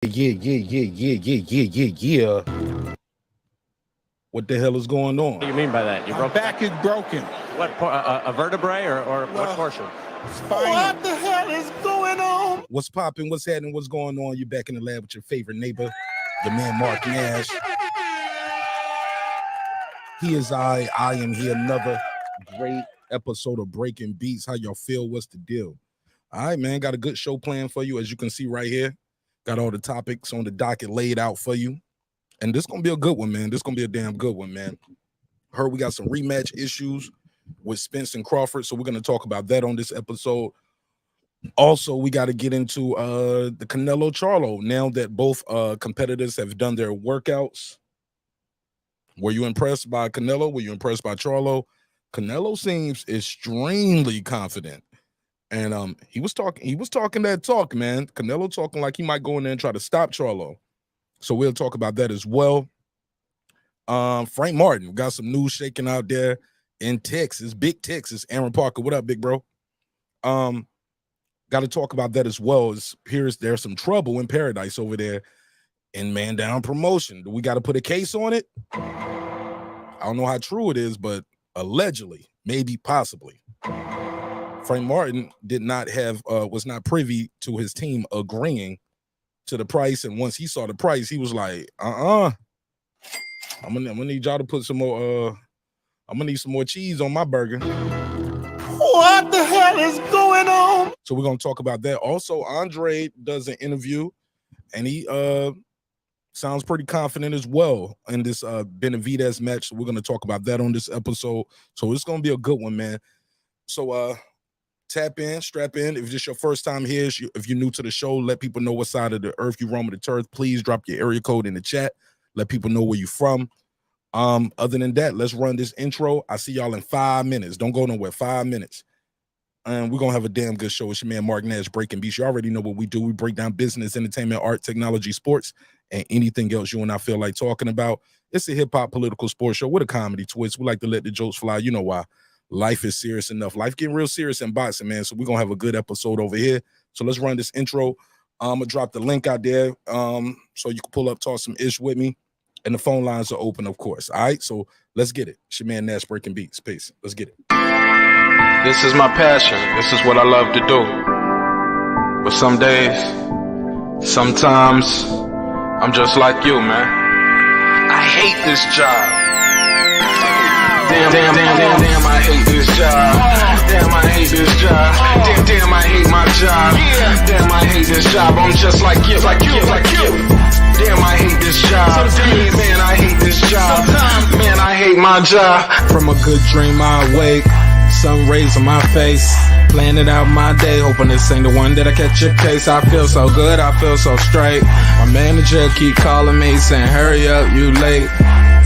Yeah. What the hell is going on? What do you mean by that? My back is broken. What, a vertebrae or what portion? Spinal. What the hell is going on? What's popping? What's happening? What's going on? You're back in the lab with your favorite neighbor, your man Mark Nash. He is I am here. Another great episode of Breaking Beats. How y'all feel? What's the deal? All right, man. Got a good show planned for you, as you can see right here. Got all the topics on the docket laid out for you. And this gonna be a good one, man. This gonna be a damn good one, man. Heard we got some rematch issues with Spence and Crawford, so we're gonna talk about that on this episode. Also, we got to get into the Canelo Charlo. Now that both competitors have done their workouts, were you impressed by Canelo? Were you impressed by Charlo? Canelo seems extremely confident, and he was talking that talk, man. Canelo talking like he might go in there and try to stop Charlo. So we'll talk about that as well. Frank Martin got some news shaking out there in Texas, big Texas. Aaron Parker, what up, big bro? Got to talk about that as well. There's some trouble in paradise over there in Man Down Promotion. Do we got to put a case on it? I don't know how true it is, but allegedly, maybe, possibly, Frank Martin was not privy to his team agreeing to the price, and once he saw the price, he was like, I'm gonna need y'all to put some more. I'm gonna need some more cheese on my burger. What the hell is going on? So we're gonna talk about that. Also, Andre does an interview, and he sounds pretty confident as well in this Benavidez match. So we're gonna talk about that on this episode. So it's gonna be a good one, man. So tap in, strap in. If this your first time here, if you're new to the show, let people know what side of the earth you roam with the turf. Please drop your area code in the chat. Let people know where you're from. Other than that, let's run this intro. I see y'all in 5 minutes. Don't go nowhere. 5 minutes. And we're going to have a damn good show. It's your man Mark Nash, Breaking Beats. You already know what we do. We break down business, entertainment, art, technology, sports, and anything else you and I feel like talking about. It's a hip-hop political sports show with a comedy twist. We like to let the jokes fly. You know why. Life is serious enough. Life getting real serious in boxing, man. So we're going to have a good episode over here. So let's run this intro. I'm going to drop the link out there so you can pull up, talk some ish with me. And the phone lines are open, of course. All right, so let's get it. It's your man Nash, Breaking Beats. Peace. Let's get it. This is my passion. This is what I love to do. But some days, sometimes, I'm just like you, man. I hate this job. Damn, I hate this job. Damn, I hate this job. Damn, I hate my job. Damn, I hate this job. I'm just like you. Damn, I hate this job. Man, I hate this job. Man, I hate my job. From a good dream I wake, sun rays on my face, planning out my day, hoping this ain't the one that I catch a case. I feel so good, I feel so straight. My manager keep calling me saying, hurry up, you late.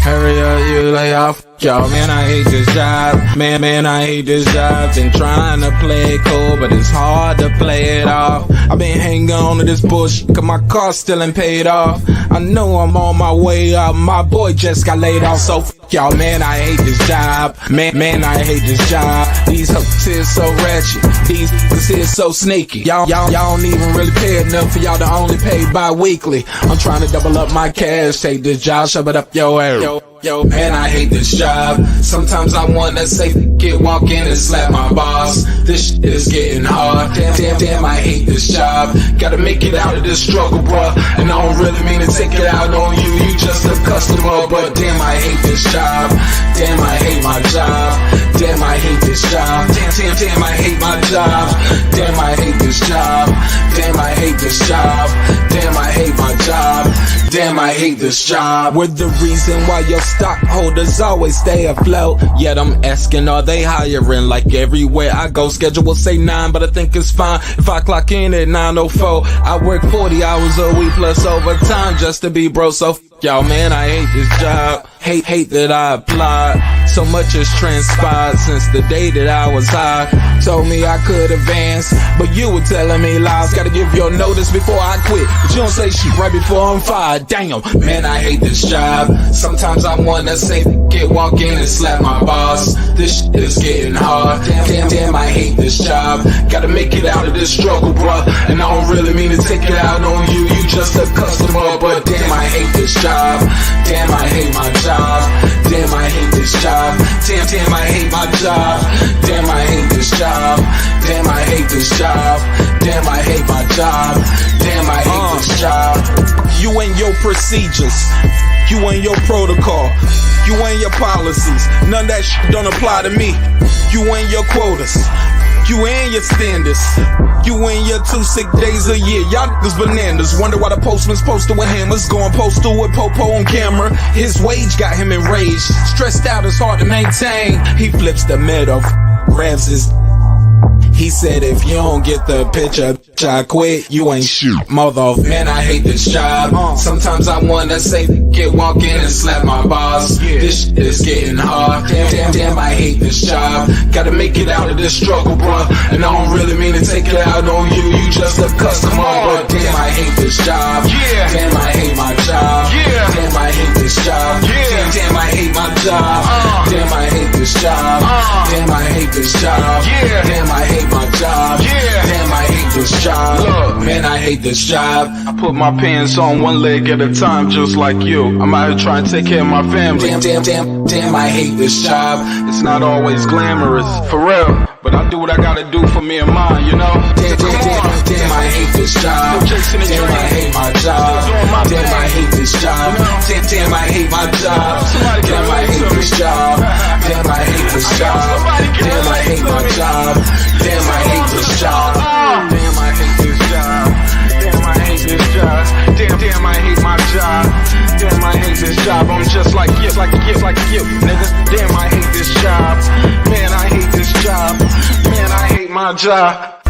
Hurry up, you lay off. Y'all, man, I hate this job. Man, I hate this job. Been trying to play it cool, but it's hard to play it off. I've been hanging on to this bush, cause my car still ain't paid off. I know I'm on my way up. My boy just got laid off, so y'all, man, I hate this job. Man, I hate this job. These hooks is so ratchet. These hooks is so sneaky. Y'all don't even really pay enough for y'all to only pay bi-weekly. I'm trying to double up my cash. Take this job, shove it up your ass. Yo, man, I hate this job. Sometimes I wanna say, walk in and slap my boss. This shit is getting hard. Damn, I hate this job. Gotta make it out of this struggle, bruh. And I don't really mean to take it out on you. You just a customer, but damn, I hate this job. Damn, I hate my job. Damn, I hate this job. Damn, I hate my job. Damn, I hate this job. Damn, I hate this job. Damn, I hate my job. Damn, I hate this job. We're the reason why your stockholders always stay afloat. Yet I'm asking, are they hiring? Like everywhere I go, schedule will say 9, but I think it's fine if I clock in at 9:04. I work 40 hours a week plus overtime just to be bro, so y'all, man, I hate this job. Hate that I applied. So much has transpired since the day that I was high. Told me I could advance, but you were telling me lies. Gotta give your notice before I quit, but you don't say shit right before I'm fired. Damn, man, I hate this job. Sometimes I wanna say, walk in and slap my boss. This shit is getting hard. Damn, I hate this job. Gotta make it out of this struggle, bruh. And I don't really mean to take it out on you. You just a customer, but damn, I hate this job. Damn, I hate my job. Damn, I hate this job. Damn, I hate my job. Damn, I hate this job. Damn, I hate this job. Damn, I hate my job. Damn, I hate this job. You and your procedures. You and your protocol. You and your policies. None of that shit don't apply to me. You and your quotas. You and your standards. You and your 2 sick days a year. Y'all niggas bananas. Wonder why the postman's posted with hammers. Going postal with Popo on camera. His wage got him enraged. Stressed out, it's hard to maintain. He flips the middle, grabs his. He said, if you don't get the picture, I quit, you ain't shoot. Mother, man, I hate this job. Sometimes I wanna say, walk in and slap my boss. This shit is getting hard. Damn, I hate this job. Gotta make it out of this struggle, bruh. And I don't really mean to take it out on you. You just a customer, but damn, I hate this job. Damn, I hate my job. Damn, I hate this job. Damn, I hate my job. Damn, I hate this job. Damn, I hate this job. Damn, I hate my job. Damn, I hate this job. Look, man, I hate this job. I put my pants on one leg at a time, just like you. I'm out here trying to take care of my family. Damn, I hate this job. It's not always glamorous, for real. But I do what I gotta do for me and mine, you know? Damn, I hate this job. Damn, I hate my job. Damn, I hate this job. Damn, I hate my job. Damn, I hate this job. Damn, I hate this job. Damn, I hate my job. Damn, I hate this job. Damn, I hate this job. Damn, I hate this job. Damn, I hate my job. Damn, I hate this job. I'm just like you, nigga. Damn, I hate this job. Man, I hate this job. Man, I hate my job.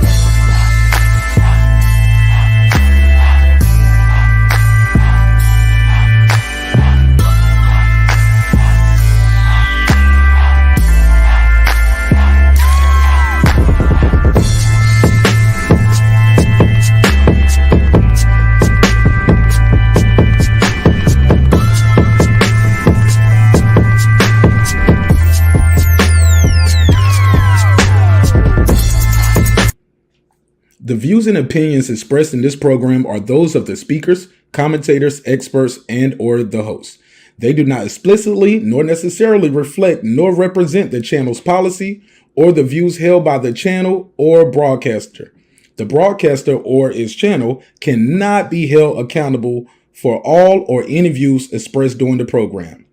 The views and opinions expressed in this program are those of the speakers, commentators, experts, and or the host. They do not explicitly nor necessarily reflect nor represent the channel's policy or the views held by the channel or broadcaster. The broadcaster or its channel cannot be held accountable for all or any views expressed during the program.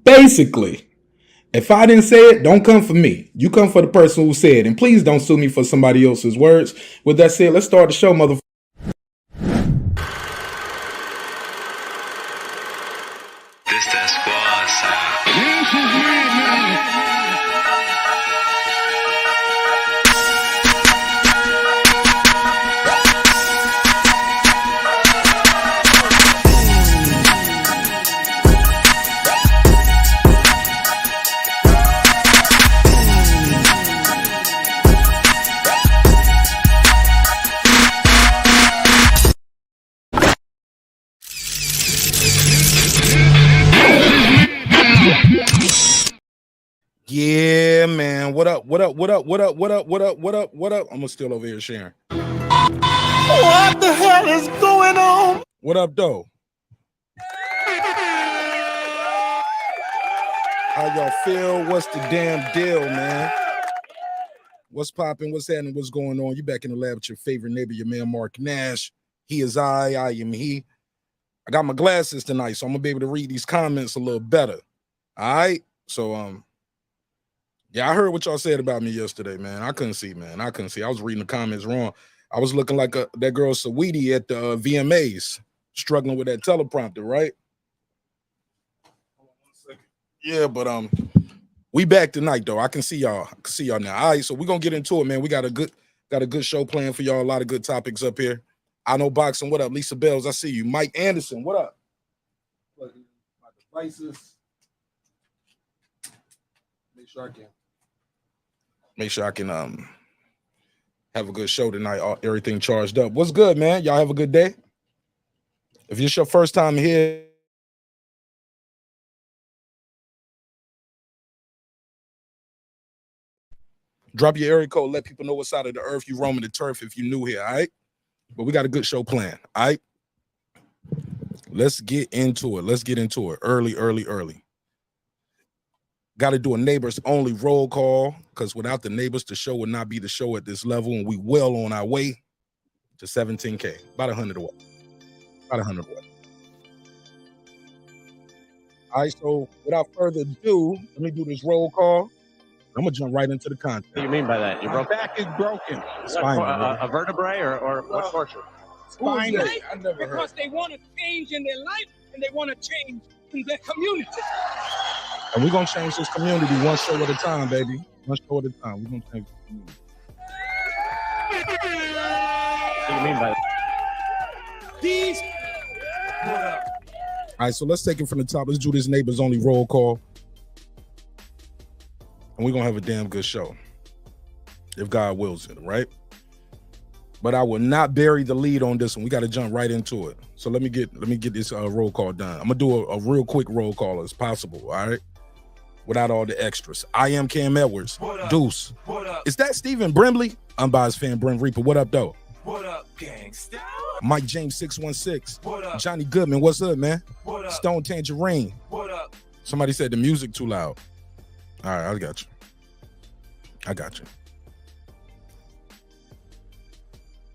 Basically, if I didn't say it, don't come for me. You come for the person who said it. And please don't sue me for somebody else's words. With that said, let's start the show, motherfucker. This that squad sound. Yeah, man. What up? I'm still over here sharing. What the hell is going on? What up, though? How y'all feel? What's the damn deal, man? What's popping? What's happening? What's going on? You back in the lab with your favorite neighbor, your man Mark Nash. He is I am he. I got my glasses tonight, so I'm gonna be able to read these comments a little better. All right. So yeah, I heard what y'all said about me yesterday, man. I couldn't see, man. I couldn't see. I was reading the comments wrong. I was looking like that girl Saweetie at the VMAs, struggling with that teleprompter, right? Yeah, but we back tonight though. I can see y'all. I can see y'all now. All right, so we're gonna get into it, man. We got a good show planned for y'all. A lot of good topics up here. I know boxing. What up, Lisa Bells? I see you. Mike Anderson. What up? spices. Make sure I can have a good show tonight. Everything charged up. What's good, man? Y'all have a good day. If it's your first time here, drop your area code. Let people know what side of the earth you roaming the turf if you're new here, all right? But we got a good show planned, all right? Let's get into it. Let's get into it early. Got to do a neighbors only roll call because without the neighbors, the show would not be the show at this level, and we well on our way to 17K. About 100 away. All right, so without further ado, let me do this roll call. I'm gonna jump right into the content. What do you mean by that? My back is broken. A vertebrae or what portion? Spine. I never heard. Because they want to change in their life and they want to change in their community. And we're gonna change this community one show at a time, baby. One show at a time. We're gonna change the community. What do you mean by that? These. All right, so let's take it from the top. Let's do this neighbors only roll call. And we're gonna have a damn good show. If God wills it, right? But I will not bury the lead on this one. We got to jump right into it. So let me get this roll call done. I'm gonna do a real quick roll call as possible, all right? Without all the extras. I am Cam Edwards. Deuce. Is that Stephen Brimley? Unbiased fan Brim Reaper. What up, though? What up, gangsta? Mike James 616. What up? Johnny Goodman. What's up, man? What up? Stone Tangerine. What up? Somebody said the music too loud. All right, I got you.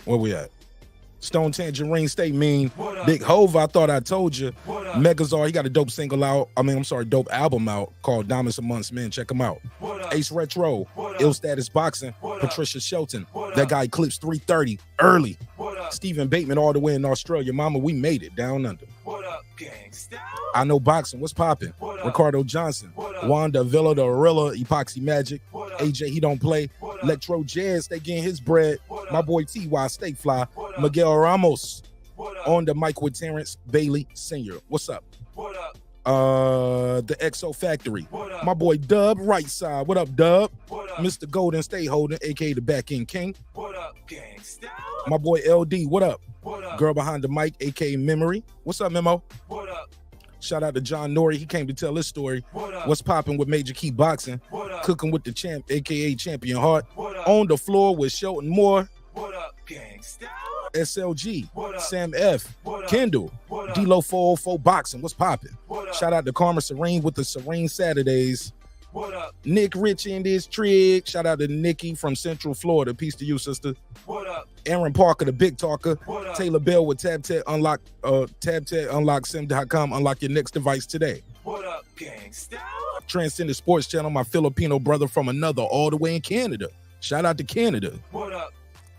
Where we at? Stone Tangerine, stay mean. Big Hova, I thought I told you. Megazar, he got a dope dope album out called Diamonds Amongst Men. Check him out. Ace Retro, Ill Status Boxing, Patricia Shelton. That guy Eclipse 330 early. Stephen Bateman all the way in Australia. Mama, we made it down under. What up, gangsta? I know boxing. What's popping? Ricardo Johnson, Wanda Villa, the Orilla, Epoxy Magic, AJ, he don't play. Electro Jazz, they getting his bread. My boy T.Y. Stay Fly, Miguel Ramos on the mic with Terence Bailey Sr. What's up? What up? The XO Factory. My boy Dub, right side. What up, Dub? Mr. Golden, stay holding, aka the back end king. What up, gangsta? My boy LD, what up? What up? Girl behind the mic, aka Memory. What's up, Memo? What up? Shout out to John Norrie. He came to tell his story. What's popping with Major Key Boxing? Cooking with the champ, aka Champion Heart. On the floor with Shelton Moore. What up, gangsta? SLG, Sam F, Kendall, D-Lo 404 Boxing. What's popping? Shout out to Karma Serene with the Serene Saturdays. What up? Nick Rich in this trig. Shout out to Nikki from Central Florida. Peace to you, sister. What up? Aaron Parker, the Big Talker. Taylor Bell with TabTech Unlock, sim.com. Unlock your next device today. What up, gangsta? Transcendent Sports Channel, my Filipino brother from another all the way in Canada. Shout out to Canada. What up?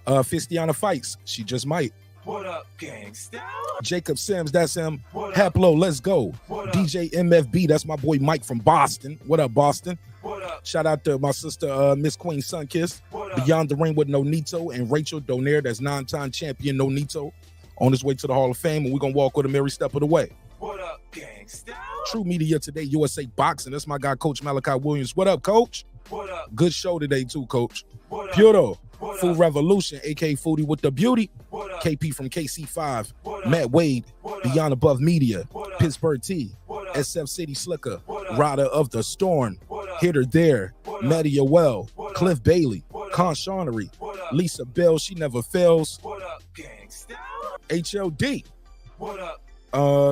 Fistiana Fights, she just might. What up, gangsta? Jacob Sims, that's him. Haplo, let's go. DJ MFB, that's my boy Mike from Boston. What up, Boston? What up? Shout out to my sister, Miss Queen Sunkiss. Beyond the Ring with Nonito and Rachel Donaire, that's 9-time champion Nonito. On his way to the Hall of Fame, and we're going to walk with him every step of the way. What up, gangsta? True Media Today, USA Boxing. That's my guy, Coach Malachi Williams. What up, Coach? What up? Good show today, too, Coach. What up? Puro, What Food up? Revolution, a.k.a. Foodie with the Beauty. What up? KP from KC5. What up? Matt Wade, What up? Beyond Above Media. What up? Pittsburgh T. What up? SF City Slicker. What up? Rider of the Storm. What up? Hitter There. What up? Maddie Well. What up? Cliff Bailey. What up? Con Shawnery. What up? Lisa Bell, she never fails. What up, gangsta? HLD. What up?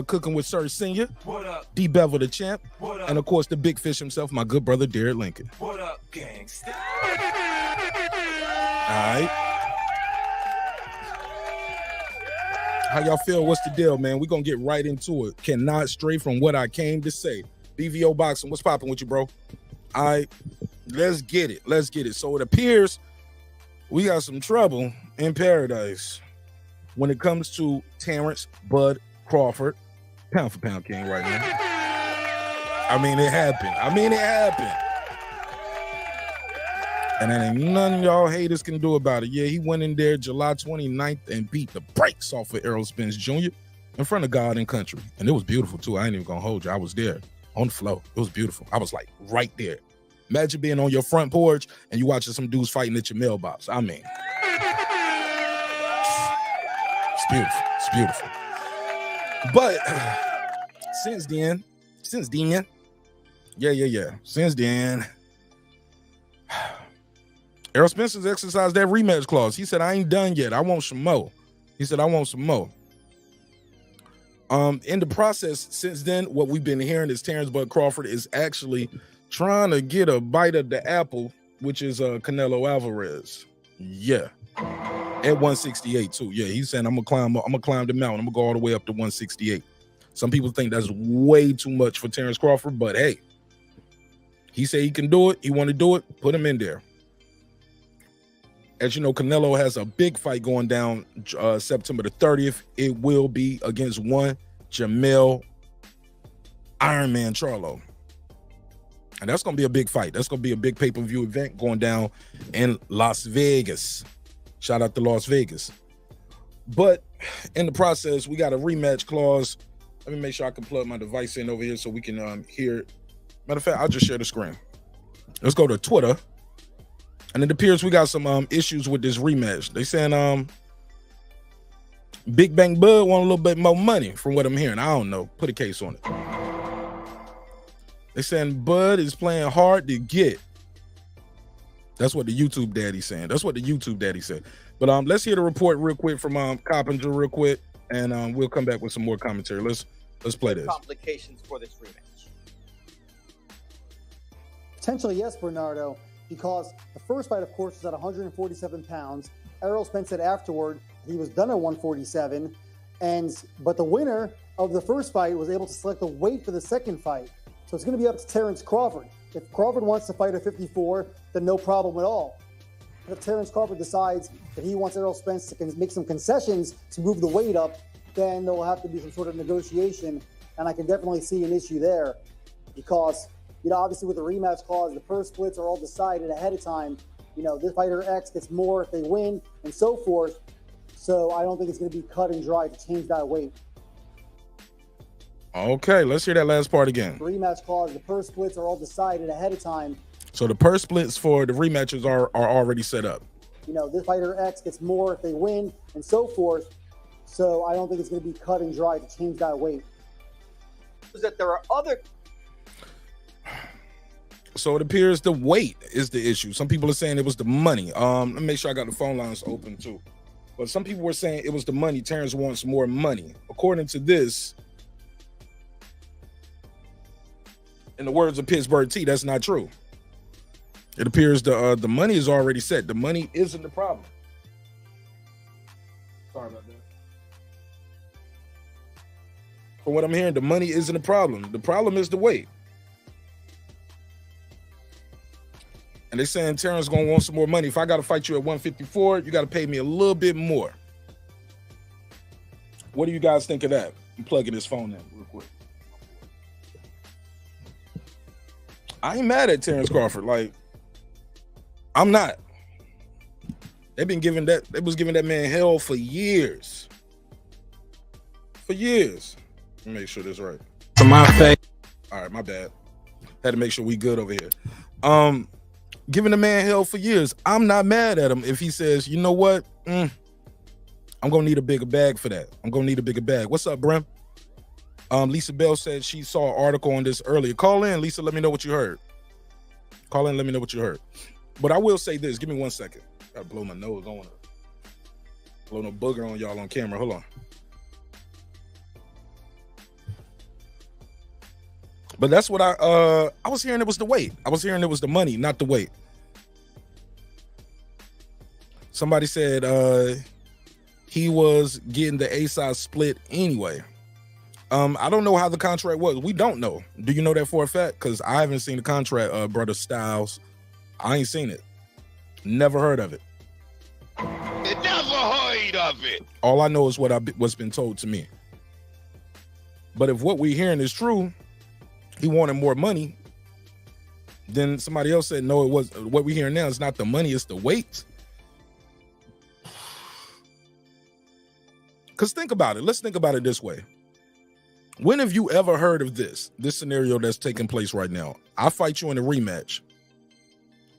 Cooking with Sir Senior. What up? D Bevel the champ. What up? And of course the big fish himself, my good brother Derek Lincoln. What up, gangsta? All right. How y'all feel? What's the deal, man? We're gonna get right into it. Cannot stray from what I came to say. BVO Boxing, what's popping with you, bro? All right, let's get it. Let's get it. So it appears we got some trouble in paradise when it comes to Terence Bud Crawford, pound for pound king right now. I mean, it happened. And there ain't nothing y'all haters can do about it. Yeah, he went in there July 29th and beat the brakes off of Errol Spence Jr. in front of God and country. And it was beautiful too. I ain't even gonna hold you. I was there on the floor. It was beautiful. I was like right there. Imagine being on your front porch and you watching some dudes fighting at your mailbox. I mean, it's beautiful. It's beautiful. But since then, since then, Errol Spence's exercised that rematch clause. He said, I ain't done yet. I want some more. He said, I want some more. In the process, since then, what we've been hearing is Terence Bud Crawford is actually trying to get a bite of the apple, which is Canelo Alvarez. Yeah. At 168 too. Yeah, he's saying I'm gonna climb the mountain. I'm gonna go all the way up to 168. Some people think that's way too much for Terence Crawford, but hey, he said he can do it. He want to do it. Put him in there. As you know, Canelo has a big fight going down September the 30th. It will be against one Jamel Ironman Charlo. And that's going to be a big fight. That's going to be a big pay-per-view event going down in Las Vegas. Shout out to Las Vegas. But in the process, we got a rematch clause. Let me make sure I can plug my device in over here so we can hear it. Matter of fact, I'll just share the screen. Let's go to Twitter. And it appears we got some issues with this rematch. They saying Big Bang Bud want a little bit more money from what I'm hearing. I don't know. Put a case on it. They saying Bud is playing hard to get. That's what the YouTube daddy's saying. That's what the YouTube daddy said. But let's hear the report real quick from Coppinger real quick, and we'll come back with some more commentary. Let's play this. Complications for this rematch. Potentially, yes, Bernardo, because the first fight, of course, was at 147 pounds. Errol Spence said afterward he was done at 147, but the winner of the first fight was able to select the weight for the second fight. So it's going to be up to Terence Crawford. If Crawford wants to fight at 54, then no problem at all. If Terence Crawford decides that he wants Errol Spence to make some concessions to move the weight up, then there will have to be some sort of negotiation, and I can definitely see an issue there because, obviously with the rematch clause, the purse splits are all decided ahead of time. This fighter X gets more if they win and so forth. So I don't think it's going to be cut and dry to change that weight. Okay, let's hear that last part again. The rematch clause, the purse splits are all decided ahead of time. So the purse splits for the rematches are already set up. This fighter X gets more if they win and so forth. So I don't think it's going to be cut and dry to change that weight. Is that there are other... So it appears the weight is the issue. Some people are saying it was the money. Let me make sure I got the phone lines open too. But some people were saying it was the money. Terence wants more money. According to this, in the words of Pittsburgh T, that's not true. It appears the money is already set. The money isn't the problem. Sorry about that. From what I'm hearing, the money isn't the problem. The problem is the weight. And they're saying Terence gonna want some more money. If I gotta fight you at 154, you gotta pay me a little bit more. What do you guys think of that? I'm plugging this phone in real quick. I ain't mad at Terence Crawford. Like, I'm not. They was giving that man hell for years. For years. Let me make sure this is right. For my face. All right, my bad. Had to make sure we good over here. Giving the man hell for years. I'm not mad at him if he says, you know what? I'm gonna need a bigger bag for that. I'm gonna need a bigger bag. What's up, Brim? Lisa Bell said she saw an article on this earlier. Call in, Lisa. Let me know what you heard. Call in. Let me know what you heard. But I will say this. Give me 1 second. Gotta blow my nose. I don't want to blow no booger on y'all on camera. Hold on. But that's what I was hearing. It was the weight. I was hearing it was the money, not the weight. Somebody said he was getting the A-side split anyway. I don't know how the contract was. We don't know. Do you know that for a fact? Because I haven't seen the contract, Brother Styles. I ain't seen it. Never heard of it. Never heard of it. All I know is what's been told to me. But if what we're hearing is true, he wanted more money. Then somebody else said, no, it was what we're hearing now is not the money, it's the weight. Because think about it. Let's think about it this way. When have you ever heard of this scenario that's taking place right now? I fight you in a rematch.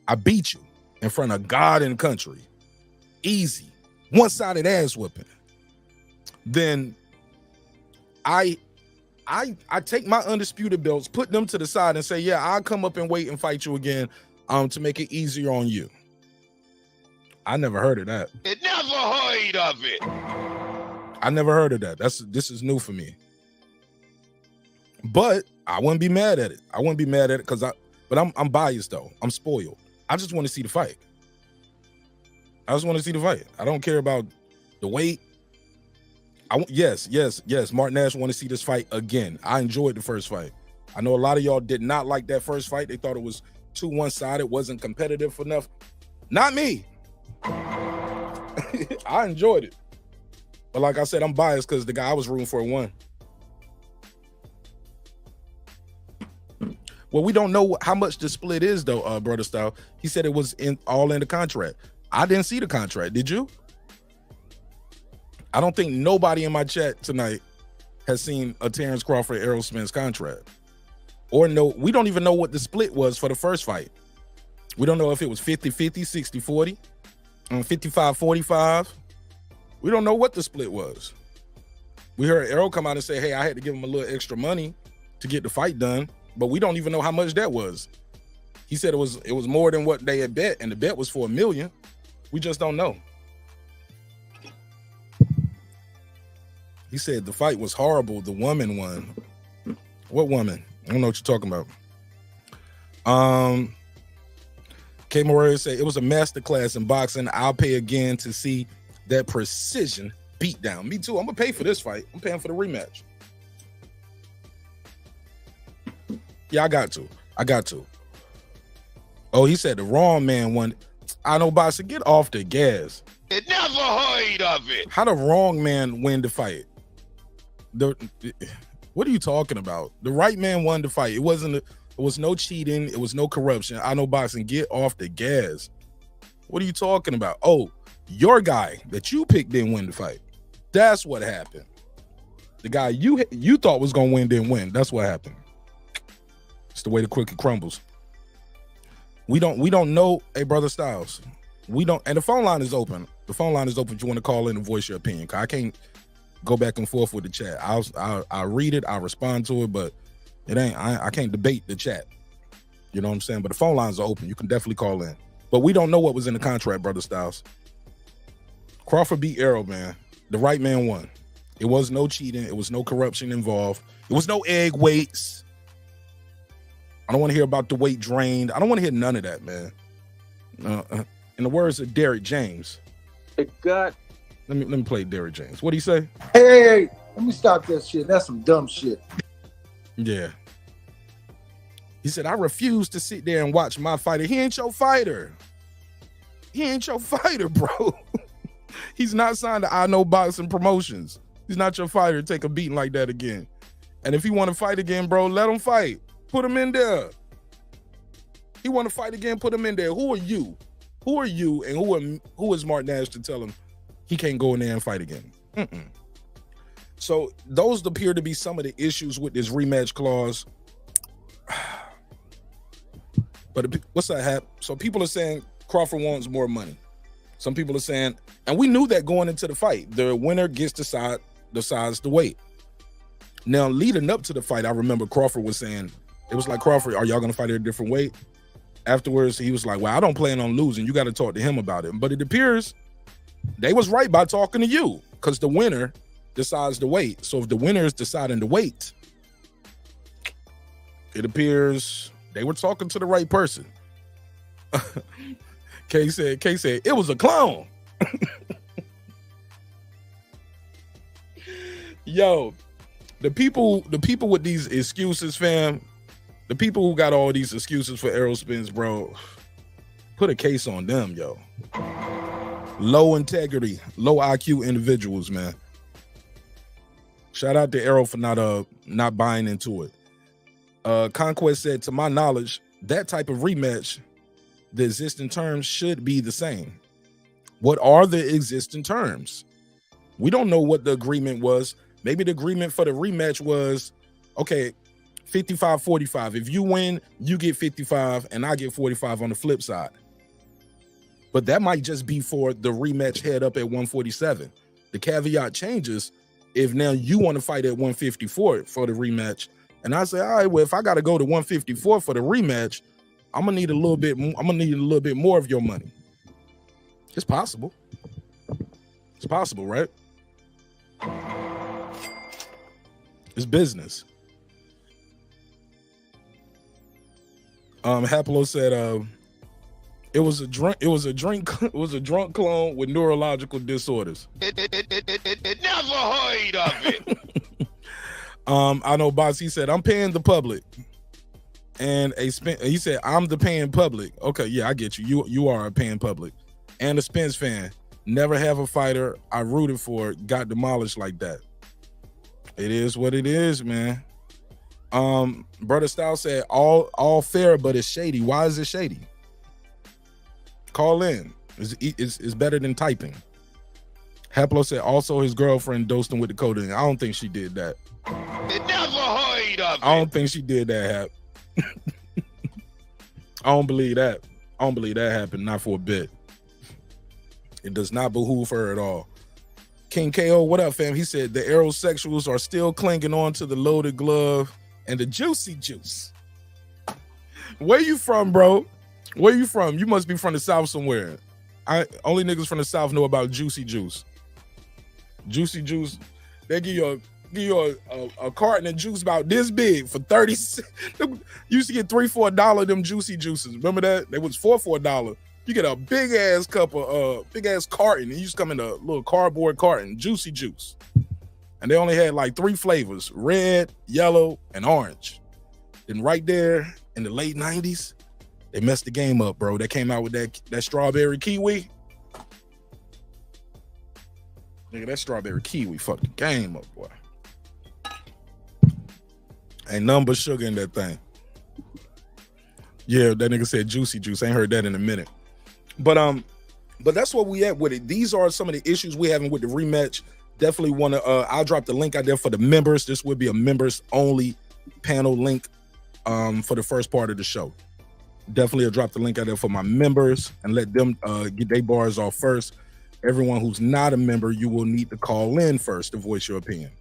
I beat you in front of God and country. Easy. One-sided ass whipping. Then I take my undisputed belts, put them to the side and say, yeah, I'll come up and wait and fight you again to make it easier on you. I never heard of that. It never heard of it. I never heard of that. This is new for me. But I wouldn't be mad at it. I wouldn't be mad at it but I'm biased though. I'm spoiled. I just want to see the fight. I just want to see the fight. I don't care about the weight. Yes. Martin Nash want to see this fight again. I enjoyed the first fight. I know a lot of y'all did not like that first fight. They thought it was too one-sided, wasn't competitive enough. Not me. I enjoyed it. But like I said, I'm biased because the guy I was rooting for won. Well, we don't know how much the split is, though, Brother Style. He said it was all in the contract. I didn't see the contract. Did you? I don't think nobody in my chat tonight has seen a Terence Crawford Errol Spence contract. Or no, we don't even know what the split was for the first fight. We don't know if it was 50-50, 60-40, 55-45. We don't know what the split was. We heard Errol come out and say, hey, I had to give him a little extra money to get the fight done. But we don't even know how much that was. He said it was more than what they had bet, and the bet was for $1 million. We just don't know. He said the fight was horrible. The woman won. What woman? I don't know what you're talking about. K. Moreira said it was a masterclass in boxing. I'll pay again to see that precision beatdown. Me too. I'm gonna pay for this fight. I'm paying for the rematch. Yeah, I got to. Oh, he said the wrong man won. I know, boxer, get off the gas. It never heard of it. How the wrong man win the fight? What are you talking about? The right man won the fight. It was no cheating. It was no corruption. I know, boxing, get off the gas. What are you talking about? Oh, your guy that you picked didn't win the fight. That's what happened. The guy you thought was gonna win didn't win. That's what happened. It's the way the cookie crumbles. We don't know, hey, Brother Styles. We don't, and the phone line is open. The phone line is open if you want to call in and voice your opinion. I can't go back and forth with the chat. I'll read it, I'll respond to it, but it ain't, I can't debate the chat. You know what I'm saying? But the phone lines are open. You can definitely call in. But we don't know what was in the contract, Brother Styles. Crawford beat Errol, man. The right man won. It was no cheating. It was no corruption involved. It was no egg weights. I don't want to hear about the weight drained. I don't want to hear none of that, man. In the words of Derrick James. Let me play Derrick James. What do you say? Hey, let me stop that shit. That's some dumb shit. Yeah. He said, I refuse to sit there and watch my fighter. He ain't your fighter. He ain't your fighter, bro. He's not signed to I Know Boxing Promotions. He's not your fighter. Take a beating like that again. And if he want to fight again, bro, let him fight. Put him in there. He want to fight again, put him in there. Who are you? Who are you and who is Martin Nash to tell him he can't go in there and fight again? So those appear to be some of the issues with this rematch clause. But what's that, Hap? So people are saying Crawford wants more money. Some people are saying, and we knew that going into the fight, the winner gets to decides the weight. Now, leading up to the fight, I remember Crawford was saying, it was like, Crawford, are y'all going to fight at a different weight? Afterwards, he was like, well, I don't plan on losing. You got to talk to him about it. But it appears they was right by talking to you because the winner decides the weight. So if the winner is deciding the weight, it appears they were talking to the right person. K said, it was a clone. Yo, the people with these excuses, fam, the people who got all these excuses for Errol Spence, bro, put a case on them, yo. Low integrity, low IQ individuals, man. Shout out to Errol for not buying into it. Conquest said, to my knowledge, that type of rematch, the existing terms should be the same. What are the existing terms? We don't know what the agreement was. Maybe the agreement for the rematch was, okay, 55-45. If you win, you get 55 and I get 45 on the flip side. But that might just be for the rematch head up at 147. The caveat changes if now you want to fight at 154 for the rematch. And I say, all right, well, if I got to go to 154 for the rematch, I'm gonna need a little bit more of your money. It's possible. It's possible, right? It's business. Haplo said it was a drunk clone with neurological disorders. Never heard of it. I know Boss, he said, I'm paying the public. And he said, I'm the paying public. Okay, yeah, I get you. You are a paying public. And a Spence fan. Never have a fighter I rooted for got demolished like that. It is what it is, man. Brother Style said, all fair, but it's shady. Why is it shady? Call in. It's better than typing. Haplo said, also his girlfriend dosed him with the codeine. I don't think she did that. Never heard of it. I don't think she did that, Hap. I don't believe that. I don't believe that happened, not for a bit. It does not behoove her at all. King KO, what up, fam? He said the aerosexuals are still clinging on to the loaded glove and the juicy juice. Where you from, bro? Where you from? You must be from the South somewhere. Only niggas from the South know about juicy juice. Juicy juice, they give you a carton of juice about this big for 30 cents. You used to get $3-4 them juicy juices. Remember that? They was $4. You get a big ass cup of big ass carton. It used to come in a little cardboard carton, juicy juice. And they only had like 3 flavors: red, yellow, and orange. Then right there in the late 90s, they messed the game up, bro. They came out with that strawberry kiwi. Nigga, that strawberry kiwi fucked the game up, boy. Ain't nothing but sugar in that thing. Yeah, that nigga said juicy juice. Ain't heard that in a minute. But that's where we at with it. These are some of the issues we having with the rematch. Definitely want to I'll drop the link out there for the members. This will be a members only panel link for the first part of the show. Definitely I'll drop the link out there for my members and let them get their bars off first. Everyone who's not a member, you will need to call in first to voice your opinion.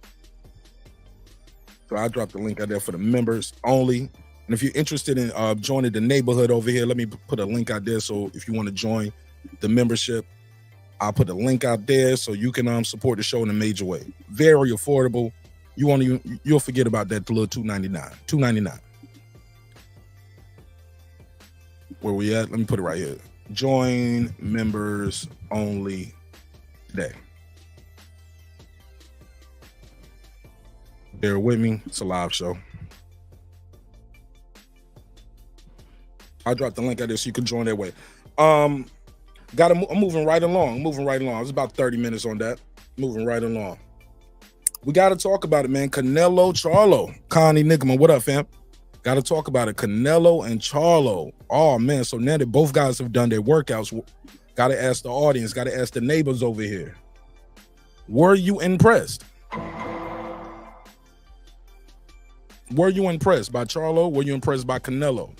So I'll drop the link out there for the members only. And if you're interested in joining the neighborhood over here, let me put a link out there. So if you want to join the membership, I'll put a link out there so you can support the show in a major way. Very affordable. You'll forget about that little $2.99. Where we at? Let me put it right here. Join members only today. Bear with me. It's a live show. I'll drop the link out there so you can join that way. I'm moving right along. It's about 30 minutes on that. Moving right along. We got to talk about it, man. Canelo, Charlo. Connie Nickerman, what up, fam? Got to talk about it. Canelo and Charlo. Oh, man. So now that both guys have done their workouts, got to ask the audience, got to ask the neighbors over here. Were you impressed? Were you impressed by Charlo? Were you impressed by Canelo?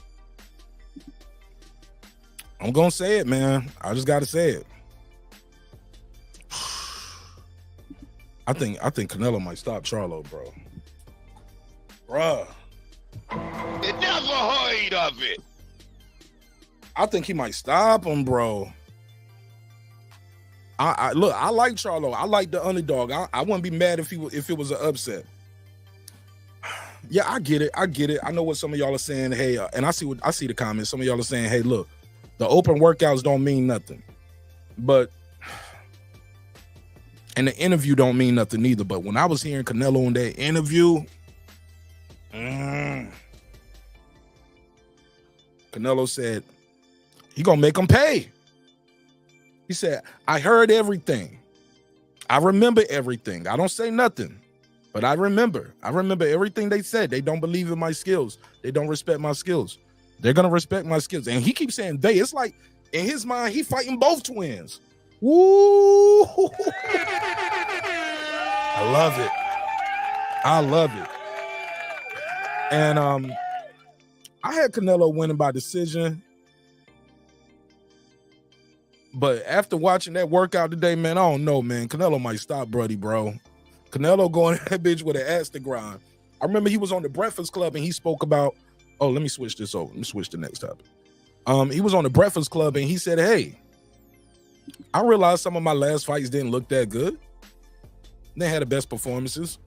I'm gonna say it, man. I just gotta say it. I think Canelo might stop Charlo, bro. Bruh. Never heard of it. I think he might stop him, bro. I look, I like Charlo. I like the underdog. I wouldn't be mad if it was an upset. Yeah, I get it. I know what some of y'all are saying. Hey, and I see the comments. Some of y'all are saying, hey, look, the open workouts don't mean nothing. But and the interview don't mean nothing either. But when I was hearing Canelo in that interview, Canelo said he gonna make him pay. He said, I heard everything. I remember everything. I don't say nothing, but I remember everything they said. They don't believe in my skills. They don't respect my skills. They're gonna respect my skills. And he keeps saying they. It's like in his mind, he fighting both twins. Woo! I love it. I love it. And I had Canelo winning by decision. But after watching that workout today, man, I don't know, man. Canelo might stop Brody, bro. Canelo going that bitch with an axe to grind. I remember he was on the Breakfast Club and he spoke about, oh, let me switch this over. Let me switch to the next topic. He was on the Breakfast Club and he said, hey, I realized some of my last fights didn't look that good. They had the best performances.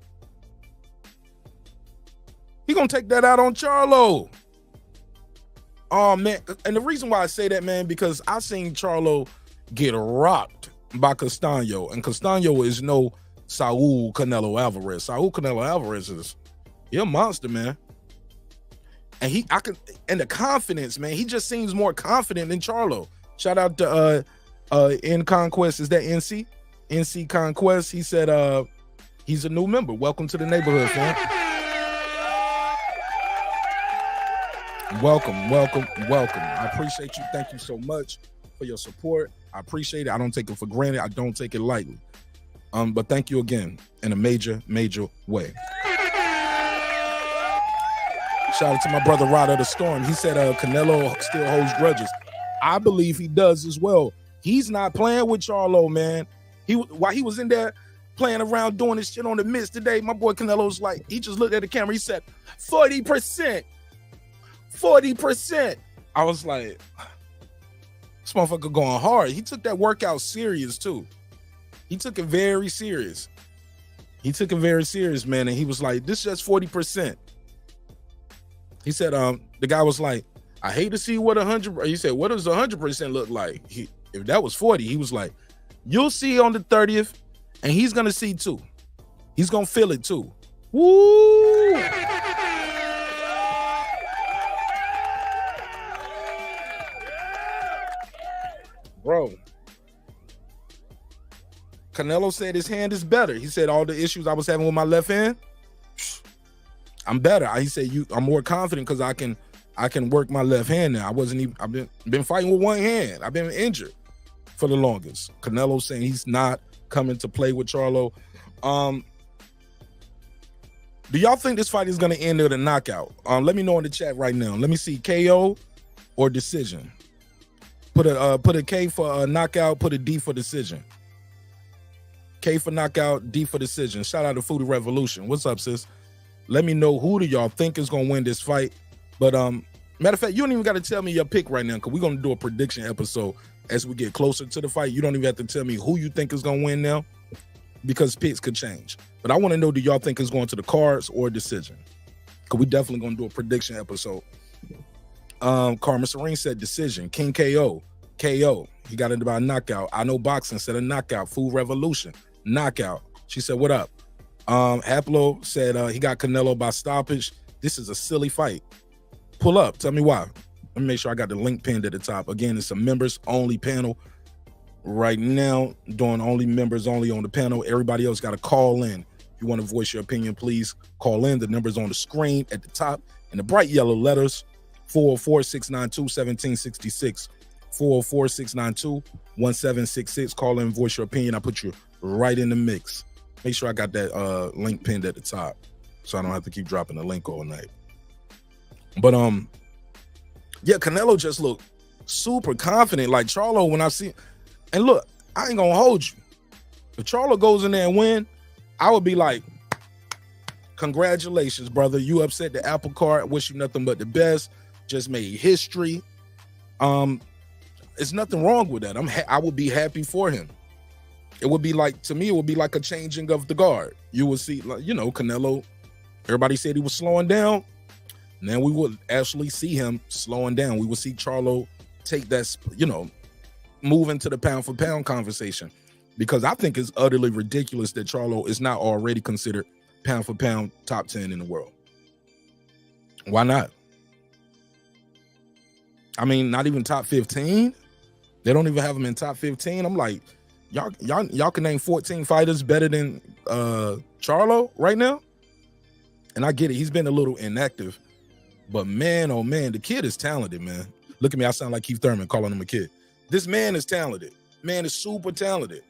He gonna take that out on Charlo. Oh, man. And the reason why I say that, man, because I seen Charlo get rocked by Castaño. And Castaño is no Saul Canelo Alvarez. Saul Canelo Alvarez is a monster, man. And and the confidence, man, he just seems more confident than Charlo. Shout out to N Conquest. Is that NC? NC Conquest. He said he's a new member. Welcome to the neighborhood, fam. Welcome. I appreciate you. Thank you so much for your support. I appreciate it. I don't take it for granted. I don't take it lightly. But thank you again in a major, major way. Shout out to my brother Rod of the Storm. He said Canelo still holds grudges. I believe he does as well. He's not playing with Charlo, man. While he was in there playing around doing this shit on the Miz today, my boy Canelo's like, he just looked at the camera. He said, 40%. 40%. I was like, this motherfucker going hard. He took that workout serious too. He took it very serious. Man. And he was like, this is just 40%. He said, the guy was like, I hate to see what 100. He said, what does 100% look like? If that was 40, he was like, you'll see on the 30th, and he's gonna see too. He's gonna feel it too. Woo! Bro, Canelo said his hand is better. He said all the issues I was having with my left hand, I'm better. He said I'm more confident because I can work my left hand now. I've been fighting with one hand. I've been injured for the longest. Canelo saying he's not coming to play with Charlo. Do y'all think this fight is gonna end with a knockout? Let me know in the chat right now. Let me see, KO or decision. Put a K for a knockout, put a D for decision. K for knockout, D for decision. Shout out to Foodie Revolution. What's up, sis? Let me know who do y'all think is gonna win this fight. But matter of fact, you don't even got to tell me your pick right now, because we're gonna do a prediction episode as we get closer to the fight. You don't even have to tell me who you think is gonna win now, because picks could change. But I want to know, do y'all think it's going to the cards or decision? Because we definitely gonna do a prediction episode. Karma Serene said decision. King KO. He got it by a knockout. I know boxing said a knockout. Food Revolution, knockout. She said, what up? Haplo said he got Canelo by stoppage. This is a silly fight. Pull up. Tell me why. Let me make sure I got the link pinned at the top. Again, it's a members only panel right now. Doing only members only on the panel. Everybody else got to call in. If you want to voice your opinion, please call in. The number's on the screen at the top in the bright yellow letters. 404-692-1766. 404-692-1766. Call in, voice your opinion. I put you right in the mix. Make sure I got that link pinned at the top, so I don't have to keep dropping the link all night. But yeah, Canelo just looked super confident. Like Charlo, when I see, and look, I ain't gonna hold you. If Charlo goes in there and win, I would be like, congratulations, brother. You upset the apple cart. Wish you nothing but the best. Just made history. There's nothing wrong with that. I would be happy for him. It would be like, to me, it would be like a changing of the guard. You would see, like, you know, Canelo, everybody said he was slowing down. Now we would actually see him slowing down. We would see Charlo take that, you know, move into the pound for pound conversation, because I think it's utterly ridiculous that Charlo is not already considered pound for pound top 10 in the world. Why not? I mean, not even top 15. They don't even have him in top 15. I'm like, y'all can name 14 fighters better than Charlo right now. And I get it. He's been a little inactive, but man, oh man, the kid is talented, man. Look at me. I sound like Keith Thurman calling him a kid. This man is talented. Man is super talented,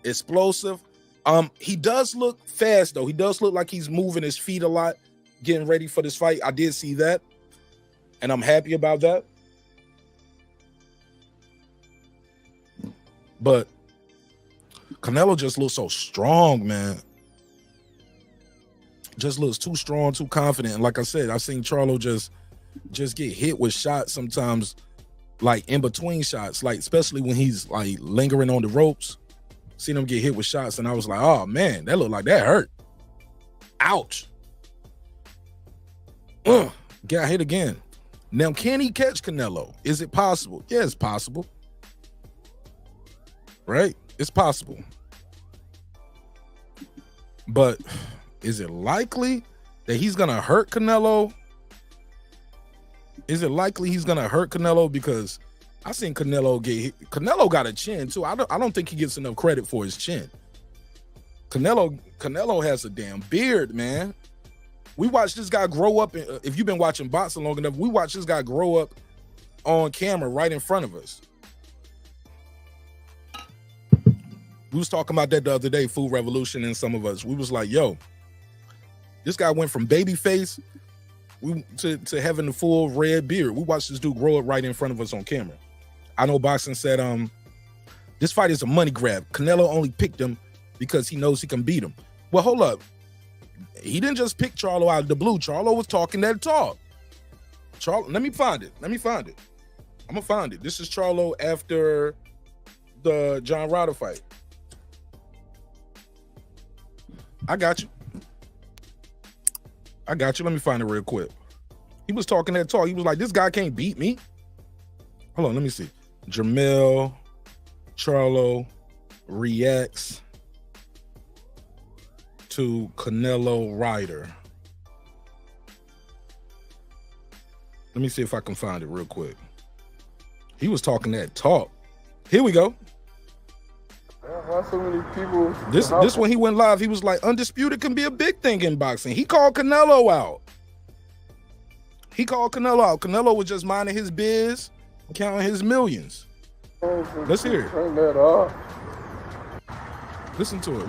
explosive. He does look fast though. He does look like he's moving his feet a lot, getting ready for this fight. I did see that, and I'm happy about that. But Canelo just looks so strong, man. Just looks too strong, too confident. And like I said, I've seen Charlo just get hit with shots sometimes, like in between shots, like especially when he's like lingering on the ropes. Seen him get hit with shots, and I was like, oh man, that looked like that hurt. Ouch. Got hit again. Now, can he catch Canelo? Is it possible? Yeah, it's possible. Right? It's possible. But is it likely that he's gonna hurt Canelo? Is it likely he's gonna hurt Canelo? Because I seen Canelo get hit. Canelo got a chin too. I don't think he gets enough credit for his chin. Canelo has a damn beard, man. We watched this guy grow up. If you've been watching boxing long enough, we watched this guy grow up on camera right in front of us. We was talking about that the other day, Food Revolution, and some of us. We was like, yo, this guy went from baby face to having the full red beard. We watched this dude grow up right in front of us on camera. I know boxing said, this fight is a money grab. Canelo only picked him because he knows he can beat him. Well, hold up. He didn't just pick Charlo out of the blue. Charlo was talking that talk. Charlo, let me find it. I'm gonna find it. This is Charlo after the John Ryder fight. I got you. Let me find it real quick. He was talking that talk. He was like, this guy can't beat me. Hold on, let me see. Jamel Charlo reacts to Canelo Ryder. Let me see if I can find it real quick. He was talking that talk. Here we go. Why so many people? This when he went live, he was like, undisputed can be a big thing in boxing. He called Canelo out. Canelo was just minding his biz, counting his millions. Let's hear it. Turn that off. Listen to it.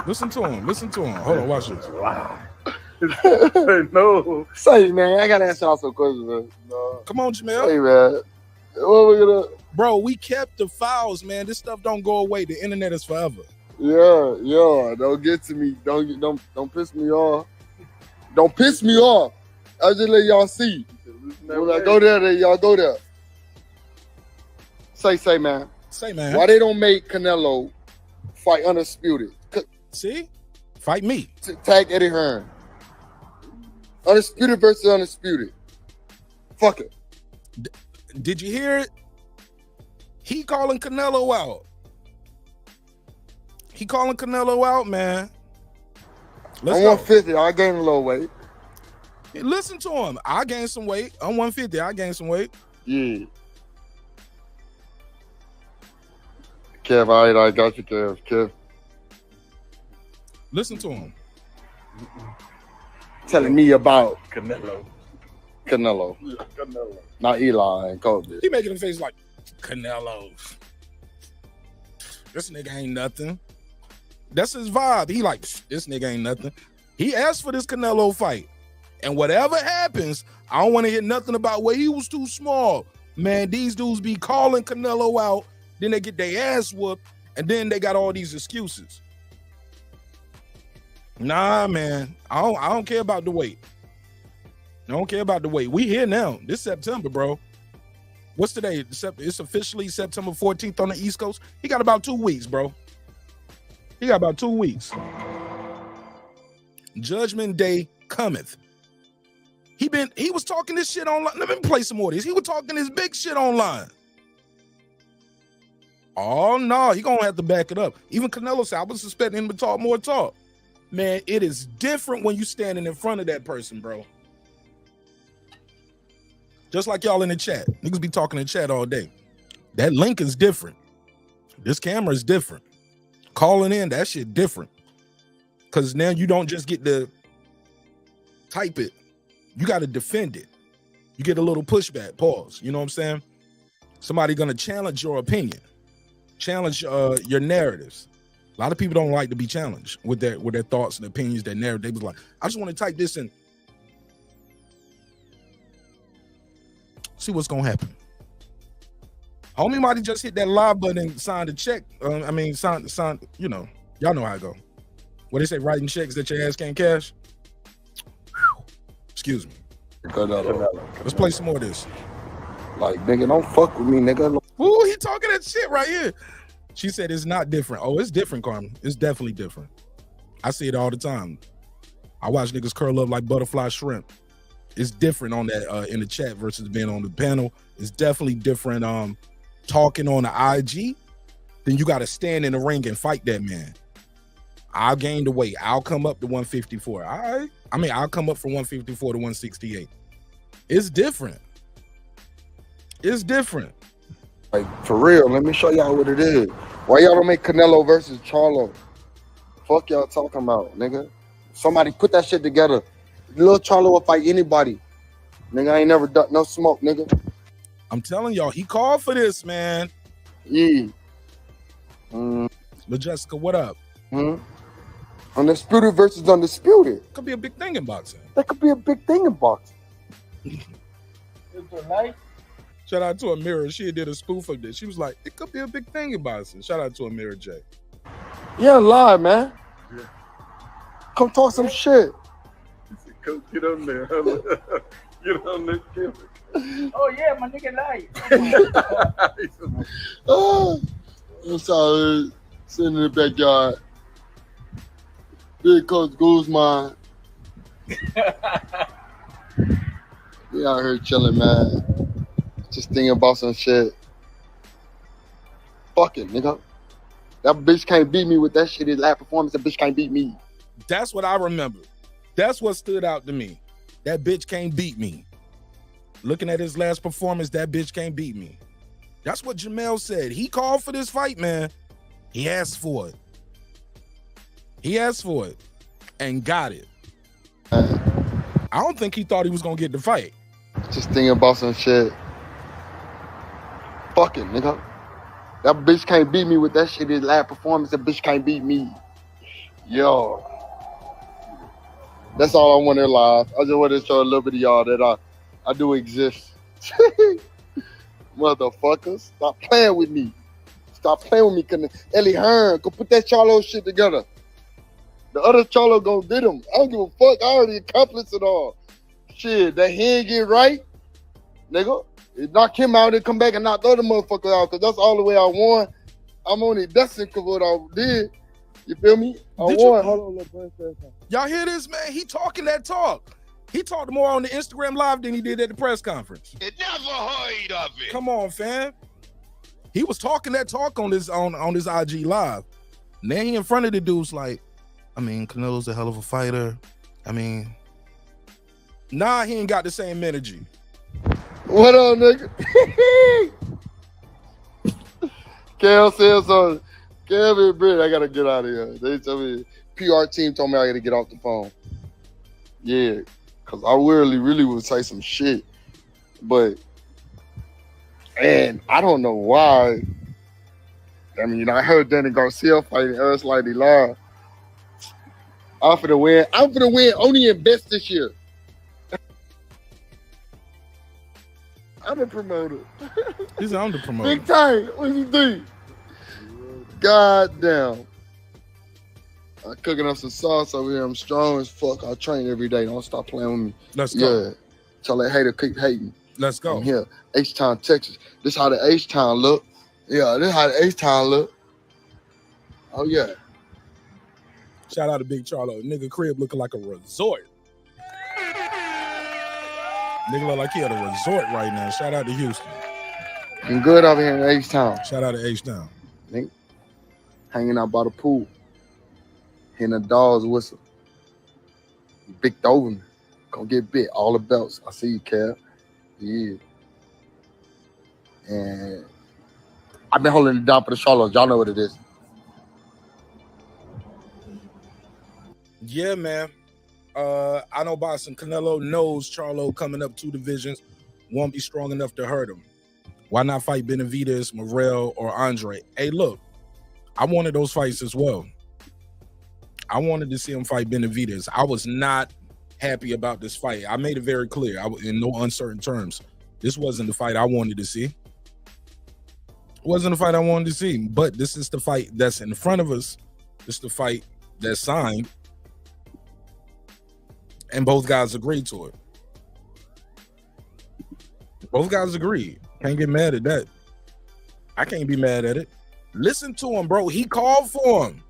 Listen to him. Hold on, watch this. Wow. No. Say, man, I gotta ask y'all some questions, man. No. Come on, Jamel. Hey, man. What we gonna? Bro, we kept the files, man. This stuff don't go away. The internet is forever. Yeah. Don't get to me. Don't piss me off. Don't piss me off. I just let y'all see. When I go there, then y'all go there. Say, man. Say, man. Why they don't make Canelo fight undisputed? See? Fight me. Tag Eddie Hearn. Undisputed versus undisputed. Fuck it. Did you hear it? He calling Canelo out. Man. I'm 150. I gained a little weight. Listen to him. I gained some weight. I'm 150. I gained some weight. Yeah. Kev, all right, I got you, Kev. Listen to him. Telling me about Canelo. Yeah, Canelo. Not Eli and Kobe. He making a face like, Canelo. This nigga ain't nothing. That's his vibe. He like, this nigga ain't nothing. He asked for this Canelo fight. And whatever happens, I don't want to hear nothing about where he was too small. Man, these dudes be calling Canelo out, then they get their ass whooped, and then they got all these excuses. Nah, man. I don't care about the weight. We here now. This September, bro. What's today? It's officially September 14th on the East Coast. He got about 2 weeks, bro. Judgment Day cometh. He was talking this shit online. Let me play some more of this. He was talking this big shit online. Oh no, he gonna have to back it up. Even Canelo said, I was suspecting him to talk more talk. Man, it is different when you standing in front of that person, bro. Just like y'all in the chat. Niggas be talking in chat all day. That link is different. This camera is different. Calling in, that shit different. Because now you don't just get to type it. You got to defend it. You get a little pushback, pause. You know what I'm saying? Somebody going to challenge your opinion. Challenge your narratives. A lot of people don't like to be challenged with their thoughts and opinions, their narrative. They was like, I just want to type this in. See what's gonna happen. Homie might have just hit that live button and signed a check. Sign. You know, y'all know how I go. What they say, writing checks that your ass can't cash. Whew. Excuse me. Let's play some more of this. Like, nigga, don't fuck with me, nigga. Ooh, he talking that shit right here. She said it's not different. Oh, it's different, Carmen. It's definitely different. I see it all the time. I watch niggas curl up like butterfly shrimp. It's different on that in the chat versus being on the panel. It's definitely different talking on the IG. Then you got to stand in the ring and fight that man. I'll gain the weight. I'll come up to 154. All right. I'll come up from 154 to 168. It's different. It's different. Like, for real, let me show y'all what it is. Why y'all don't make Canelo versus Charlo? Fuck y'all talking about, nigga. Somebody put that shit together. Little Charlo will fight anybody. Nigga, I ain't never done no smoke, nigga. I'm telling y'all, he called for this, man. Yeah. But Jessica, what up? Undisputed versus undisputed. Could be a big thing in boxing. That could be a big thing in boxing. Shout out to Amira. She did a spoof of this. She was like, it could be a big thing in boxing. Shout out to Amira J. Yeah, lie, man. Yeah. Come talk some shit. Coach, get on there. Get on this kid. Oh, yeah, my nigga light. I'm sorry. Sitting in the backyard. Big Coach Guzman. We out here chilling, man. Just thinking about some shit. Fuck it, nigga. That bitch can't beat me with that shit. His last performance, that bitch can't beat me. That's what I remember. That's what stood out to me. That bitch can't beat me. Looking at his last performance, that bitch can't beat me. That's what Jamel said. He called for this fight, man. He asked for it. He asked for it and got it. I don't think he thought he was going to get the fight. Just thinking about some shit. Fuck it, nigga. That bitch can't beat me with that shit. His last performance, that bitch can't beat me. Yo. That's all I want in life. I just want to show a little bit of y'all that I do exist. Motherfuckers, stop playing with me. Stop playing with me. Ellie Hearn, go put that Charlo shit together. The other Charlo gonna get him. I don't give a fuck. I already accomplished it all. Shit, that he ain't get right, nigga. It knock him out and come back and knock the other motherfucker out, because that's all the way I won. I'm only destined for what I did. You feel me? I won. Hold on, y'all hear this, man? He talking that talk. He talked more on the Instagram Live than he did at the press conference. You never heard of it. Come on, fam. He was talking that talk on this IG Live. And then he in front of the dudes like, Canelo's a hell of a fighter. Nah, he ain't got the same energy. What up, nigga? Cal said something. Kevin Britt, I gotta get out of here. They told me, PR team told me I gotta get off the phone. Yeah, because I really would say some shit. But, and I don't know why. I heard Danny Garcia fighting us like he live. I'm finna win only in best this year. I'm a promoter. He's on the promoter. Big time. What do you think? God damn. I'm cooking up some sauce over here. I'm strong as fuck. I train every day. Don't stop playing with me. Let's go. Yeah. Tell that hater keep hating. Let's go. I'm here. H-Town, Texas. This how the H-Town look. Yeah, this how the H-Town look. Oh, yeah. Shout out to Big Charlo. Nigga crib looking like a resort. Nigga look like he at a resort right now. Shout out to Houston. I'm good over here in H-Town. Shout out to H-Town. Hanging out by the pool. Hearing a dog's whistle. Big Doverman. Gonna get bit. All the belts. I see you, Kev. Yeah. And I've been holding it down for the Charlo. Y'all know what it is. Yeah, man. I know boxing. Canelo knows Charlo coming up 2 divisions won't be strong enough to hurt him. Why not fight Benavidez, Morrell, or Andre? Hey, look, I wanted those fights as well. I wanted to see him fight Benavidez. I was not happy about this fight. I made it very clear, in no uncertain terms. This wasn't the fight I wanted to see. It wasn't the fight I wanted to see, but this is the fight that's in front of us. This is the fight that's signed, and both guys agreed to it. Both guys agreed. Can't get mad at that. I can't be mad at it. Listen to him, bro. He called for him.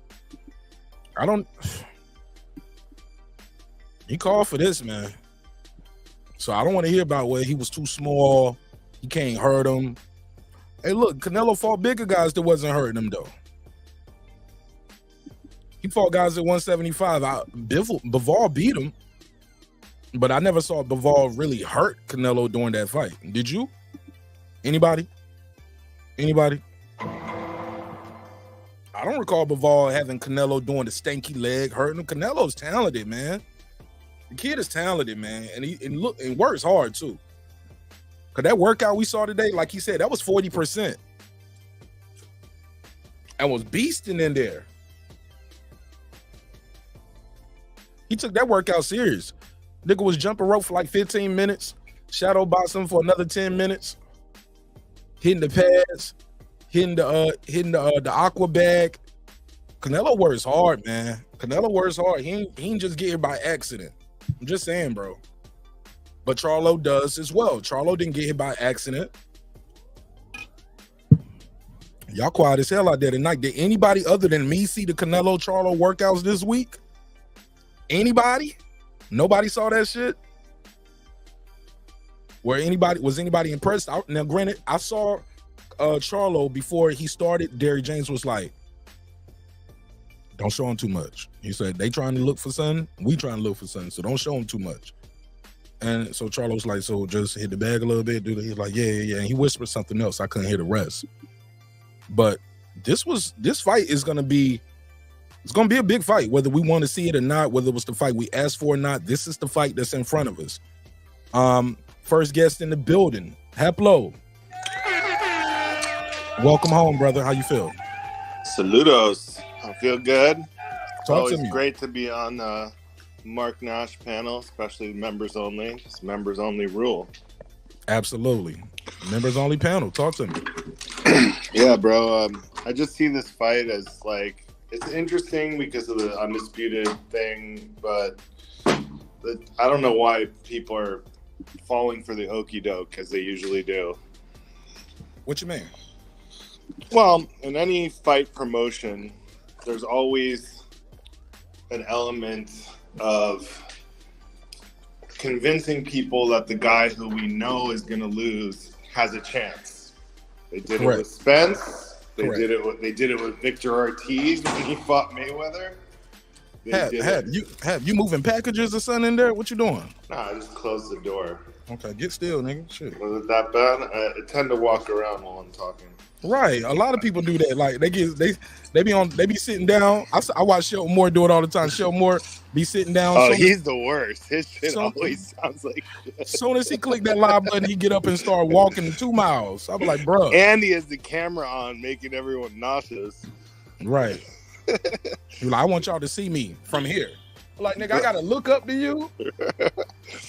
He called for this, man. So I don't want to hear about where he was too small. He can't hurt him. Hey, look, Canelo fought bigger guys that wasn't hurting him, though. He fought guys at 175. Bivol beat him, but I never saw Bivol really hurt Canelo during that fight. Did you? Anybody? I don't recall Bivol having Canelo doing the stanky leg, hurting him. Canelo's talented, man. The kid is talented, man, and he works hard too. Cause that workout we saw today, like he said, that was 40%, and was beasting in there. He took that workout serious. Nigga was jumping rope for like 15 minutes, shadow boxing for another 10 minutes, hitting the pads, hitting the aqua bag. Canelo works hard, man. Canelo works hard. He ain't just get here by accident. I'm just saying, bro. But Charlo does as well. Charlo didn't get hit by accident. Y'all quiet as hell out there tonight. Did anybody other than me see the Canelo Charlo workouts this week? Anybody? Nobody saw that shit? Was anybody impressed? Now, granted, I saw Charlo before he started. Derrick James was like, don't show him too much. He said, they trying to look for something, we trying to look for something, so don't show him too much. And so Charlo's like, so just hit the bag a little bit, dude. He's like, yeah. And he whispered something else. I couldn't hear the rest. But this fight is gonna be a big fight, whether we want to see it or not, whether it was the fight we asked for or not. This is the fight that's in front of us. First guest in the building, Haplo. Welcome home, brother. How you feel? Saludos. I feel good. It's Talk always to me. great to be on the Mark Nash panel, especially members only. It's members only rule. Absolutely. Members only panel. Talk to me. Yeah, bro. I just see this fight as like, it's interesting because of the undisputed thing, but I don't know why people are falling for the okie doke as they usually do. What you mean? Well, in any fight promotion, there's always an element of convincing people that the guy who we know is going to lose has a chance. They did Correct. it with Spence. They Correct. did it with Victor Ortiz when he fought Mayweather. Have you moving packages or something in there? What you doing? Nah, I just closed the door. Okay, get still, nigga. Shit. Was it that bad? I tend to walk around while I'm talking. Right. A lot of people do that. Like they be sitting down. I watch Sheldon Moore do it all the time. Sheldon Moore be sitting down. Oh, he's the worst. His shit So- always sounds like shit. Soon as he click that live button, he get up and start walking 2 miles. I'm like, bro. And he has the camera on, making everyone nauseous. Right. You're like, I want y'all to see me from here. I'm like, nigga, I gotta look up to you.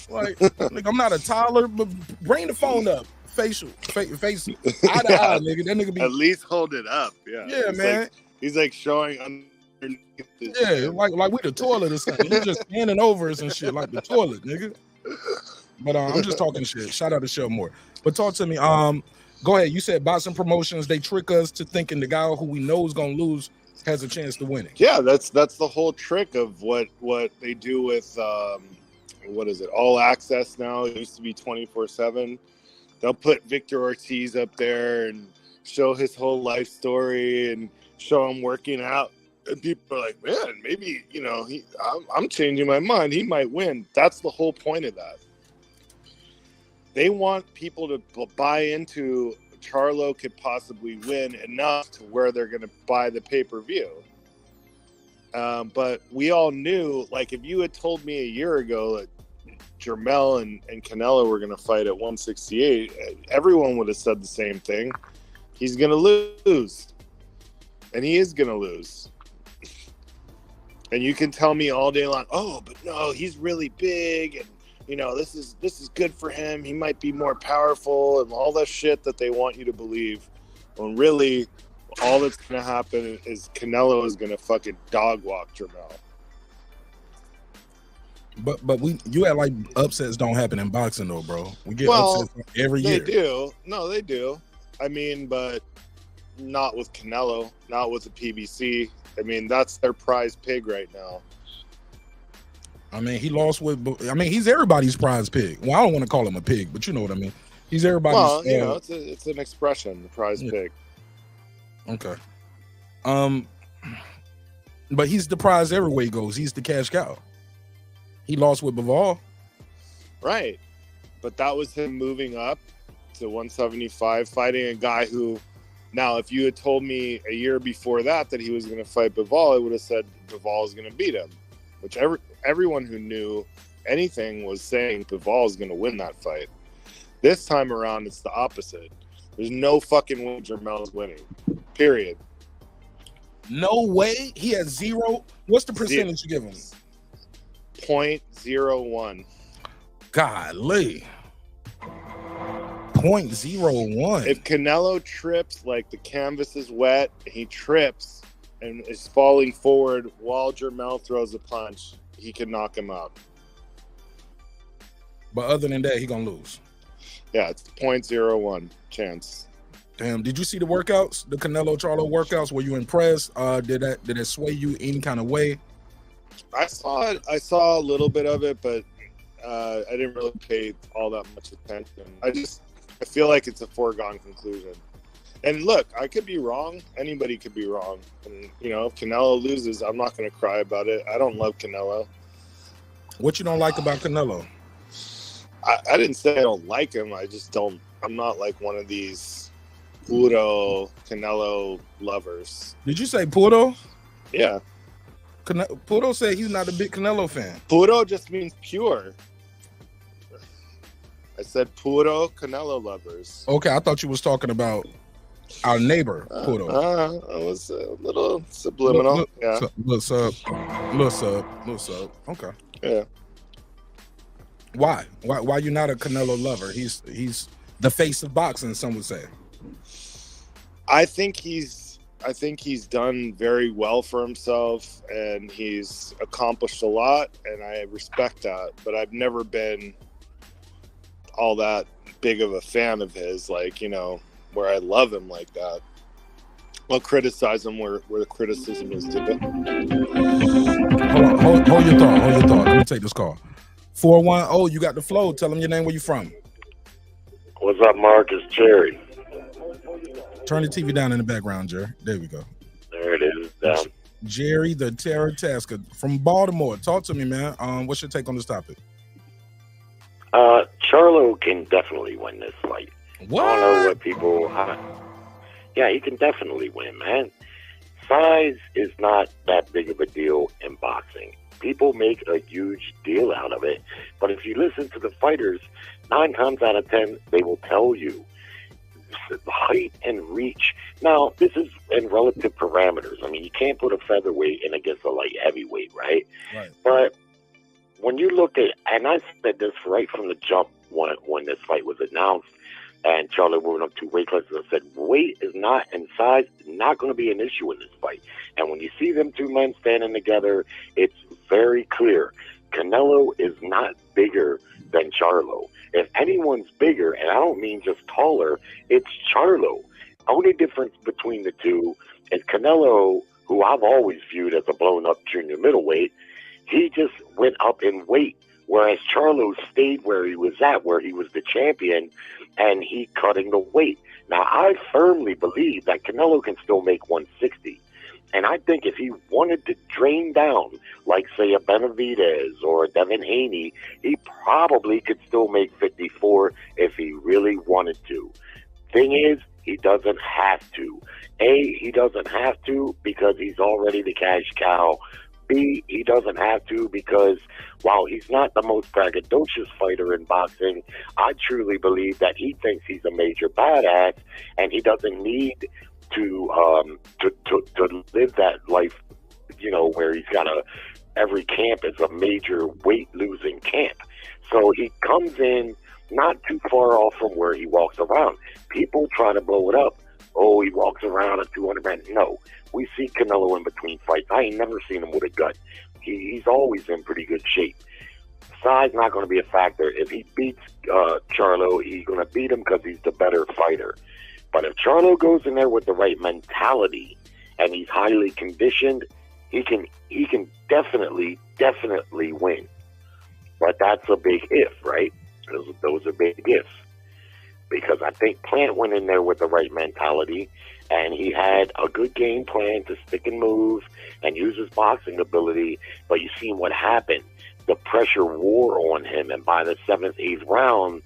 Like, nigga, I'm not a toddler, but bring the phone up. Face, eye to eye, nigga. That nigga be At least hold it up. Yeah. Yeah, man. He's like showing underneath the Yeah, like we the toilet or something. You just standing over us and shit like the toilet, nigga. But I'm just talking shit. Shout out to Sheldon Moore. But talk to me. Go ahead. You said boxing promotions, they trick us to thinking the guy who we know is gonna lose has a chance to win it. Yeah, that's the whole trick of what they do with what is it? All Access now. It used to be 24/7. They'll put Victor Ortiz up there and show his whole life story and show him working out. And people are like, man, maybe, I'm changing my mind. He might win. That's the whole point of that. They want people to buy into Charlo could possibly win enough to where they're going to buy the pay-per-view. But we all knew, like, if you had told me a year ago that Jermell and Canelo were going to fight at 168, everyone would have said the same thing. He's going to lose. and he is gonna lose. And you can tell me all day long, oh, but no, he's really big, and you know this is good for him. He might be more powerful, and all that shit that they want you to believe. When really, all that's gonna happen is Canelo is gonna fucking dog walk Jermell. But you act like upsets don't happen in boxing though, bro. We get upsets every year. They do. No, they do. I mean, but not with Canelo, not with the PBC. I mean, that's their prize pig right now. I mean, he lost with. I mean, he's everybody's prize pig. Well, I don't want to call him a pig, but you know what I mean. He's everybody's. Well, you know, it's an expression, the prize pig. Okay. But he's the prize everywhere he goes. He's the cash cow. He lost with Bivol. Right. But that was him moving up to 175, fighting a guy who, now, if you had told me a year before that he was going to fight Bivol, I would have said Bivol is going to beat him. Which everyone who knew anything was saying Bivol is going to win that fight. This time around, it's the opposite. There's no fucking way Jermell's winning. Period. No way? He has 0? What's the percentage you give him? 0.01. Golly. 0.01. If Canelo trips, like the canvas is wet, he trips and is falling forward while Jermell throws a punch, he can knock him out. But other than that, he gonna lose. Yeah, it's 0.01 chance. Damn, did you see the workouts? The Canelo Charlo workouts? Were you impressed? Did it sway you any kind of way? I saw it. I saw a little bit of it, but I didn't really pay all that much attention. I feel like it's a foregone conclusion. And look, I could be wrong. Anybody could be wrong. And, you know, if Canelo loses, I'm not going to cry about it. I don't love Canelo. What you don't like about Canelo? I didn't say I don't like him. I just don't. I'm not like one of these puro Canelo lovers. Did you say puro? Yeah. Puro said he's not a big Canelo fan. Puro just means pure. I said puro Canelo lovers. Okay, I thought you was talking about our neighbor, Puro. I was a little subliminal. Little sub. Okay. Yeah. Why you not a Canelo lover? He's the face of boxing, some would say. I think he's done very well for himself, and he's accomplished a lot, and I respect that. But I've never been all that big of a fan of his, like, you know, where I love him like that. I'll criticize him where the criticism is due. Hold your thought. Let me take this call. 410, you got the flow. Tell them your name, where you from. What's up, Mark? It's Jerry. Turn the TV down in the background, Jerry. There we go. There it is. Down. Jerry the Terror Tasker from Baltimore. Talk to me, man. What's your take on this topic? Charlo can definitely win this fight. What? I don't know what people... yeah, he can definitely win, man. Size is not that big of a deal in boxing. People make a huge deal out of it, but if you listen to the fighters, 9 times out of 10, they will tell you height and reach. Now, this is in relative parameters. I mean, you can't put a featherweight in against a light heavyweight, right? Right. But when you look at, and I said this right from the jump when this fight was announced, and Charlo went up 2 weight classes, I said, weight is not, and size is not going to be an issue in this fight. And when you see them 2 men standing together, it's very clear. Canelo is not bigger than Charlo. If anyone's bigger, and I don't mean just taller, it's Charlo. Only difference between the two is Canelo, who I've always viewed as a blown-up junior middleweight, he just went up in weight, whereas Charlo stayed where he was at, where he was the champion, and he cutting the weight. Now, I firmly believe that Canelo can still make 160. And I think if he wanted to drain down, like, say, a Benavidez or a Devin Haney, he probably could still make 54 if he really wanted to. Thing is, he doesn't have to. A, he doesn't have to because he's already the cash cow. B, he doesn't have to because while he's not the most braggadocious fighter in boxing, I truly believe that he thinks he's a major badass and he doesn't need to live that life, you know, where he's got every camp is a major weight losing camp. So he comes in not too far off from where he walks around. People try to blow it up. Oh, he walks around at 200 pounds. No, we see Canelo in between fights. I ain't never seen him with a gut. He's always in pretty good shape. Size not going to be a factor. If he beats Charlo, he's going to beat him because he's the better fighter. But if Charlo goes in there with the right mentality and he's highly conditioned, he can definitely win. But that's a big if, right? Those are big ifs. Because I think Plant went in there with the right mentality, and he had a good game plan to stick and move and use his boxing ability. But you see what happened. The pressure wore on him, and by the 7th, 8th round,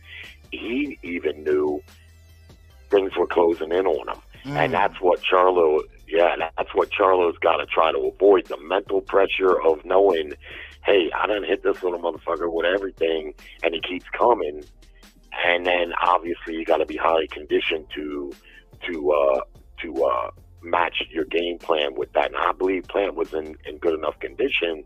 he even knew things were closing in on him. And that's what Charlo's got to try to avoid, the mental pressure of knowing, hey, I done hit this little motherfucker with everything, and he keeps coming. And then obviously you got to be highly conditioned to match your game plan with that. And I believe Plant was in good enough condition,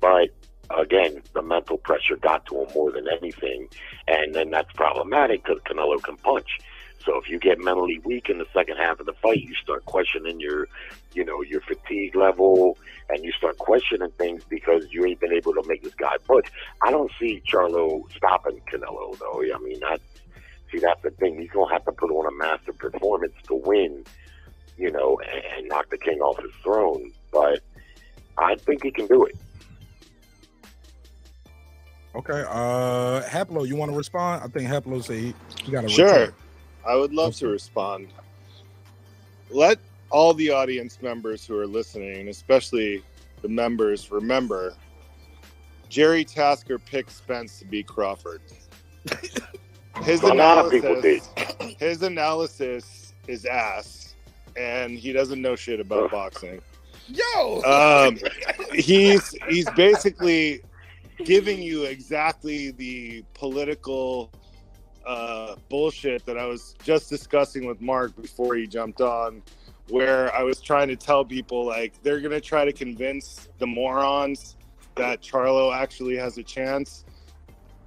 but again, the mental pressure got to him more than anything. And then that's problematic because Canelo can punch. So if you get mentally weak in the second half of the fight, you start questioning your fatigue level, and you start questioning things because you ain't been able to make this guy punch. I don't see Charlo stopping Canelo, though. I mean, that's the thing. He's going to have to put on a massive performance to win, you know, and knock the king off his throne. But I think he can do it. Okay. Haplo, you want to respond? I think Haplo said he got to Sure. return. I would love to respond. Let all the audience members who are listening, especially the members, remember Jerry Tasker picked Spence to beat Crawford. His analysis is ass, and he doesn't know shit about boxing. He's basically giving you exactly the political bullshit that I was just discussing with Mark before he jumped on, where I was trying to tell people, like, they're going to try to convince the morons that Charlo actually has a chance.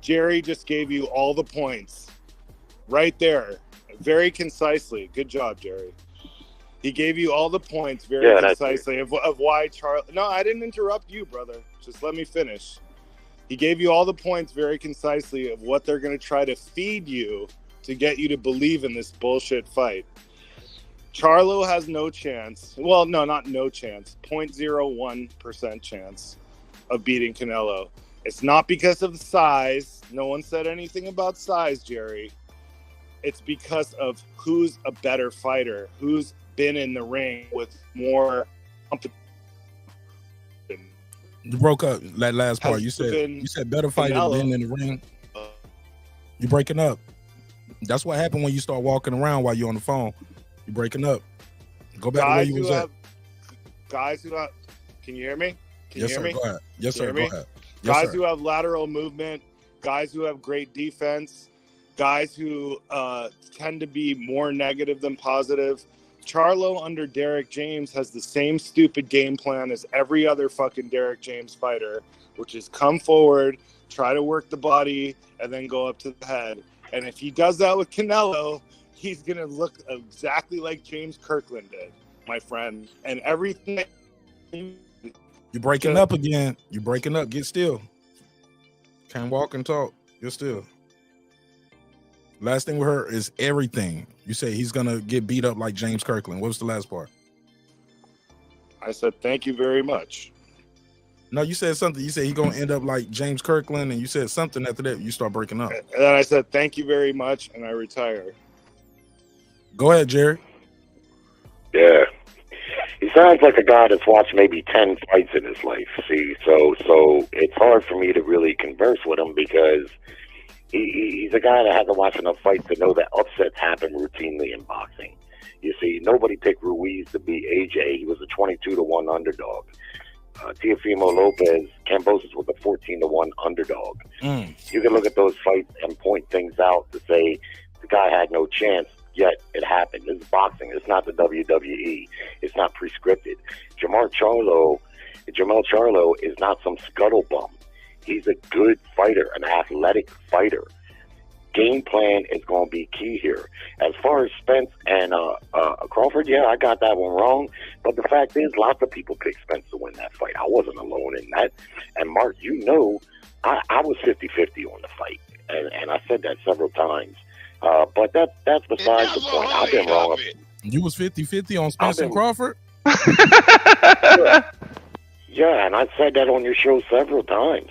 Jerry just gave you all the points right there, very concisely. Good job, Jerry. He gave you all the points very concisely of why Charlo... No, I didn't interrupt you, brother. Just let me finish. He gave you all the points very concisely of what they're going to try to feed you to get you to believe in this bullshit fight. Charlo has no chance. Well, no, not no chance. 0.01% chance of beating Canelo. It's not because of the size. No one said anything about size, Jerry. It's because of who's a better fighter, who's been in the ring with more competition. You broke up that last part. You said better fighter been in the ring. You're breaking up. That's what happened when you start walking around while you're on the phone. You're breaking up. Go back to where you was at. Guys who have... Can you hear me? Can yes, you hear sir. me? Go ahead. Yes, sir. Go ahead. Yes, Guys sir. who have lateral movement, guys who have great defense, guys who tend to be more negative than positive. Charlo under Derek James has the same stupid game plan as every other fucking Derek James fighter, which is come forward, try to work the body, and then go up to the head. And if he does that with Canelo, he's going to look exactly like James Kirkland did, my friend. And everything... You're breaking up again. You're breaking up. Get still. Can't walk and talk. You're still. Last thing we heard is everything. You say he's going to get beat up like James Kirkland. What was the last part? I said, thank you very much. No, you said something. You said he's going to end up like James Kirkland, and you said something after that. You start breaking up. And then I said, thank you very much, and I retire. Go ahead, Jerry. Yeah. He sounds like a guy that's watched maybe 10 fights in his life. See, so it's hard for me to really converse with him because he's a guy that hasn't watched enough fights to know that upsets happen routinely in boxing. You see, nobody picked Ruiz to beat AJ. He was a 22-1 underdog. Teofimo Lopez, Cambosis was a 14-1 underdog. You can look at those fights and point things out to say the guy had no chance. yet it happened. This is boxing. It's not the WWE. It's not prescripted. Jamel Charlo is not some scuttlebum. He's a good fighter, an athletic fighter. Game plan is going to be key here. As far as Spence and Crawford, yeah, I got that one wrong. But the fact is, lots of people picked Spence to win that fight. I wasn't alone in that. And Mark, you know, I was 50-50 on the fight. And I said that several times. But that's besides the point. I've been wrong. You was 50-50 on Spence and Crawford? Yeah, and I said that on your show several times.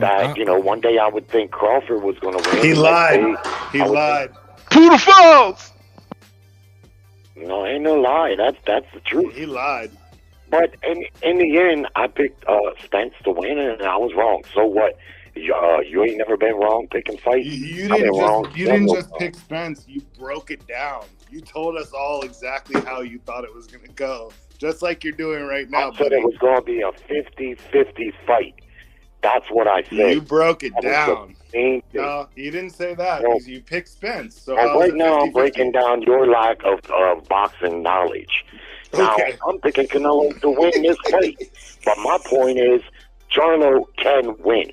That, you know, one day I would think Crawford was going to win. He lied. He lied. Who the falls? No, ain't no lie. That's the truth. He lied. But in the end, I picked Spence to win, and I was wrong. So what? You ain't never been wrong picking fights. You didn't just pick Spence. You broke it down. You told us all exactly how you thought it was going to go, just like you're doing right now. I said it was going to be a 50-50 fight. That's what I said. You broke it down. No, you didn't say that. No. You picked Spence. So right now, I'm breaking down your lack of boxing knowledge. Now, I'm picking Canelo to win this fight. But my point is, Charlo can win.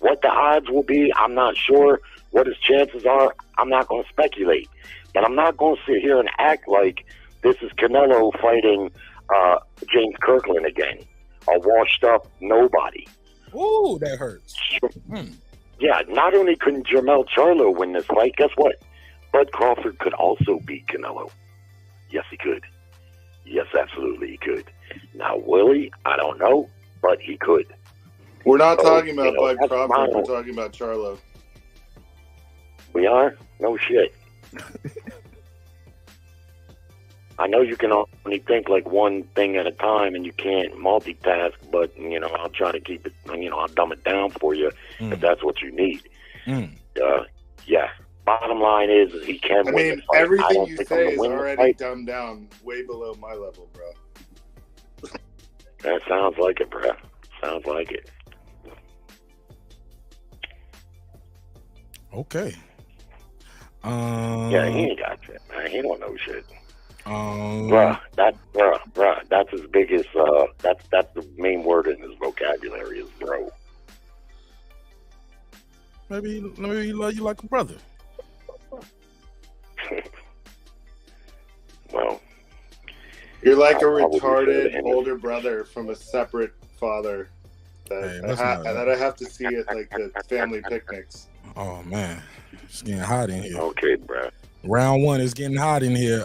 What the odds will be, I'm not sure. What his chances are, I'm not going to speculate. But I'm not going to sit here and act like this is Canelo fighting James Kirkland again, a washed-up nobody. Ooh, that hurts. Yeah, not only could Jamel Charlo win this fight, guess what? Bud Crawford could also beat Canelo. Yes, he could. Yes, absolutely he could. Now, will he? I don't know, but he could. We're not talking about Bud Crawford. We're talking about Charlo. We are? No shit. I know you can only think like one thing at a time and you can't multitask, but, you know, I'll try to keep it, you know, I'll dumb it down for you if that's what you need. Yeah. Bottom line is he can win the fight. Everything you say is already dumbed down way below my level, bro. That sounds like it, bro. Sounds like it. Okay. Yeah, he ain't got shit, man. He don't know shit. Bruh, that's his biggest, that's the main word in his vocabulary is bro. Maybe he love you like a brother. Well, you're like a retarded older brother from a separate father that I have to see at like the family picnics. Oh man, it's getting hot in here. Okay, bro. Round one is getting hot in here.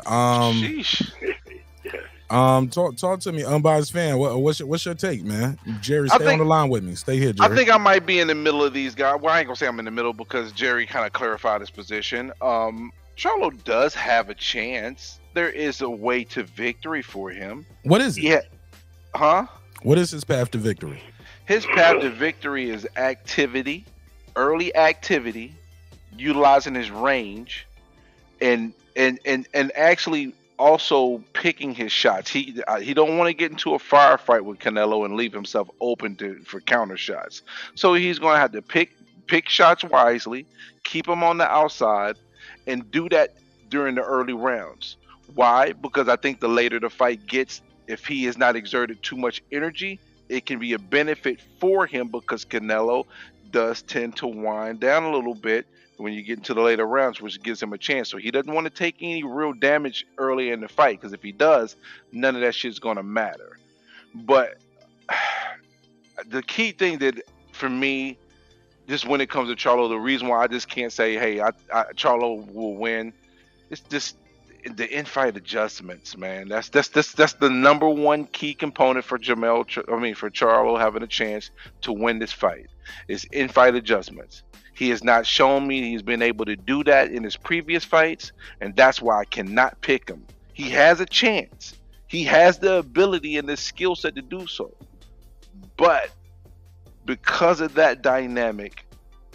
Talk to me, unbiased fan. What's your take, man? Jerry, stay on the line with me. Stay here, Jerry. I think I might be in the middle of these guys. Well, I ain't gonna say I'm in the middle because Jerry kind of clarified his position. Charlo does have a chance. There is a way to victory for him. What is it? Yeah. Huh? What is his path to victory? His path to victory is activity, early activity, utilizing his range, and actually also picking his shots. He don't want to get into a firefight with Canelo and leave himself open for counter shots. So he's going to have to pick shots wisely, keep him on the outside, and do that during the early rounds. Why? Because I think the later the fight gets, if he has not exerted too much energy, it can be a benefit for him because Canelo does tend to wind down a little bit when you get into the later rounds, which gives him a chance. So he doesn't want to take any real damage early in the fight, because if he does, none of that shit's going to matter. But the key thing that, for me, just when it comes to Charlo, the reason why I just can't say, hey, Charlo will win, it's just the in-fight adjustments, man. That's the number one key component for Charlo having a chance to win this fight, is in-fight adjustments. He has not shown me he's been able to do that in his previous fights, and that's why I cannot pick him. He has a chance. He has the ability and the skill set to do so. But because of that dynamic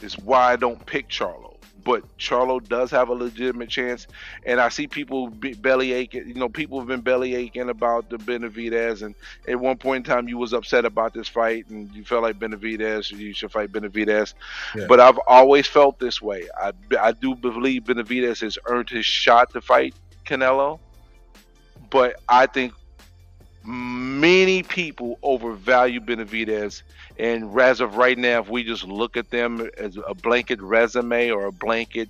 is why I don't pick Charlo. but Charlo does have a legitimate chance. And I see people belly aching. You know, people have been belly aching about the Benavidez, and at one point in time, you was upset about this fight, and you felt like you should fight Benavidez. Yeah. But I've always felt this way. I do believe Benavidez has earned his shot to fight Canelo, but I think many people overvalue Benavidez, and as of right now, if we just look at them as a blanket resume or a blanket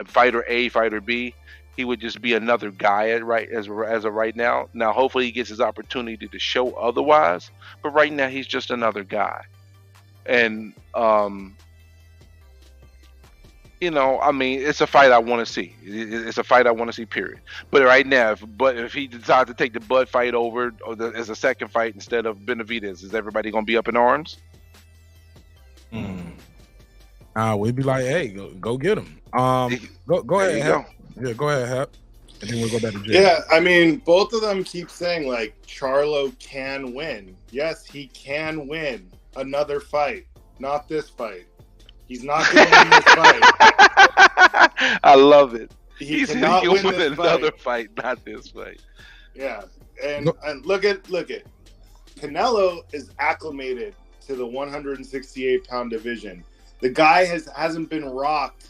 fighter A, fighter B, he would just be another guy as of right now. Now, hopefully, he gets his opportunity to show otherwise, but right now, he's just another guy. And you know, I mean, it's a fight I want to see. It's a fight I want to see, period. But right now, if he decides to take the Bud fight over as a second fight instead of Benavidez, is everybody going to be up in arms? We'd be like, hey, go get him. Go ahead, Hap. Yeah, go ahead, Hap. And then we'll go back to Jay. Yeah, I mean, both of them keep saying, like, Charlo can win. Yes, he can win another fight, not this fight. He's not going to win this fight. I love it. He cannot win this another fight, not this fight. Yeah, and look at Canelo is acclimated to the 168-pound division. The guy hasn't been rocked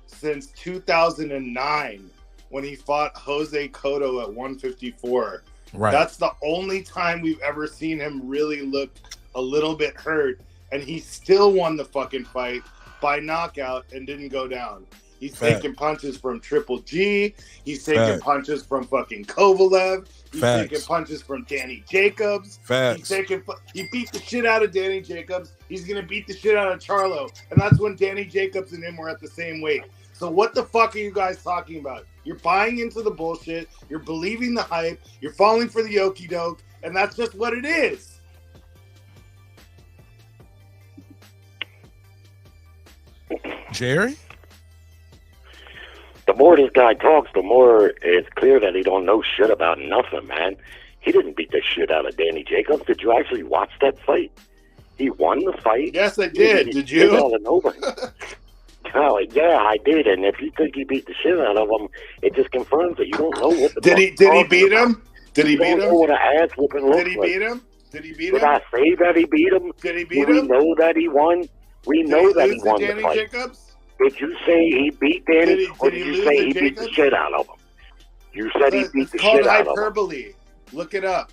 since 2009 when he fought Jose Cotto at 154. Right. That's the only time we've ever seen him really look a little bit hurt, and he still won the fucking fight by knockout and didn't go down. He's taking punches from Triple G. He's taking punches from fucking Kovalev. He's taking punches from Danny Jacobs. He beat the shit out of Danny Jacobs. He's gonna beat the shit out of Charlo, and that's when Danny Jacobs and him were at the same weight. So what the fuck are you guys talking about? You're buying into the bullshit. You're believing the hype. You're falling for the okie doke, and that's just what it is. Jerry? The more this guy talks, the more it's clear that he don't know shit about nothing, man. He didn't beat the shit out of Danny Jacobs. Did you actually watch that fight? He won the fight. Yes, I did. Did you? Oh, yeah, I did. And if you think he beat the shit out of him, it just confirms that you don't know what the Did he beat him? Did he beat him? Know what an ass whooping looks Did he beat him? Did he beat him? Did I say that he beat him? Did he beat him? him? We know that he won. We know that he won Danny the fight. Jacobs? Did you say he beat Danny, or did you say he beat the shit out of him? You said he beat the shit out of him. It's called hyperbole. Look it up.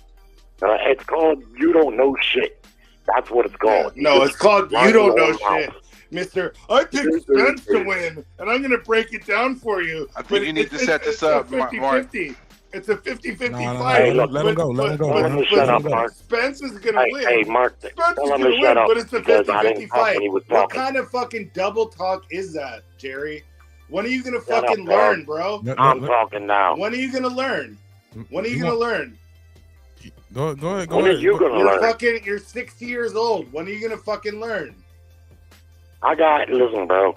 It's called you don't know shit. That's what it's called. No, it's called you don't know shit. Mr. I picked Spence to win, and I'm going to break it down for you. I think you need to set this up, Mark. It's a 50-50 No, fight. hey, let him go. Let him go. Let him shut up, Mark. Spence is going to win. Hey, Mark, Spence tell is him going to to shut win, up but it's a because I 50-50 didn't talk fight. when he was What talking. kind of fucking double talk is that, Jerry? When are you going to Shut fucking up, learn, bro? I'm talking now. When are you going to learn? When are you going to learn? Go ahead. When are you going to learn? You're 60 years old. When are you going to fucking learn? Listen, bro.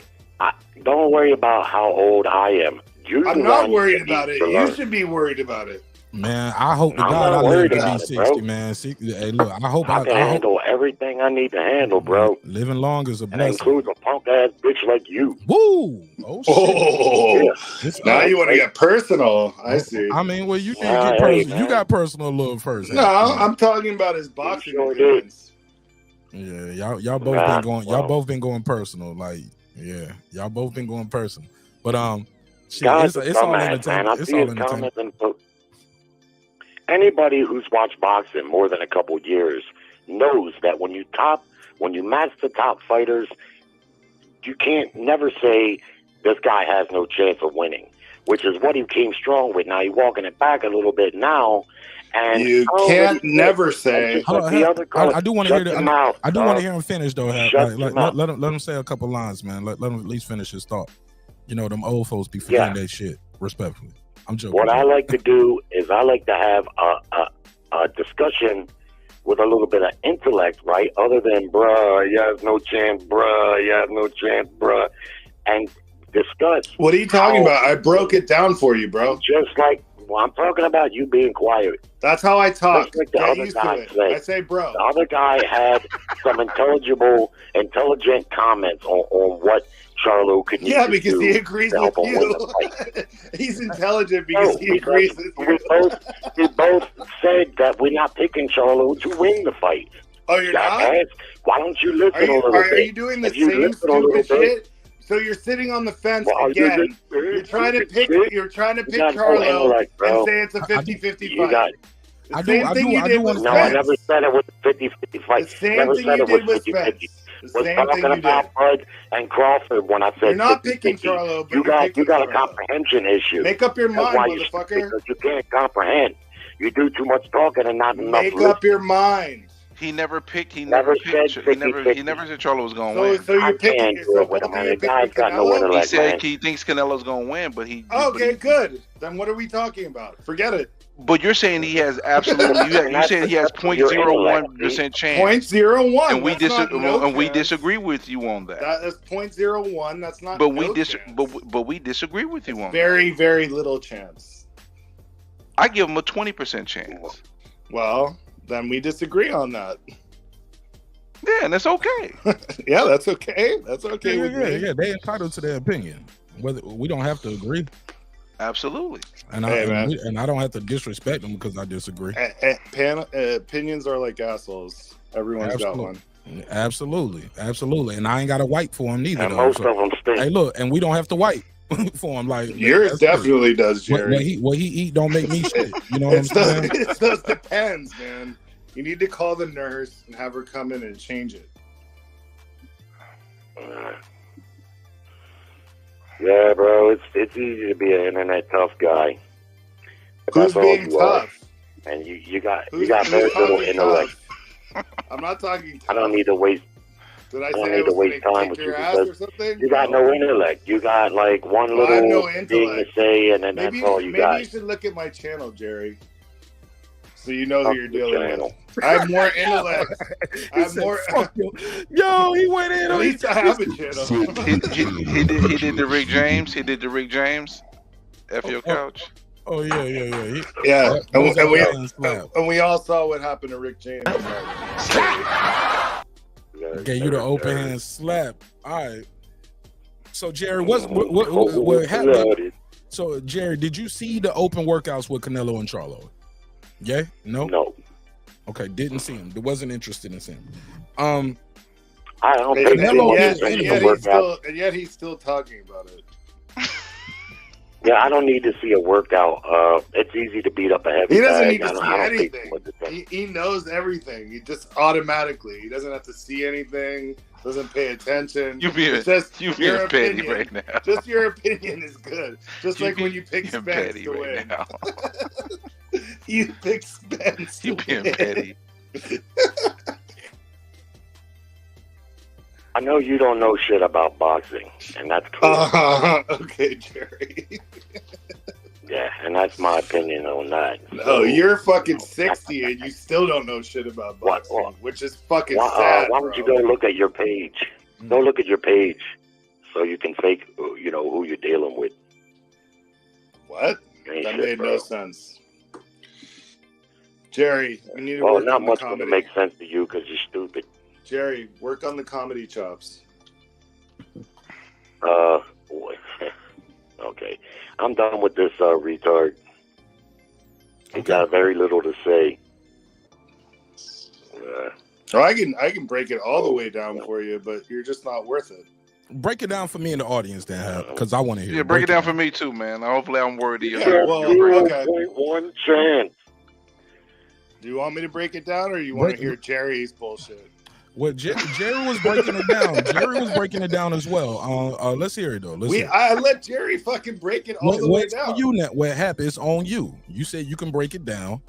Don't worry about how old I am. I'm not worried about it. You should be worried about it. Man, I hope to God I live to be 60, man. Hey, look, I hope I can handle everything I need to handle, bro. Living long is a And that blessing. includes a punk ass bitch like you. Woo! Oh, shit. Now you want to get personal. I see. I mean, well, you can get personal. You got personal a little first. No, I'm talking about his boxing opinions. Yeah, y'all both been going. Y'all both been going personal. Like, yeah, y'all both been going personal. But shit, it's all entertainment. It's all entertainment. Anybody who's watched boxing more than a couple years knows that when you match the top fighters, you can't never say this guy has no chance of winning, which is what he came strong with. Now he's walking it back a little bit now, and you can't never say. I do want to hear that. I do want to hear him finish though. Let him say a couple lines, man. Let him at least finish his thought. You know, them old folks be forgetting that shit. Respectfully. I'm joking. What I like to do is I like to have a discussion with a little bit of intellect, right? Other than, bruh, you have no chance, bruh, you have no chance, bruh. And discuss. What are you talking about? I broke it down for you, bro. Just like, I'm talking about you being quiet. That's how I talk. Just like the other guy said. I say, bro. The other guy had some intelligent comments on what Charlo could need Yeah, to because do he agrees to with help him win you. the fight? He's intelligent because he agrees with you. We both said that we're not picking Charlo to win the fight. Oh, you're not? Why don't you listen a little bit? Are you doing the If you same listen a little stupid bit- shit? So you're sitting on the fence Well, again. You're trying to pick Charlo and say it's a 50-50 fight. The same thing you did with No, I Spence. never said it was a 50-50 fight. The same Never thing said you it was did with 50-50. Spence. The Was same thing talking you about did. Bud and Crawford when I said You're not 50-50. picking Charlo, but you you're got a Charlo. comprehension issue. Make up your That's mind, why you're motherfucker. stupid, because you can't comprehend. You do too much talking and not enough Make up your mind. He never picked. He Never never said picked. He never 50-50. said Charlo was gonna win. So you're picking. can't do So it with both him, of man. you The guy's picking got no Canelo? He intellect, said man. he thinks Canelo's gonna win, but he. Okay, good. Then what are we talking about? Forget it. But you're saying he has absolutely. You saying he has 0.01% chance. 0.01. And we That's not no we chance. disagree with you on that. That's 0.01. That's not. But no we chance. but we disagree with you on that. Very, very little chance. I give him a 20% chance. Well, then we disagree on that. Yeah, and that's okay. Yeah, that's okay. That's okay with me. Yeah. They entitled to their opinion. Whether we don't have to agree. Absolutely. And I don't have to disrespect them because I disagree. Opinions are like assholes. Everyone's got one. Absolutely. And I ain't got to wipe for them neither. And though, most so. of them stink. Hey, look, and we don't have to wipe for him. Like yours definitely does, Jerry. What he eat don't make me shit. You know what I'm saying? It just depends, man. You need to call the nurse and have her come in and change it. Yeah, bro, it's easy to be an internet tough guy. Who's That's all being you are. tough? And you got Who's very little talking intellect. tough? I'm not talking tough. I don't need to waste. Did I I don't say I need to was waste going time to with kick you your ass or because something? you got no intellect. You got like one Well, I have little no thing to intellect. say, and then Maybe, that's all you maybe got. you should look at my channel, Jerry, so you know who Fuck you're the dealing channel. with. I have more intellect. I have more. Yo, he went in. At least I have a channel. He did the Rick James. He did the Rick James. F your couch. Oh yeah. Yeah, Slap. and we all saw what happened to Rick James. Gave you the open hand slap. All right. So Jerry, what happened? So Jerry, did you see the open workouts with Canelo and Charlo? Yeah? No? No. Okay, didn't see him. Wasn't interested in seeing him. I don't think and yet he's still talking about it. Yeah, I don't need to see a workout. It's easy to beat up a heavy He doesn't bag. need to see I don't think anything. what to think. He knows everything. He just automatically. He doesn't have to see anything. Doesn't pay attention. You being your petty opinion. right now. Just your opinion is good. Just like when you pick You're Spence petty to right win. now. You pick Spence. You to being win. petty. I know you don't know shit about boxing, and that's clear. Okay, Jerry. Yeah, and that's my opinion on that. No, you're fucking 60 and you still don't know shit about boxing, which is fucking sad. Why don't you go look at your page? Go look at your page so you can fake, who you're dealing with. What? Ain't That shit, made bro. no sense. Jerry, you need to Well, work not on the much going to comedy. make sense to you because you're stupid. Jerry, work on the comedy chops. Okay. I'm done with this retard. He got very little to say. Oh, I can break it all the way down for you, but you're just not worth it. Break it down for me in the audience, then, because I want to hear. Yeah, break it down for me too, man. Hopefully, I'm worthy of Yeah, it. well, okay. 0.1 chance. Do you want me to break it down, or you want to hear Jerry's bullshit? Well, Jerry was breaking it down. Jerry was breaking it down as well. Let's hear it though. I let Jerry fucking break it all the way down. For you, what happened? It's on you. You said you can break it down.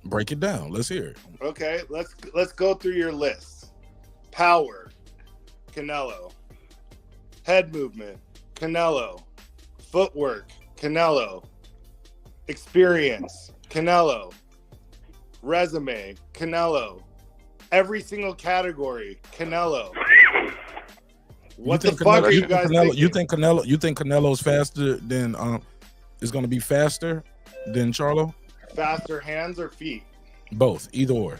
Break it down. Let's hear it. Okay, let's go through your list. Power, Canelo. Head movement, Canelo. Footwork, Canelo. Experience, Canelo. Resume, Canelo. Every single category, Canelo. What the fuck are you guys thinking? You think Canelo's faster than is going to be faster than Charlo? Faster hands or feet? Both, either or.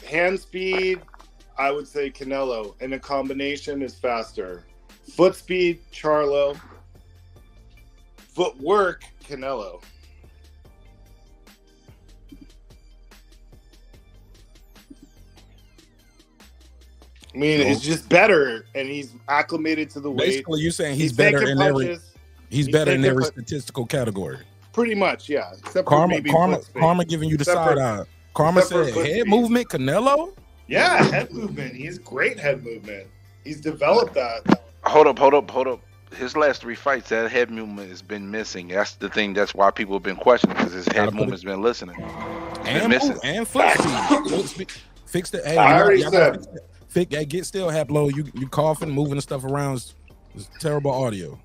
Hand speed, I would say Canelo, and a combination is faster. Foot speed, Charlo. Footwork, Canelo. I mean, it's just better, and he's acclimated to the weight. Basically, you're saying he's better in every statistical category. Pretty much, yeah. Except Karma for giving you the side eye. Karma said head movement, Canelo. Yeah, head movement. He has great head movement. He's developed that. Hold up. His last 3 fights, that head movement has been missing. That's the thing. That's why people have been questioning, because his head movement's been listening. And foot speed. Fix the. Hey, I already said. Get still, Haplo. You coughing, moving the stuff around. It's terrible audio.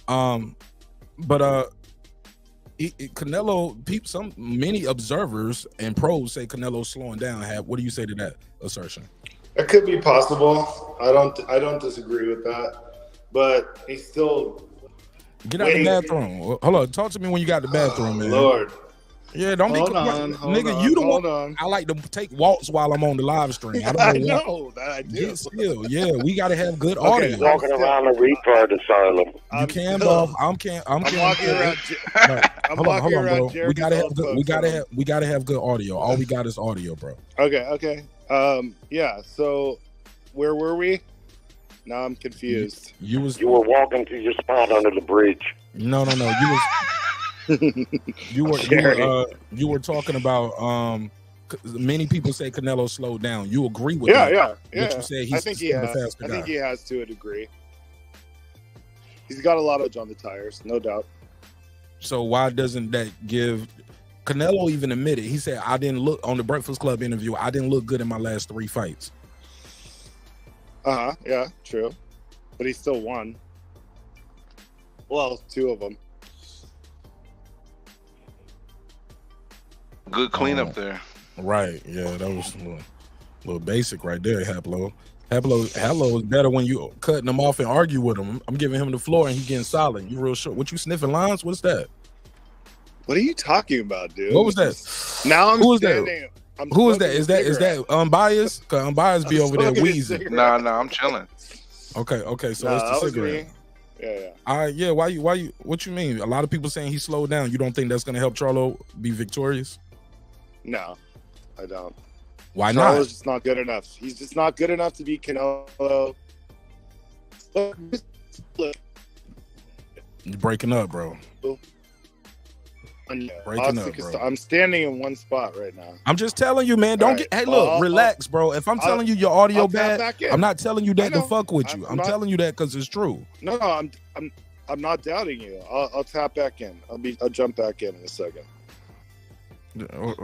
But Canelo. Many observers and pros say Canelo's slowing down. What do you say to that assertion? It could be possible. I don't disagree with that. But he's still. Get out the bathroom. Hold on. Talk to me when you got the bathroom, man. Lord. Yeah, don't be nigga. You the one. I like to take walks while I'm on the live stream. I know that I do. Get still. Yeah, we gotta have good audio. Walking around the retard asylum. You can, bro. I'm walking around. Hold on, bro. We gotta have good audio. All we got is audio, bro. Okay. Yeah. So, where were we? Now I'm confused. You were walking to your spot under the bridge. No. You were talking about many people say Canelo slowed down. You agree with that? Yeah. What you say? I think he has to a degree. He's got a lot of on the tires, no doubt. So why doesn't that give Canelo even admitted? He said, I didn't look on the Breakfast Club interview. I didn't look good in my last 3 fights. Yeah, true. But he still won. Well, 2 of them. Good cleanup there. Right. Yeah, that was a little basic right there, Haplo. Haplo is better when you cutting him off and argue with him. I'm giving him the floor and he getting silent. You real short. What, you sniffing lines? What's that? What are you talking about, dude? What was that? Now I'm Who is standing. that? Who is that? Is that unbiased? Cause unbiased be over there wheezing. Nah, I'm chilling. Okay. So it's the cigarette. Yeah. Why you? What you mean? A lot of people saying he slowed down. You don't think that's gonna help Charlo be victorious? No, I don't. Why not? Charlo's just not good enough. He's just not good enough to beat Canelo. You're breaking up, bro. Breaking up, bro. I'm standing in one spot right now. I'm just telling you, man. Don't get. Hey, look, relax, bro. If I'm telling you your audio bad, I'm not telling you that to fuck with you. I'm telling you that because it's true. No, I'm not doubting you. I'll tap back in. I'll jump back in a second.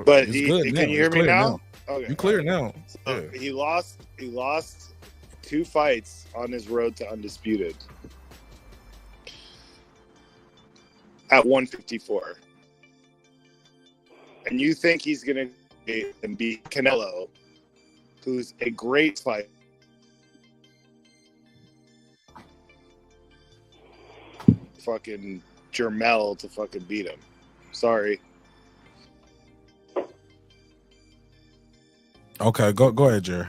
But can you hear me now? Okay. You clear now. So he lost 2 fights on his road to undisputed at 154. And you think he's gonna beat Canelo, who's a great fighter. Fucking Jermel to fucking beat him. Sorry. Okay, go ahead, Jerry.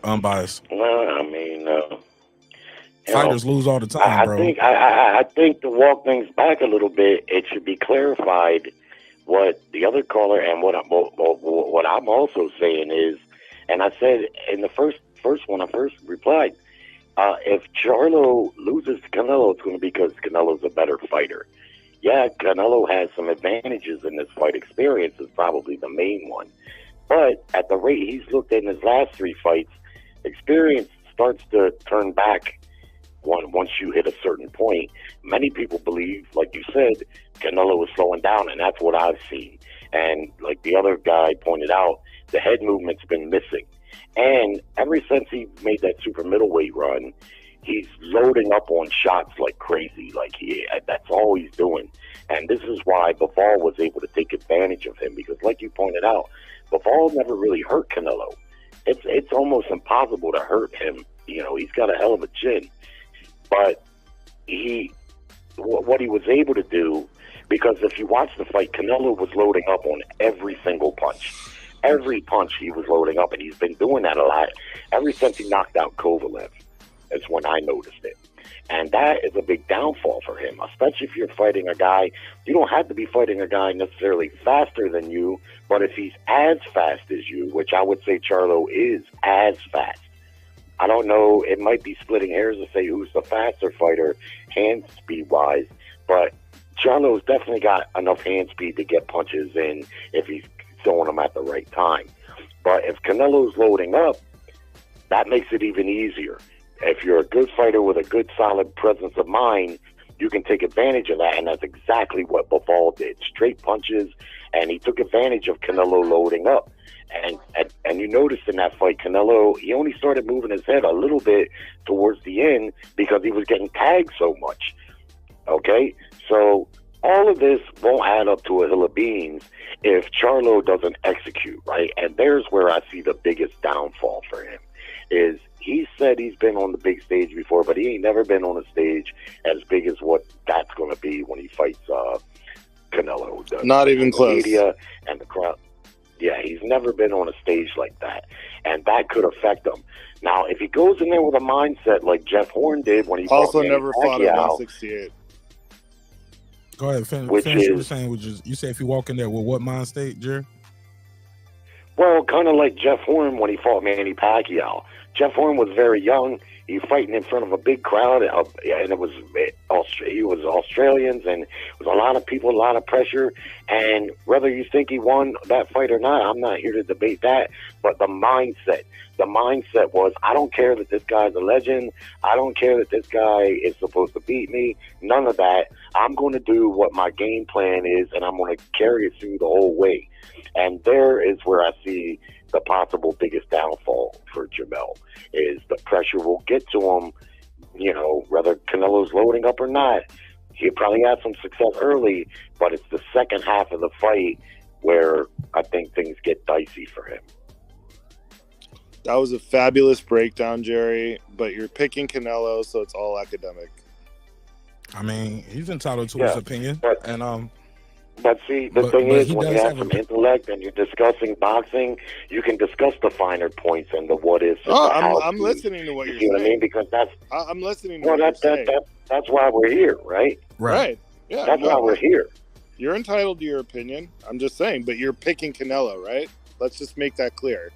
Unbiased. Well, I mean, fighters lose all the time, bro. I think to walk things back a little bit, it should be clarified what the other caller and what I'm also saying is, and I said in the first when I first replied, if Charlo loses to Canelo, it's going to be because Canelo's a better fighter. Yeah, Canelo has some advantages in this fight. Experience is probably the main one. But at the rate he's looked at in his last 3 fights, experience starts to turn back once you hit a certain point. Many people believe, like you said, Canelo is slowing down, and that's what I've seen. And like the other guy pointed out, the head movement's been missing. And ever since he made that super middleweight run, he's loading up on shots like crazy. That's all he's doing. And this is why Bivol was able to take advantage of him, because like you pointed out, Bivol never really hurt Canelo. It's almost impossible to hurt him. You know, he's got a hell of a chin. But what he was able to do, because if you watch the fight, Canelo was loading up on every single punch. Every punch he was loading up, and he's been doing that a lot ever since he knocked out Kovalev. is when I noticed it. And that is a big downfall for him, especially if you're fighting a guy. You don't have to be fighting a guy necessarily faster than you, but if he's as fast as you, which I would say Charlo is as fast. I don't know, it might be splitting hairs to say who's the faster fighter hand speed wise, but Charlo's definitely got enough hand speed to get punches in if he's throwing them at the right time. But if Canelo's loading up, that makes it even easier. If you're a good fighter with a good solid presence of mind, you can take advantage of that, and that's exactly what Bivol did. Straight punches, and he took advantage of Canelo loading up. And you noticed in that fight, Canelo, he only started moving his head a little bit towards the end because he was getting tagged so much. Okay? So all of this won't add up to a hill of beans if Charlo doesn't execute, right? And there's where I see the biggest downfall for him, is he said he's been on the big stage before, but he ain't never been on a stage as big as what that's going to be when he fights Canelo. Not even close. Media and the crowd. Yeah, he's never been on a stage like that, and that could affect him. Now, if he goes in there with a mindset like Jeff Horn did when he also fought never Manny fought at Pacquiao, 168. Go ahead, finish what you were saying. You say if you walk in there with what mind state, Jerry? well, kind of like Jeff Horn when he fought Manny Pacquiao. Jeff Horn was very young. He was fighting in front of a big crowd, and he was Australians, and it was a lot of people, a lot of pressure. And whether you think he won that fight or not, I'm not here to debate that. But the mindset was, I don't care that this guy's a legend. I don't care that this guy is supposed to beat me. None of that. I'm going to do what my game plan is, and I'm going to carry it through the whole way. And there is where I see the possible biggest downfall for Jamel, is the pressure will get to him, whether Canelo's loading up or not. He'll probably have some success early, but it's the second half of the fight where I think things get dicey for him. That was a fabulous breakdown, Jerry, but you're picking Canelo, so it's all academic. I mean, he's entitled to his opinion. But see, the thing is, when you have some intellect and you're discussing boxing, you can discuss the finer points and the what ifs. I'm listening to what you're saying. What I mean? Because I'm listening to what you're saying. That's why we're here, right? Right. Yeah. That's why we're here. You're entitled to your opinion. I'm just saying, but you're picking Canelo, right? Let's just make that clear.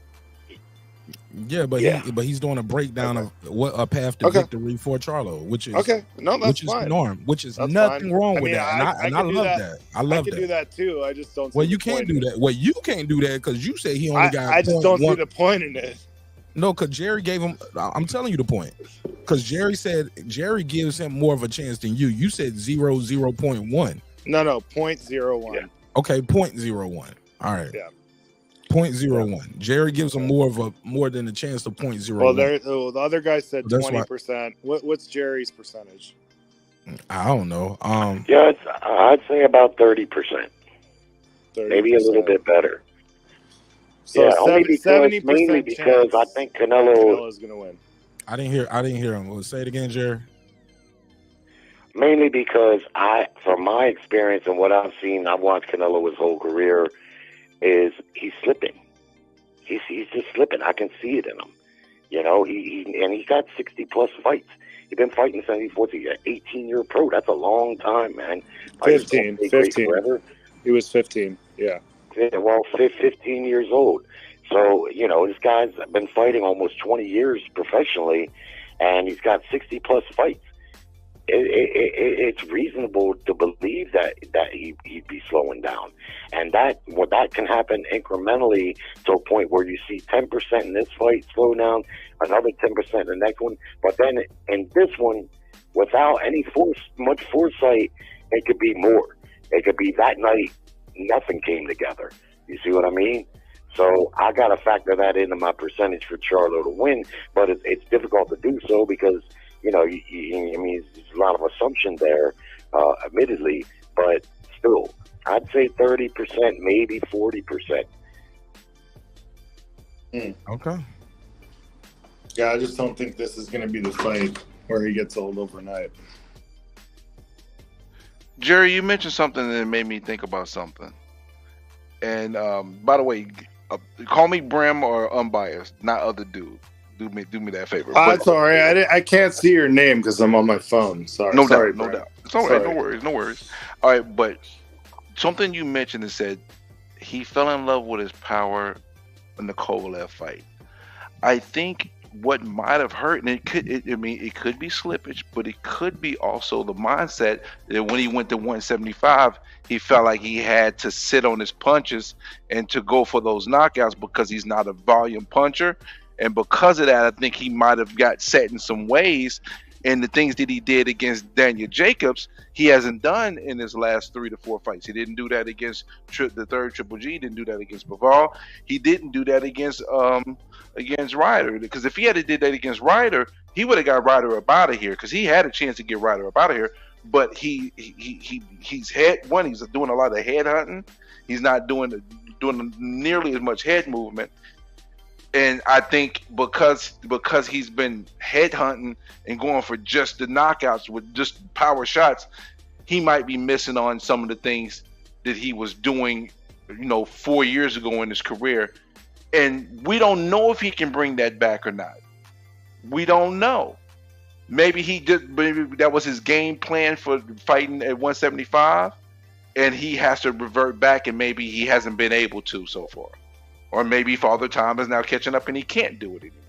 Yeah, but he's doing a breakdown of what a path to victory for Charlo, which is fine. The norm, which is nothing wrong with that, and I love that. I love that. I can do that too. I just don't. Well, you can't do that. Well, you can't do that because you say he only got. I just don't see the point in it. No, because Jerry gave him. I'm telling you the point. Because Jerry said Jerry gives him more of a chance than you. You said 0.1. No, 0.01. Yeah. Okay, 0.01. All right. Yeah. 0.01. Jerry gives him more than a chance to 0.01. Well, the other guy said 20%. What's Jerry's percentage? I don't know. I'd say about 30%. Maybe a little bit better. So mainly because I think Canelo is going to win. I didn't hear him. Well, say it again, Jerry. Mainly because from my experience and what I've seen, I've watched Canelo his whole career, is he's slipping. He's just slipping. I can see it in him. He's got 60 plus fights. He's been fighting since he was 18-year pro. That's a long time, man. 15. He was 15. Yeah. Well, 15 years old. So, this guy's been fighting almost 20 years professionally, and he's got 60 plus fights. It's reasonable to believe that he'd be slowing down, and that can happen incrementally to a point where you see 10% in this fight slow down, another 10% in the next one, but then in this one, without much foresight, it could be more. It could be that night nothing came together. You see what I mean? So I got to factor that into my percentage for Charlo to win, but it's difficult to do so because. There's a lot of assumption there, admittedly, but still, I'd say 30%, maybe 40%. Okay. Yeah, I just don't think this is going to be the fight where he gets old overnight. Jerry, you mentioned something that made me think about something. And by the way, call me Brim or unbiased, not other dude. Do me that favor. It's all right. I can't see your name because I'm on my phone. Sorry. No Sorry, doubt. No Brad. doubt. It's all right. No worries. No worries. All right, but something you mentioned and said he fell in love with his power in the Kovalev fight. I think what might have hurt, and it could be slippage, but it could be also the mindset that when he went to 175, he felt like he had to sit on his punches and to go for those knockouts because he's not a volume puncher. And because of that, I think he might have got set in some ways. And the things that he did against Daniel Jacobs, he hasn't done in his last 3 to 4 fights. He didn't do that against the third Triple G. He didn't do that against Bivol. He didn't do that against Ryder. Because if he had did that against Ryder, he would have got Ryder up out of here. Because he had a chance to get Ryder up out of here. But he's doing a lot of head hunting. He's not doing nearly as much head movement. And I think because he's been head hunting and going for just the knockouts with just power shots, he might be missing on some of the things that he was doing, 4 years ago in his career. And we don't know if he can bring that back or not. We don't know. Maybe that was his game plan for fighting at 175, and he has to revert back, and maybe he hasn't been able to so far. Or maybe Father Time is now catching up and he can't do it anymore.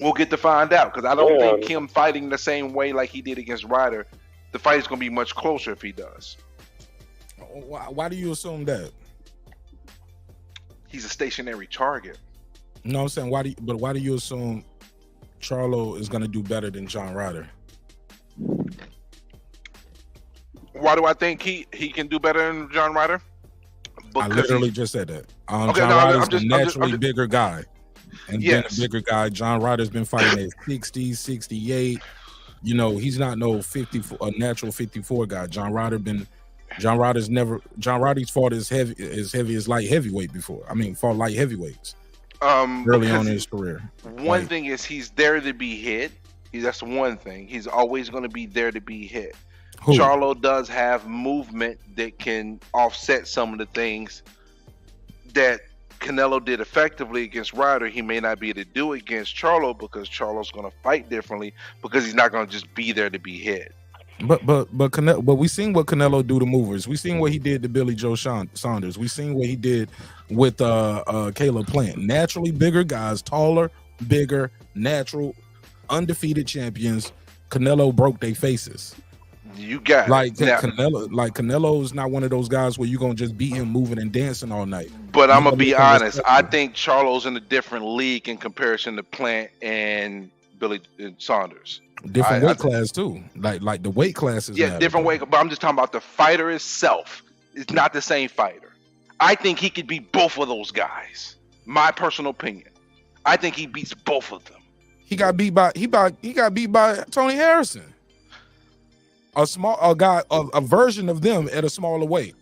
We'll get to find out, because I don't think him fighting the same way like he did against Ryder, the fight is going to be much closer if he does. Why do you assume that? He's a stationary target. No, I'm saying why do you assume Charlo is going to do better than John Ryder? Why do I think he can do better than John Ryder? I literally just said that. John Ryder's a naturally bigger guy. And being a bigger guy, John Ryder's been fighting at 60, 68. He's not no a natural 54 guy. John Ryder's fought as heavy as light heavyweight before. Fought light heavyweights. Early on in his career. One thing is he's there to be hit. That's one thing. He's always going to be there to be hit. Who? Charlo does have movement that can offset some of the things that Canelo did effectively against Ryder. He may not be able to do against Charlo because Charlo's going to fight differently, because he's not going to just be there to be hit. But we seen what Canelo do to movers. We seen what he did to Billy Joe Saunders. We seen what he did with Caleb Plant. Naturally bigger guys, taller, bigger, natural, undefeated champions. Canelo broke their faces. You got Canelo is not one of those guys where you're gonna just beat him moving and dancing all night. But I'm gonna be honest. I think Charlo's in a different league in comparison to Plant and Billy Saunders. Different weight class too. Like the weight classes. Yeah, different weight. But I'm just talking about the fighter itself. It's not the same fighter. I think he could beat both of those guys. My personal opinion. I think he beats both of them. He got beat by Tony Harrison. A version of them at a smaller weight.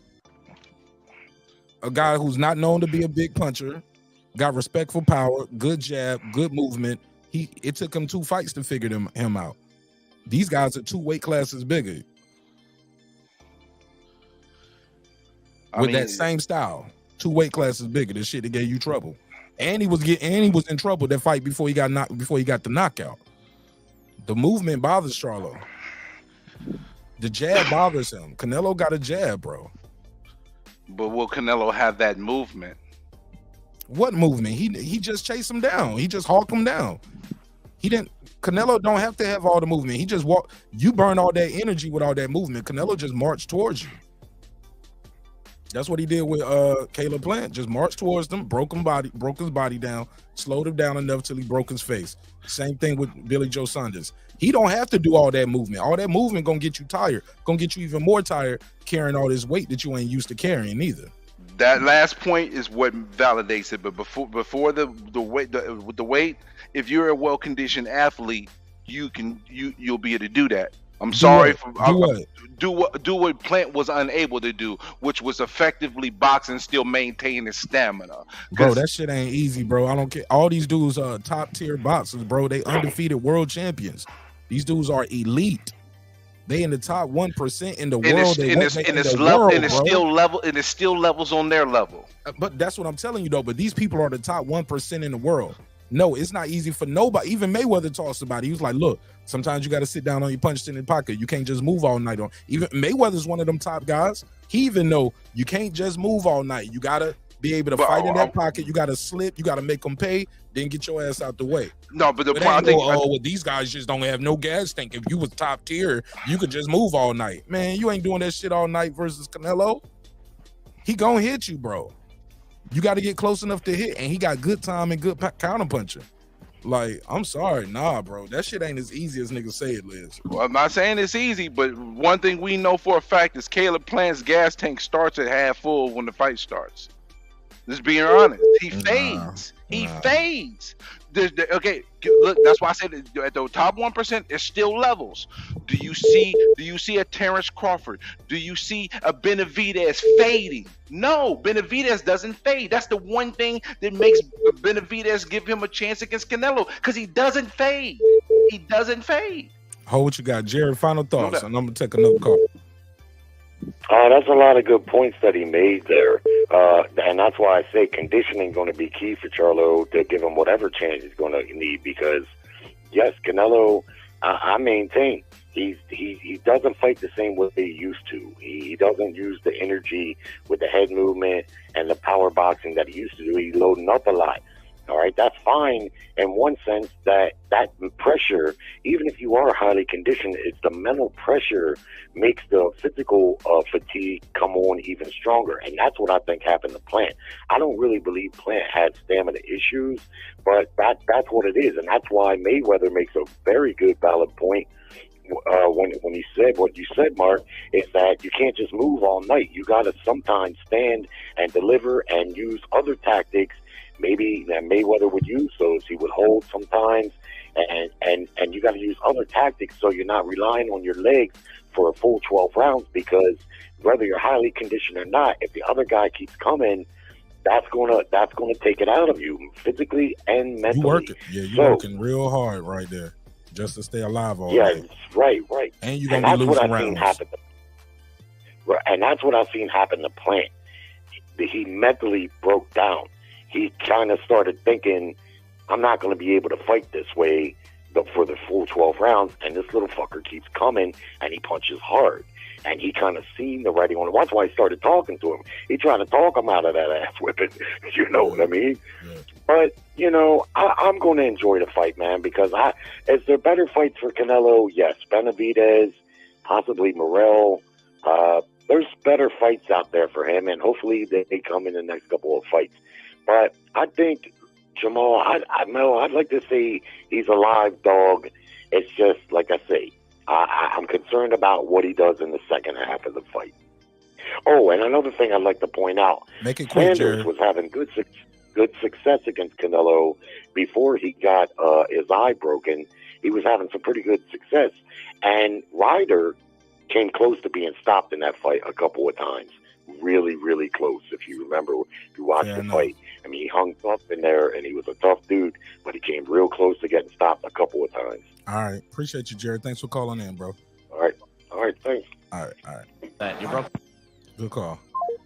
A guy who's not known to be a big puncher, got respectful power, good jab, good movement. It took him 2 fights to figure him out. These guys are 2 weight classes bigger. That same style, 2 weight classes bigger. The shit that gave you trouble. And he was in trouble that fight before he got the knockout. The movement bothers Charlo. The jab bothers him. Canelo got a jab, bro. But will Canelo have that movement? What movement? He just chased him down. He just hawked him down. Canelo don't have to have all the movement. He just walk. You burn all that energy with all that movement. Canelo just marched towards you. That's what he did with Caleb Plant. Just marched towards them, broke his body down, slowed him down enough till he broke his face. Same thing with Billy Joe Saunders. He don't have to do all that movement. All that movement gonna get you tired. Gonna get you even more tired carrying all this weight that you ain't used to carrying either. That last point is what validates it. But before the weight, if you're a well-conditioned athlete, you'll be able to do that. I'm sorry for do what Plant was unable to do, which was effectively box and still maintain his stamina. Bro, that shit ain't easy, bro. I don't care. All these dudes are top tier boxers, bro. They undefeated world champions. These dudes are elite. They in the top 1% in the world. It's still levels on their level. But that's what I'm telling you though. But these people are the top 1% in the world. No, it's not easy for nobody. Even Mayweather talks about it. He was like, look, sometimes you got to sit down on your punch in the pocket. You can't just move all night on. Even Mayweather's one of them top guys. He even know you can't just move all night. You got to be able to fight in that pocket. You got to slip. You got to make them pay. Then get your ass out the way. No, but the But point I ain't think, well, these guys just don't have no gas tank. If you was top tier, you could just move all night. Man, you ain't doing that shit all night versus Canelo. He gonna hit you, bro. You got to get close enough to hit, and he got good time and good counter punching. Like, I'm sorry, nah, bro. That shit ain't as easy as niggas say it is. well, I'm not saying it's easy, but one thing we know for a fact is Caleb Plant's gas tank starts at half full when the fight starts. Just being honest, he fades. He fades. Okay, look, that's why I said at the top 1%, there's still levels. Do you see a Terence Crawford? Do you see a Benavidez fading? No, Benavidez doesn't fade. That's the one thing that makes Benavidez give him a chance against Canelo, because he doesn't fade. He doesn't fade. Hold what you got, Jared. Final thoughts, and I'm gonna take another call. That's a lot of good points that he made there. And that's why I say conditioning going to be key for Charlo to give him whatever chance he's going to need, because, yes, Canelo, I maintain, he doesn't fight the same way he used to. He doesn't use the energy with the head movement and the power boxing that he used to do. He's loading up a lot. All right, that's fine in one sense, that pressure, even if you are highly conditioned, it's the mental pressure makes the physical fatigue come on even stronger. And that's what I think happened to Plant. I don't really believe Plant had stamina issues, but that's what it is. And that's why Mayweather makes a very good valid point when he said what you said, Mark, is that you can't just move all night. You got to sometimes stand and deliver and use other tactics maybe that Mayweather would use. Those he would hold sometimes, and you got to use other tactics so you're not relying on your legs for a full 12 rounds, because whether you're highly conditioned or not, if the other guy keeps coming, that's gonna take it out of you physically and mentally. You working real hard right there just to stay alive all day. Right. And you're gonna be losing rounds. And that's what I've seen happen to Plant. He mentally broke down. He kind of started thinking, I'm not going to be able to fight this way for the full 12 rounds, and this little fucker keeps coming, and he punches hard. And he kind of seen the writing on it. That's why he started talking to him. He tried to talk him out of that ass whipping. You know what I mean? Yeah. But, I'm going to enjoy the fight, man, because is there better fights for Canelo? Yes. Benavidez, possibly Morrell. There's better fights out there for him, and hopefully they come in the next couple of fights. But I think Jamal, I'd like to say he's a live dog. It's just, like I say, I'm concerned about what he does in the second half of the fight. Oh, and another thing I'd like to point out, make it quick, Sanders was having good success against Canelo before he got his eye broken. He was having some pretty good success. And Ryder came close to being stopped in that fight a couple of times. Really, really close. If you remember, if you watched the fight, I mean, he hung tough in there, and he was a tough dude, but he came real close to getting stopped a couple of times. All right, appreciate you, Jared. Thanks for calling in, bro. All right, thanks. All right. You're bro. Good call.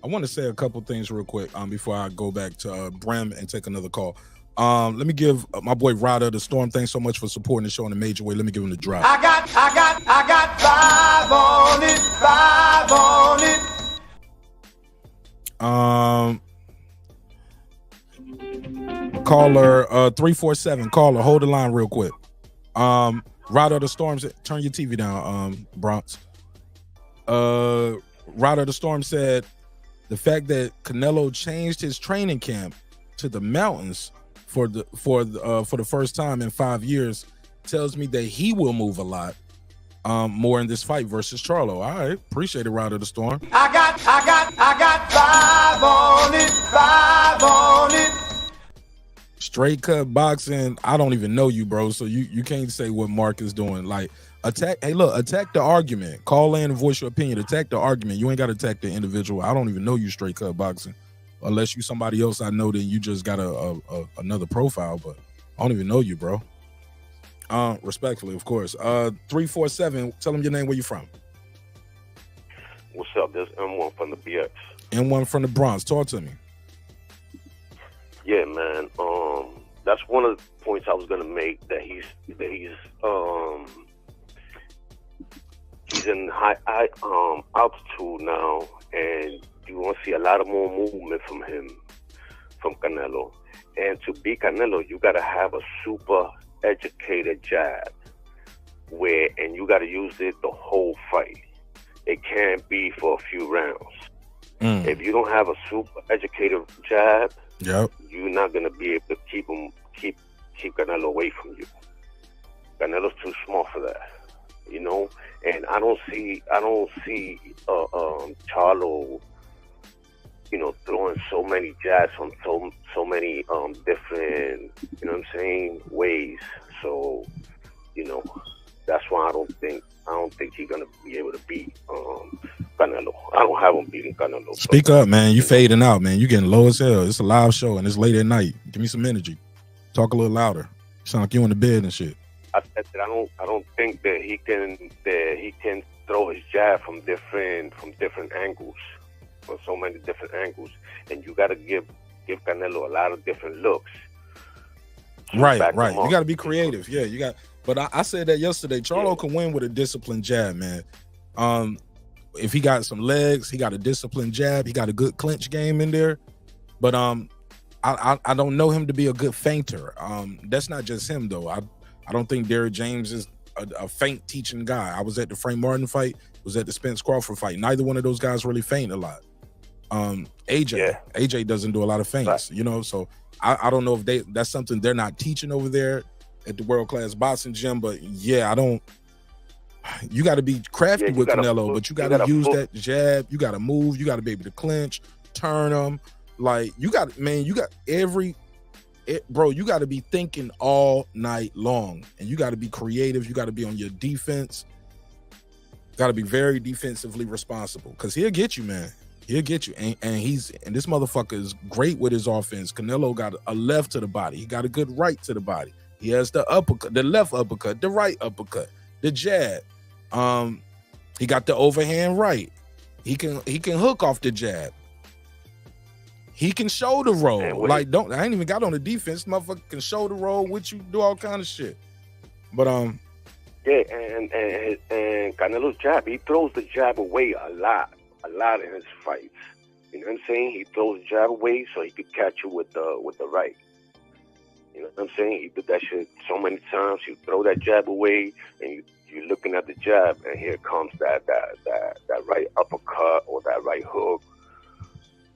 I want to say a couple things real quick before I go back to Brem and take another call. Let me give my boy Ryder the Storm. Thanks so much for supporting the show in a major way. Let me give him the drop. I got 5 on it, 5 on it. Caller 347. Caller, hold the line real quick. Ryder the Storms, turn your TV down, Bronx. Ryder the Storm said the fact that Canelo changed his training camp to the mountains for the first time in 5 years tells me that he will move a lot more in this fight versus Charlo. All right, appreciate it, Ryder the Storm. I got 5 on it, 5 on it. Straight cut boxing. I don't even know you, bro. So you can't say what Mark is doing. Like, attack. Hey, look, attack the argument. Call in and voice your opinion. Attack the argument. You ain't got to attack the individual. I don't even know you straight cut boxing, unless you somebody else I know. Then you just got another profile. But I don't even know you, bro. Respectfully, of course. 347. Tell them your name. Where you from? What's up? This M1 from the BX. M1 from the Bronx. Talk to me. Yeah, man. that's one of the points I was gonna make, that he's in high altitude now, and you want to see a lot of more movement from him, from Canelo. And to beat Canelo, you got to have a super educated jab, and you got to use it the whole fight. It can't be for a few rounds. If you don't have a super educated jab, you're not gonna be able to keep Canelo away from you. Canelo's too small for that, you know. And I don't see Charlo, you know, throwing so many jabs from so many different, you know what I'm saying, ways. So, you know, that's why I don't think he's gonna be able to beat Canelo. I don't have him beating Canelo. Speak up, man. You fading out, man. You getting low as hell. It's a live show and it's late at night. Give me some energy. Talk a little louder. You sound like you in the bed and shit. I said that I don't think that he can throw his jab from different angles, from so many different angles, and you got to give Canelo a lot of different looks. Right. You got to be creative. Yeah, you got. But I said that yesterday. Charlo can win with a disciplined jab, man. If he got some legs, he got a disciplined jab. He got a good clinch game in there. But I don't know him to be a good feinter. That's not just him though. I don't think Derrick James is a feint teaching guy. I was at the Frank Martin fight, was at the Spence Crawford fight. Neither one of those guys really feint a lot. AJ doesn't do a lot of feints, you know. So I don't know if that's something they're not teaching over there at the World Class Boxing Gym. But yeah, you got to be crafty with Canelo, but you got to use that jab. You got to move. You got to be able to clinch, turn them. Like you got you got to be thinking all night long, and you got to be creative. You got to be on your defense. Got to be very defensively responsible, because he'll get you, man. He'll get you, and this motherfucker is great with his offense. Canelo got a left to the body. He got a good right to the body. He has the uppercut, the left uppercut, the right uppercut, the jab. He got the overhand right. He can hook off the jab. He can shoulder roll. I ain't even got on the defense. Motherfucker can shoulder roll with you, do all kind of shit. But yeah, and Canelo's jab, he throws the jab away a lot in his fights. You know what I'm saying? He throws the jab away so he could catch you with the right. You know what I'm saying? He did that shit so many times. You throw that jab away, and you're looking at the jab, and here comes that right uppercut or that right hook.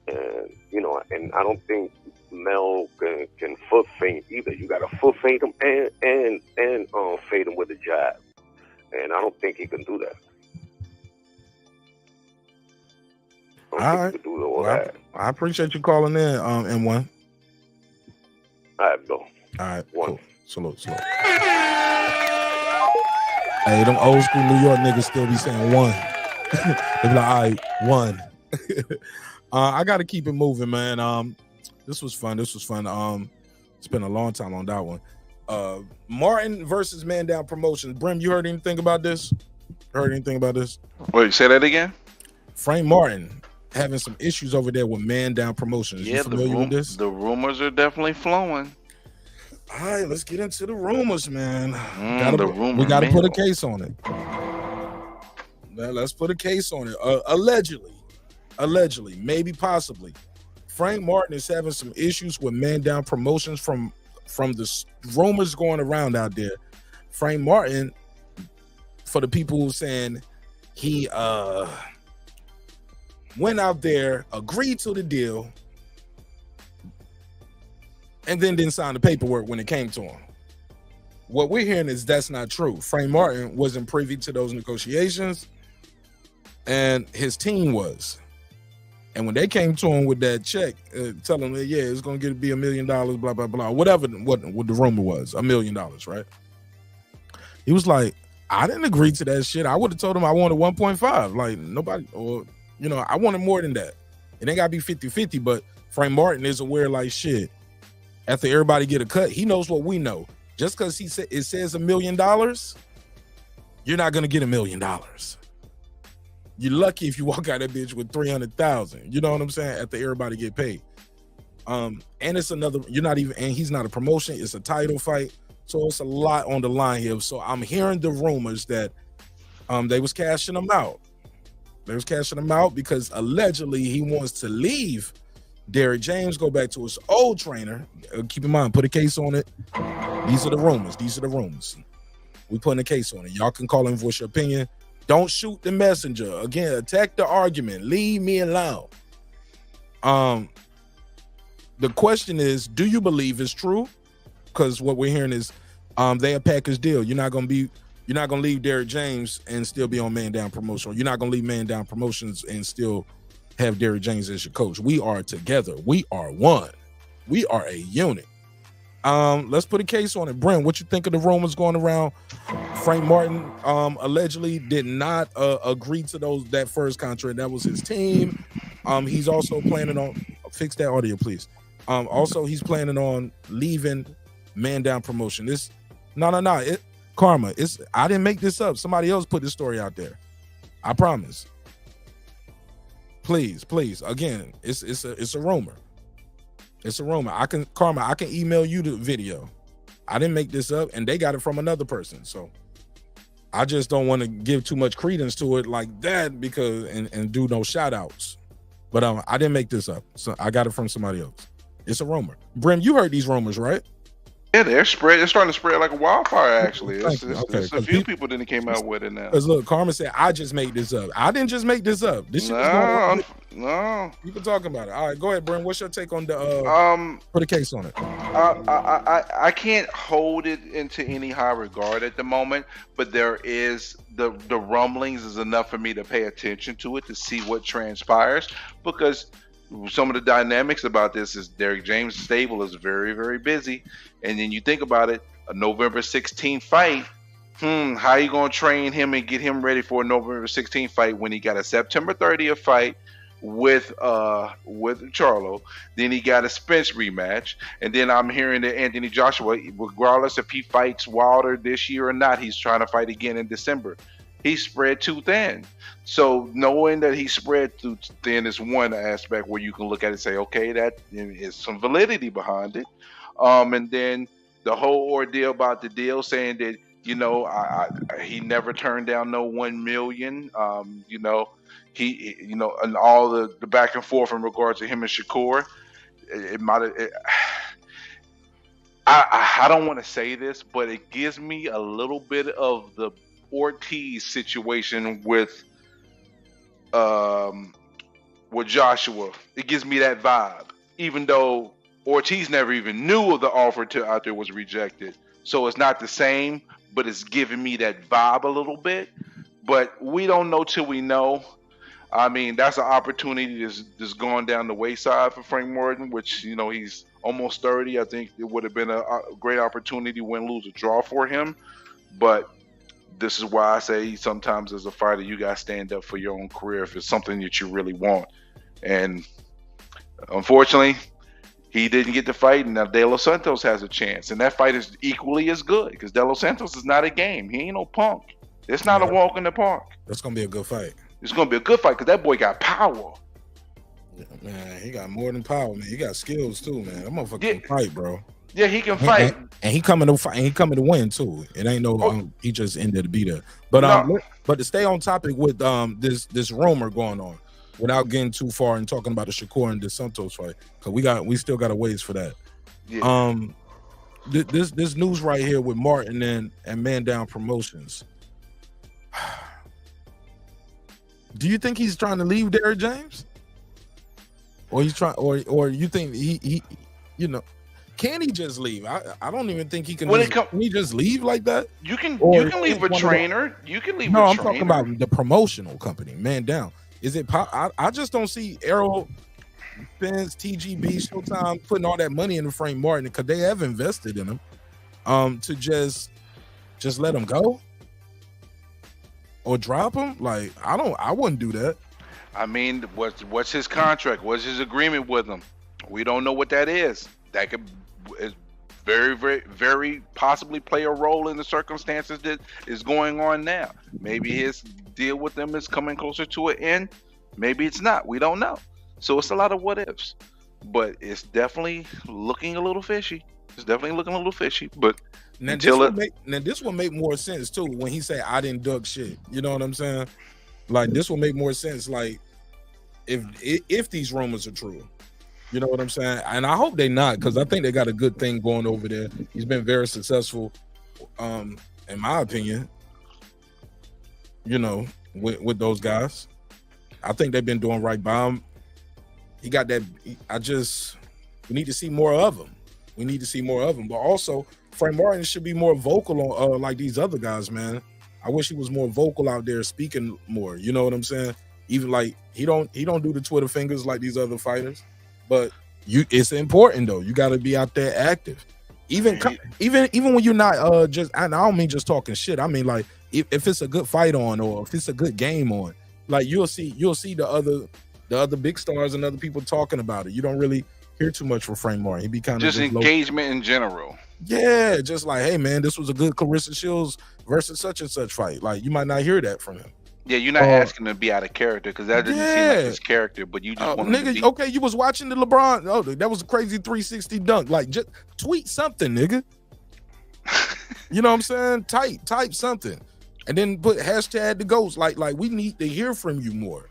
And you know, and I don't think Mel can foot feint either. You got to foot feint him and fade him with a jab, and I don't think he can do that. All right. I appreciate you calling in, M1. All right, bro. All right, cool. Salute. Hey, them old school New York niggas still be saying one. They be like, all right, one. I got to keep it moving, man. This was fun. Spent a long time on that one. Martin versus Man Down Promotions. Brim, you heard anything about this? Wait, say that again? Frank Martin having some issues over there with Man Down Promotions. Yeah, you familiar with this? The rumors are definitely flowing. All right, let's get into the rumors, man. We got to put a case on it. Let's put a case on it. Allegedly, maybe possibly, Frank Martin is having some issues with Man Down Promotions from the rumors going around out there. Frank Martin, for the people who saying he went out there, agreed to the deal, and then didn't sign the paperwork when it came to him. What we're hearing is that's not true. Frank Martin wasn't privy to those negotiations, and his team was. And when they came to him with that check, telling him, yeah, it's going to be $1 million, blah, blah, blah, whatever what the rumor was, $1 million, right? He was like, I didn't agree to that shit. I would have told him I wanted 1.5. Like, nobody, or, you know, I wanted more than that. It ain't got to be 50-50, but Frank Martin is aware, like, shit, after everybody get a cut, he knows what we know. Just because it says $1 million, you're not going to get $1 million. You're lucky if you walk out that bitch with 300,000. You know what I'm saying? After everybody get paid. And it's another. You're not even, and he's not a promotion. It's a title fight, so it's a lot on the line here. So I'm hearing the rumors that they was cashing him out. They was cashing him out because allegedly he wants to leave Derrick James, go back to his old trainer. Keep in mind, put a case on it. These are the rumors. These are the rumors. We putting a case on it. Y'all can call and voice your opinion. Don't shoot the messenger. Again, attack the argument. Leave me alone. The question is, do you believe it's true? Because what we're hearing is they a package deal. You're not gonna leave Derrick James and still be on Man Down Promotion. You're not gonna leave Man Down Promotions and still have Derrick James as your coach. We are together. We are one. We are a unit. Let's put a case on it. Brent, what you think of the rumors going around? Frank Martin allegedly did not agree to that first contract. That was his team. He's also planning on fix that audio, please. Also, he's planning on leaving Man Down Promotion. Karma. I didn't make this up. Somebody else put this story out there. I promise. Please. Again, it's a rumor. It's a rumor. I can email you the video. I didn't make this up, and they got it from another person. So I just don't want to give too much credence to it like that because and do no shout outs. But I didn't make this up. So I got it from somebody else. It's a rumor. Brim, you heard these rumors, right? Yeah, they're starting to spread like a wildfire, actually. It's a few people that came out with it now. Because look, Carmen said, I just made this up. I didn't just make this up. This shit was going on. No. People talking about it. All right, go ahead, Brim. What's your take on the put a case on it? I can't hold it into any high regard at the moment, but there is the rumblings is enough for me to pay attention to it to see what transpires, because some of the dynamics about this is Derrick James' stable is very, very busy. And then you think about it, a November 16th fight, how you going to train him and get him ready for a November 16th fight when he got a September 30th fight with Charlo, then he got a Spence rematch, and then I'm hearing that Anthony Joshua, regardless if he fights Wilder this year or not, he's trying to fight again in December. He's spread too thin. So knowing that he's spread too thin is one aspect where you can look at it and say, okay, that is some validity behind it. And then the whole ordeal about the deal saying that, he never turned down no 1 million. He and all the back and forth in regards to him and Shakur, I don't want to say this, but it gives me a little bit of the Ortiz situation with Joshua. It gives me that vibe, even though Ortiz never even knew of the offer out there was rejected. So it's not the same, but it's giving me that vibe a little bit. But we don't know till we know. I mean, that's an opportunity that's gone down the wayside for Frank Martin, which, he's almost 30. I think it would have been a great opportunity, win, lose, or draw for him. But this is why I say sometimes as a fighter, you got to stand up for your own career if it's something that you really want. And unfortunately, he didn't get the fight, and now De Los Santos has a chance. And that fight is equally as good because De Los Santos is not a game. He ain't no punk. It's not a walk in the park. That's going to be a good fight. It's going to be a good fight because that boy got power. Yeah, man, he got more than power, man. He got skills, too, man. That motherfucker can fight, bro. Yeah, he can fight. And he coming to fight. And he coming to win, too. It ain't no he just ended to be there. But but to stay on topic with this rumor going on, without getting too far and talking about the Shakur and De Santos fight, because we still got a ways for that. Yeah. This news right here with Martin and Man Down Promotions. Do you think he's trying to leave Derrick James? Or he's trying, or you think he can he just leave? I don't even think he can. Can he just leave like that? You can leave a trainer. You can leave. No, a I'm trainer. talking about the promotional company, Man Down. Is it? I just don't see Errol, Spence, TGB, Showtime putting all that money into Frank Martin because they have invested in him. To just let him go or drop him? Like I wouldn't do that. I mean, what's his contract? What's his agreement with him? We don't know what that is. That could very, very, very possibly play a role in the circumstances that is going on now. Maybe his deal with them is coming closer to an end. Maybe it's not. We don't know. So it's a lot of what ifs. but it's definitely looking a little fishy. It's definitely looking a little fishy. But Now until this will make more sense too when he say I didn't duck shit. You know what I'm saying? Like this will make more sense. Like if these rumors are true, you know what I'm saying? And I hope they not, because I think they got a good thing going over there. He's been very successful, in my opinion. You know, with those guys, I think they've been doing right by him. He got that. We need to see more of him. We need to see more of him. But also, Frank Martin should be more vocal on like these other guys, man. I wish he was more vocal out there, speaking more. You know what I'm saying? Even like he don't do the Twitter fingers like these other fighters. But it's important though. You got to be out there active. Even when you're not just. And I don't mean just talking shit. I mean like if it's a good fight on or if it's a good game on, like you'll see the other big stars and other people talking about it. You don't really hear too much from Frank Martin. He be kind of just engagement in general. Yeah, just like, hey man, this was a good Clarissa Shields versus such and such fight. Like you might not hear that from him. Yeah, you're not asking him to be out of character because that doesn't seem like his character. But you just want him to be... Okay, you was watching the LeBron. Oh, that was a crazy 360 dunk. Like just tweet something, nigga. You know what I'm saying? Type something, and then put hashtag the GOATs. Like we need to hear from you more.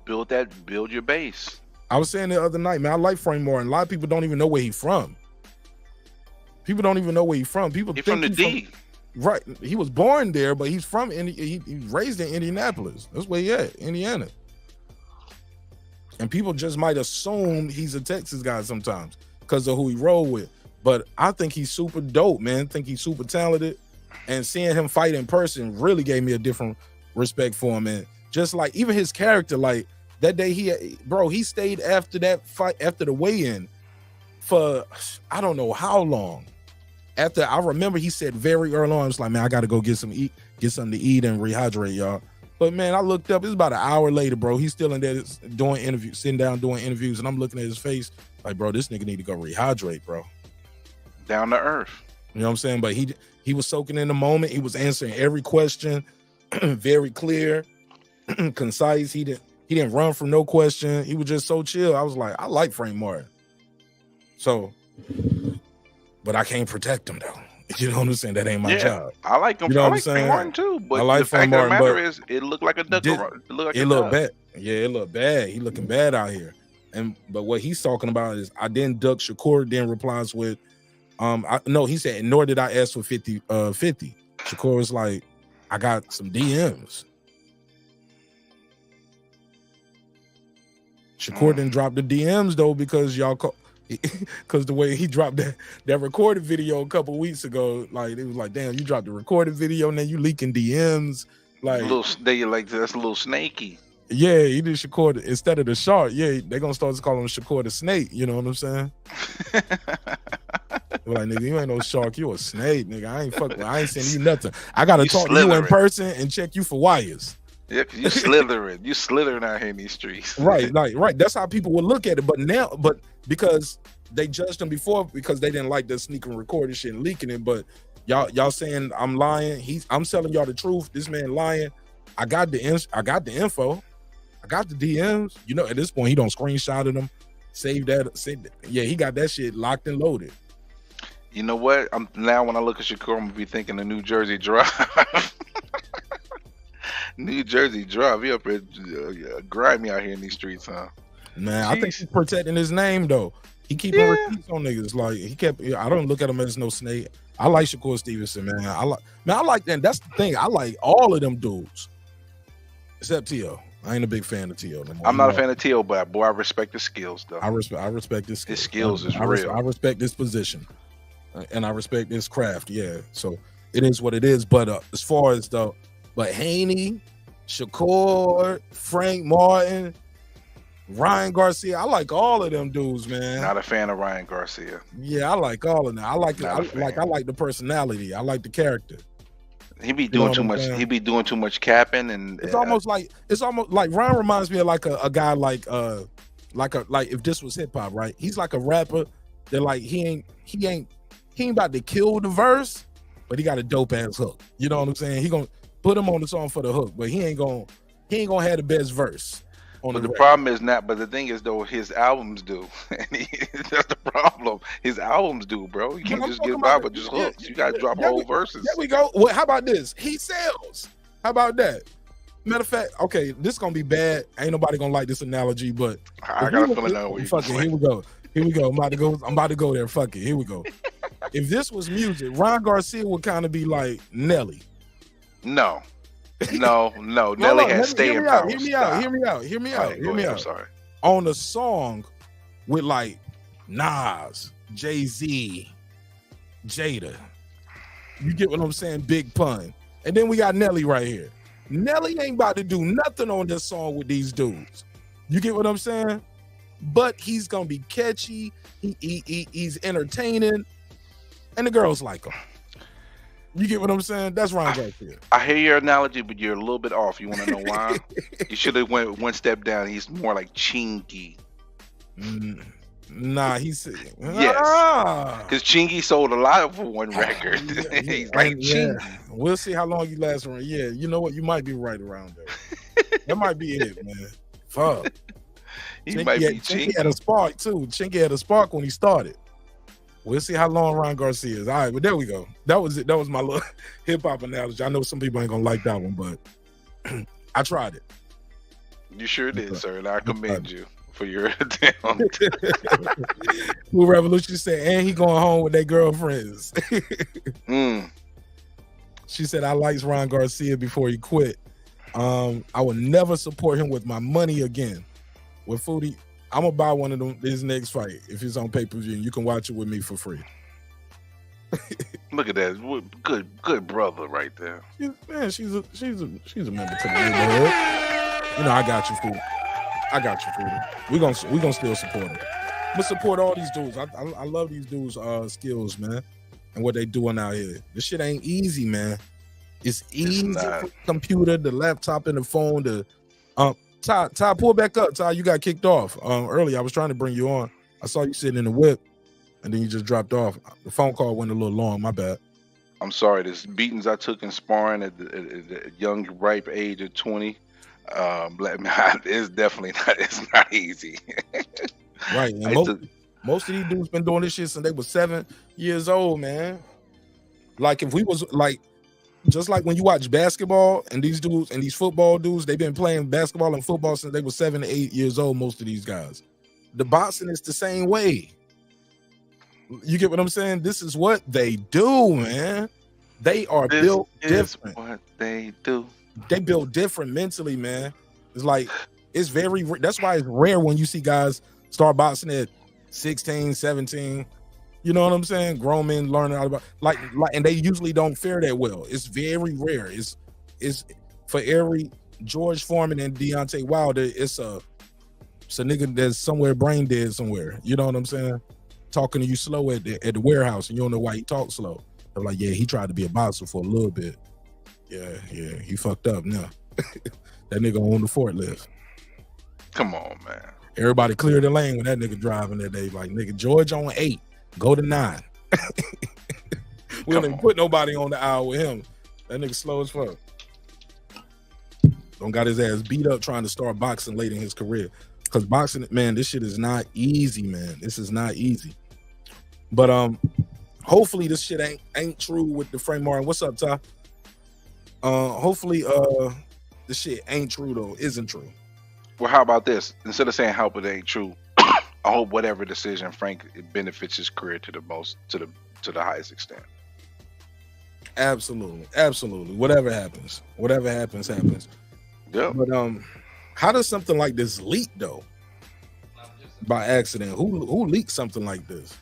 Build your base. I was saying the other night, man, I like Frank Martin. A lot of people don't even know where he's from. People don't even know where he's from. People think from the D. Right. He was born there, but he's from he raised in Indianapolis. That's where he at, Indiana. And people just might assume he's a Texas guy sometimes because of who he rolled with. But I think he's super dope, man. I think he's super talented. And seeing him fight in person really gave me a different respect for him. And just like even his character, like that day he stayed after that fight, after the weigh-in for I don't know how long. After I remember he said very early on, I was like, man, I gotta go get something to eat and rehydrate, y'all. But man, I looked up, it's about an hour later, bro. He's still in there doing interviews, sitting down doing interviews, and I'm looking at his face like, bro, this nigga need to go rehydrate, bro. Down to earth. You know what I'm saying? But he was soaking in the moment. He was answering every question, very clear, concise. He didn't run from no question. He was just so chill. I was like, I like Frank Martin. So, but I can't protect him though. You know what I'm saying? That ain't my job. I like him. You know I what I'm like saying? Frank Martin too. But I like the fact Frank of the Martin, matter is, it looked like a duck. It looked bad. Yeah, it looked bad. He looking bad out here. But what he's talking about is I didn't duck. Shakur then replies with, no, he said, nor did I ask for 50. Shakur was like, I got some DMs. Shakur didn't drop the DMs though because because the way he dropped that recorded video a couple weeks ago, like it was like, damn, you dropped the recorded video and then you leaking DMs, like that's a little snaky. Yeah, he did Shakur instead of the shark. Yeah, they're gonna start to call him Shakur the snake. You know what I'm saying? They're like, nigga, you ain't no shark, you a snake, nigga. I ain't sending you nothing. I gotta talk to you in person and check you for wires. Yeah, cause you slithering out here in these streets. Right. That's how people would look at it. But because they judged him before because they didn't like the sneaking recording shit and leaking it. But y'all saying I'm lying. I'm telling y'all the truth. This man lying. I got the info. I got the DMs. You know, at this point he don't screenshot them. Save that. Yeah, he got that shit locked and loaded. You know what? Now when I look at Shakur, I'm gonna be thinking the New Jersey Drive. New Jersey Drive. He up here grimy out here in these streets, huh? Man, I think he's protecting his name though. He keeping receipts on niggas. Like he kept. I don't look at him as no snake. I like Shakur Stevenson, man. I like that. That's the thing. I like all of them dudes, except T.O. I ain't a big fan of T.O. no more. I'm not a fan of T.O., but boy, I respect his skills though. I respect his skills. His skills is real. I respect this position, and I respect his craft. Yeah, so it is what it is. But as far as but Haney, Shakur, Frank Martin, Ryan Garcia, I like all of them dudes, man. Not a fan of Ryan Garcia. Yeah, I like all of them. I like the personality. I like the character. He be doing too much. He be doing too much capping, and it's almost like Ryan reminds me of like a guy like if this was hip hop, right? He's like a rapper that like he ain't about to kill the verse, but he got a dope ass hook. You know what I'm saying? He gonna put him on the song for the hook, but he ain't gonna have the best verse. on But the record. problem is not. But the thing is, though, his albums do. That's the problem. His albums do, bro. You can't just get by with just hooks. You gotta drop whole verses. There we go. Well, how about this? He sells. How about that? Matter of fact, okay, this gonna be bad. Ain't nobody gonna like this analogy, but I got a feeling now where you fuck it. Here we go. Here we go. I'm about to go there. Fuck it. Here we go. If this was music, Ron Garcia would kind of be like Nelly. No. Nelly has staying power. Hear me out. I'm sorry. On a song with like Nas, Jay-Z, Jada. You get what I'm saying? Big Pun. And then we got Nelly right here. Nelly ain't about to do nothing on this song with these dudes. You get what I'm saying? But he's gonna be catchy. He's entertaining, and the girls like him. You get what I'm saying? That's Ron Garcia. I hear your analogy, but you're a little bit off. You want to know why? You should have went one step down. He's more like Chingy. Nah, he's yes, because Chingy sold a lot for one record. He's like Chingy. We'll see how long you last around. Yeah, you know what? You might be right around there. That might be it, man. Fuck. Chingy had a spark too. Chingy had a spark when he started. We'll see how long Ron Garcia is. All right, but there we go. That was it. That was my little hip hop analogy. I know some people ain't gonna like that one, but I tried it. You sure did, sir, and I commend you for your attempt. Cool Revolution said, and he going home with their girlfriends. She said, I liked Ron Garcia before he quit. I would never support him with my money again. With Foodie, I'm gonna buy one of them his next fight if it's on pay-per-view. You can watch it with me for free. Look at that, good brother right there. She's a member to the neighborhood. You know, I got you, Foodie. We gonna still support him. We support all these dudes. I love these dudes' skills, man, and what they doing out here. This shit ain't easy, man. It's easy for the computer, the laptop, and the phone. Ty, pull back up. Ty, you got kicked off earlier. I was trying to bring you on. I saw you sitting in the whip, and then you just dropped off. The phone call went a little long. My bad. I'm sorry. This beatings I took in sparring at the young, ripe age of 20. It's definitely not. It's not easy. Right. And most of these dudes been doing this shit since they were 7 years old, man. Like if we was like, just like when you watch basketball and these dudes and these football dudes, they've been playing basketball and football since they were 7 to 8 years old. Most of these guys, the boxing is the same way. You get what I'm saying? This is what they do, man. They are built different. What they do. They built different mentally, man. It's like it's very. That's why it's rare when you see guys start boxing at 16, 17. You know what I'm saying? Grown men learning all about like, and they usually don't fare that well. It's very rare. It's for every George Foreman and Deontay Wilder, it's a nigga that's somewhere brain dead somewhere. You know what I'm saying? Talking to you slow at the warehouse, and you don't know why he talks slow. They're like, yeah, he tried to be a boxer for a little bit. Yeah, he fucked up now. That nigga on the forklift. Come on, man. Everybody cleared the lane when that nigga driving that day. Like, nigga, George on 8. Go to 9. We don't even put nobody on the aisle with him. That nigga slow as fuck. Don't got his ass beat up trying to start boxing late in his career. Because boxing, man, this shit is not easy, man. This is not easy. But hopefully this shit ain't true with the Frank Martin. What's up, Ty? Hopefully this shit ain't true though, isn't true. Well, how about this? Instead of saying hope it ain't true, I hope whatever decision Frank benefits his career to the highest extent. Absolutely. Whatever happens. Yeah. But how does something like this leak though? By accident? Who leaked something like this?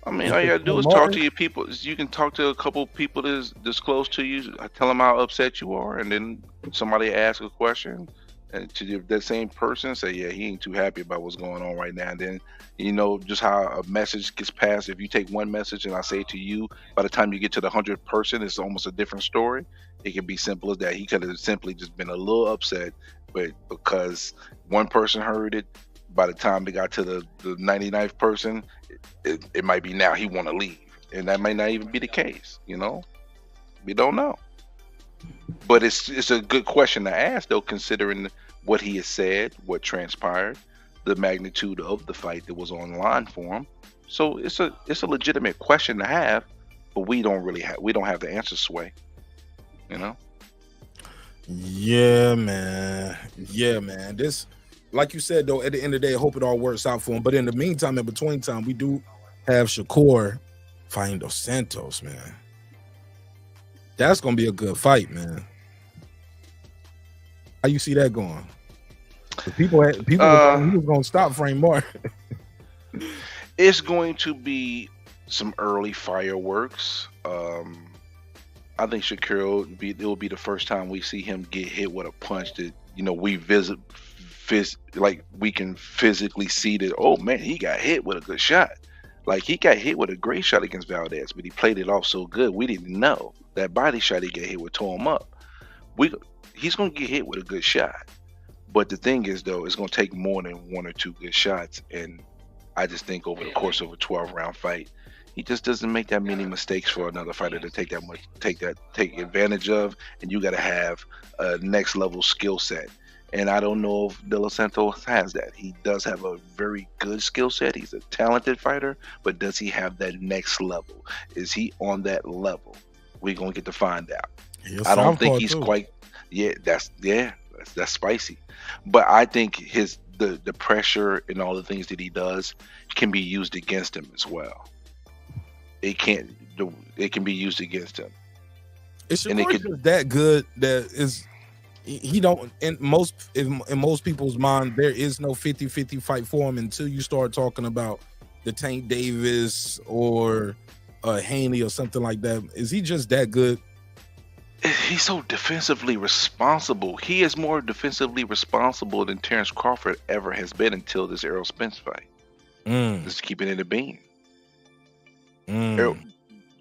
I mean, all you gotta do is talk to your people. You can talk to a couple people that's close to you. Tell them how upset you are, and then somebody ask a question, and to that same person say, "Yeah, he ain't too happy about what's going on right now." And then you know just how a message gets passed. If you take one message and I say to you, by the time you get to the 100th person, it's almost a different story. It can be simple as that. He could have simply just been a little upset, but because one person heard it, by the time they got to the 99th person, it might be now he want to leave, and that might not even be the case. You know, we don't know. But it's a good question to ask, though, considering what he has said, what transpired, the magnitude of the fight that was online for him. So it's a legitimate question to have, but we don't have the answer, Sway. You know? Yeah, man. Yeah, man. This, like you said, though, at the end of the day, I hope it all works out for him. But in the meantime, in between time, we do have Shakur fighting Dos Santos, man. That's gonna be a good fight, man. How you see that going? People he was gonna stop Frank Martin. It's going to be some early fireworks. I think Shakur will be the first time we see him get hit with a punch that we we can physically see that. Oh man, he got hit with a good shot. Like he got hit with a great shot against Valdez, but he played it off so good we didn't know that body shot he got hit with tore him up. He's gonna get hit with a good shot, but the thing is though, it's gonna take more than one or two good shots, and I just think over the course of a 12-round fight, he just doesn't make that many mistakes for another fighter to take advantage of, and you got to have a next level skill set. And I don't know if De Los Santos has that. He does have a very good skill set. He's a talented fighter, but does he have that next level? Is he on that level? We're gonna get to find out. I don't think he's quite. That's spicy. But I think the pressure and all the things that he does can be used against him as well. It can be used against him. It's that good that is. He don't in most people's mind there is no 50-50 fight for him until you start talking about the Tank Davis or Haney or something like that. Is he just that good? He's so defensively responsible. He is more defensively responsible than Terence Crawford ever has been until this Errol Spence fight. Just keeping it a bean.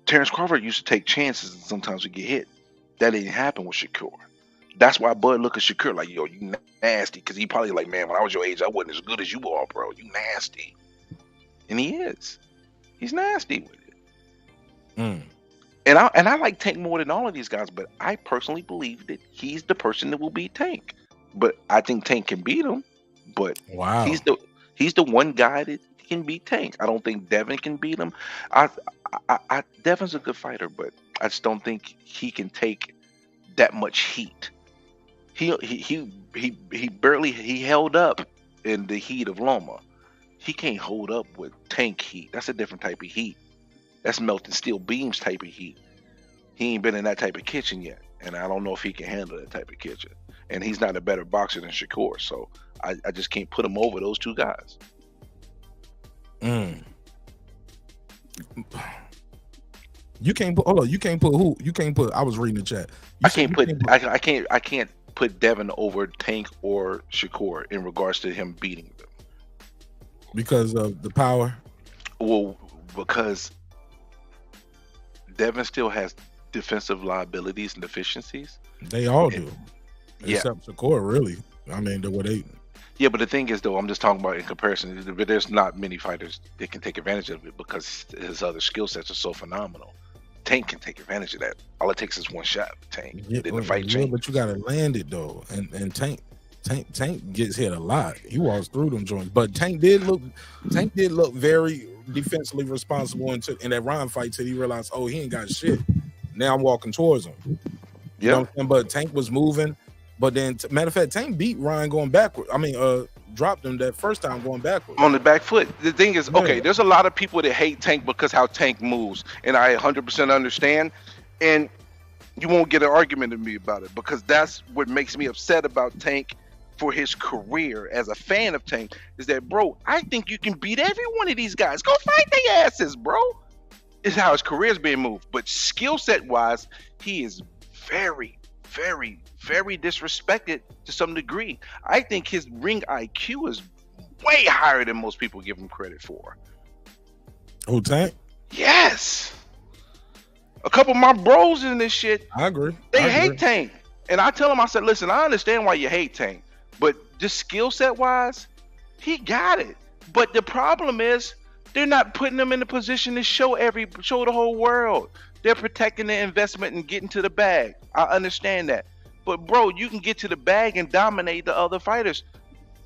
Terence Crawford used to take chances and sometimes would get hit. That didn't happen with Shakur. That's why Bud look at Shakur like, yo, you nasty. Because he probably like, man, when I was your age, I wasn't as good as you are, bro. You nasty. And he is. He's nasty with it. And I like Tank more than all of these guys, but I personally believe that he's the person that will beat Tank. But I think Tank can beat him. But wow, he's the one guy that can beat Tank. I don't think Devin can beat him. Devin's a good fighter, but I just don't think he can take that much heat. He barely held up in the heat of Loma. He can't hold up with Tank heat. That's a different type of heat. That's melting steel beams type of heat. He ain't been in that type of kitchen yet, and I don't know if he can handle that type of kitchen. And he's not a better boxer than Shakur, so I just can't put him over those two guys. You can't put. Hold on. You can't put who? You can't put. I was reading the chat. I can't put Devin over Tank or Shakur in regards to him beating them because of the power. Well, because Devin still has defensive liabilities and deficiencies. They all do, except Shakur. Really, I mean, the way they. Yeah, but the thing is, though, I'm just talking about in comparison. There's not many fighters that can take advantage of it because his other skill sets are so phenomenal. Tank can take advantage of that. All it takes is one shot. Tank. Then the fight changes. But you gotta land it though, and Tank gets hit a lot. He walks through them joints. But Tank did look very defensively responsible in that round fight till he realized, oh, he ain't got shit. Now I'm walking towards him. You know what I'm saying? But Tank was moving. But then, matter of fact, Tank beat Ryan going backward. I mean, dropped him that first time going backward. On the back foot. The thing is, okay, there's a lot of people that hate Tank because how Tank moves. And I 100% understand. And you won't get an argument with me about it because that's what makes me upset about Tank for his career as a fan of Tank is that, bro, I think you can beat every one of these guys. Go fight their asses, bro. Is how his career is being moved. But skill set wise, he is very, very, very disrespected to some degree. I think his ring IQ is way higher than most people give him credit for. Who, Tank? Yes. A couple of my bros in this shit. I agree. They hate Tank. And I tell them, I said, listen, I understand why you hate Tank, but just skill set wise, he got it. But the problem is they're not putting him in a position to show the whole world. They're protecting their investment and getting to the bag. I understand that. But bro, you can get to the bag and dominate the other fighters.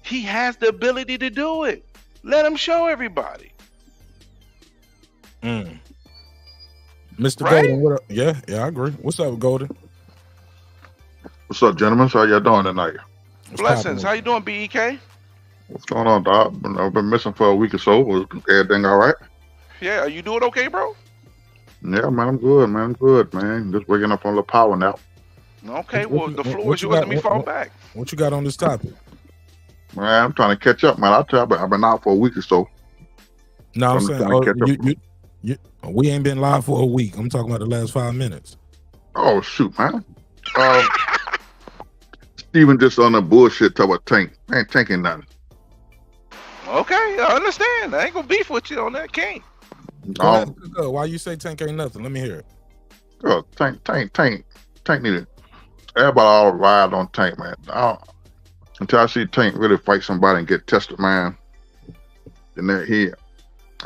He has the ability to do it. Let him show everybody. Mr. Right? Golden, what up? Yeah, I agree. What's up, Golden? What's up, gentlemen? How y'all doing tonight? Blessings. How you doing, BEK? What's going on, Doc? I've been missing for a week or so. Was everything all right? Yeah, are you doing okay, bro? Yeah, man, I'm good, man. I'm good, man. Just waking up on a little power now. Okay, well, the floor is yours. Let me fall back. What you got on this topic? Man, I'm trying to catch up, man. I'll tell you, I've been out for a week or so. No, I'm trying saying to catch up. we ain't been live for a week. I'm talking about the last 5 minutes. Oh, shoot, man. Steven just on the bullshit talk about Tank. Ain't Tank ain't nothing. Okay, I understand. I ain't gonna beef with you on that, King. Why you say Tank ain't nothing? Let me hear it. Oh, Tank needed. Everybody all ride on Tank, man. Until I see Tank really fight somebody and get tested, man. Then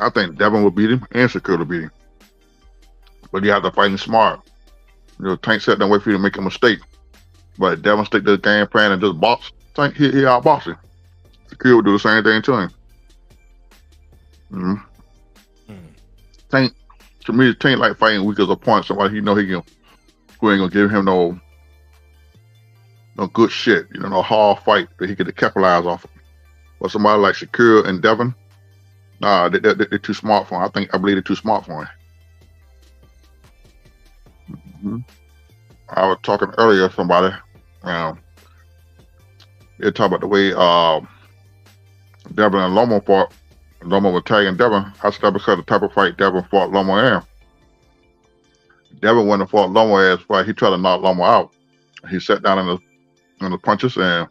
I think Devin will beat him and Shakur will beat him. But you have to fight him smart. You know, Tank sat there and wait for you to make a mistake. But if Devin stick to the game plan and just box, Tank he outbox him. Shakur would do the same thing to him. Tank, to me, Tank like fighting weak as a point. Somebody who ain't gonna give him no good shit. You know, no hard fight that he could capitalize off of. But somebody like Shakur and Devin, nah, they're too smart for him. I believe they're too smart for him. I was talking earlier to somebody. They talk about the way Devin and Lomo fought. Lomo was tagging Devin. I said that because the type of fight Devin fought Lomo in. Devin went and fought Lomo ass fight. He tried to knock Lomo out. He sat down in the punches and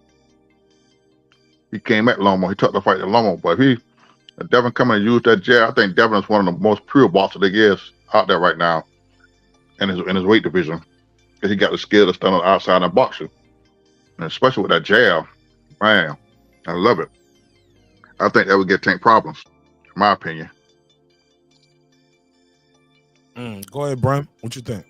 he came at Lomo. He took the fight to Lomo. But if Devin come and use that jab, I think Devin is one of the most pure boxers there is out there right now in his weight division. Because he got the skill to stand on the outside and box you. And especially with that jab, man, I love it. I think that would get Tank problems, in my opinion. Go ahead, Bram. What you think?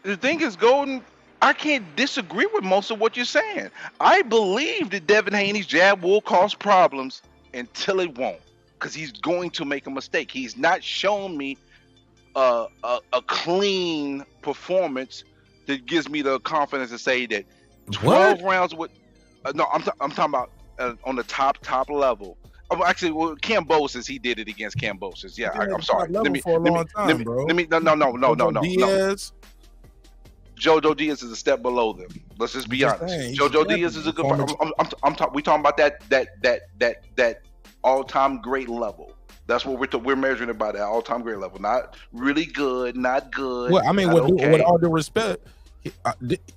The thing is, Golden, I can't disagree with most of what you're saying. I believe that Devin Haney's jab will cause problems until it won't, because he's going to make a mistake. He's not shown me a clean performance that gives me the confidence to say that 12 rounds with no, I'm talking about on the top level. Actually, Cambosis, he did it against Cambosis. Yeah, I'm sorry. Let me no. Diaz. Jojo Diaz is a step below them. Let's just be honest. Jojo Diaz is a good. We talking about that all-time great level. That's what we're measuring it by, that all-time great level. Not really good, not good. Well, I mean, with all due respect,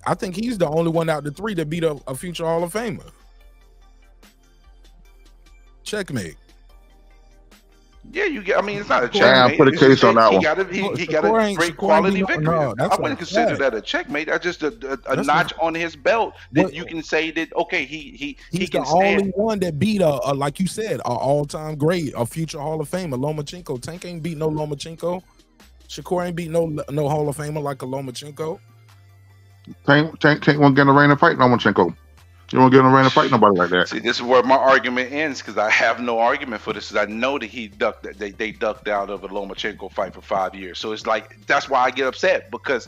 I think he's the only one out of the three that beat a future Hall of Famer. Checkmate. Yeah, you get. I mean, it's not a checkmate. Put a case on that one. He got a great quality victory. I wouldn't consider that a checkmate. That's just a notch on his belt that you can say that okay, he's can the only one that beat a like you said, an all-time great, a future Hall of Famer, Lomachenko. Tank ain't beat no Lomachenko. Shakur ain't beat no Hall of Famer like a Lomachenko. Tank won't get in the ring and fight Lomachenko. You won't get in the ring and fight nobody like that. See, this is where my argument ends, because I have no argument for this. Because I know that they ducked out of a Lomachenko fight for 5 years. So it's like, that's why I get upset, because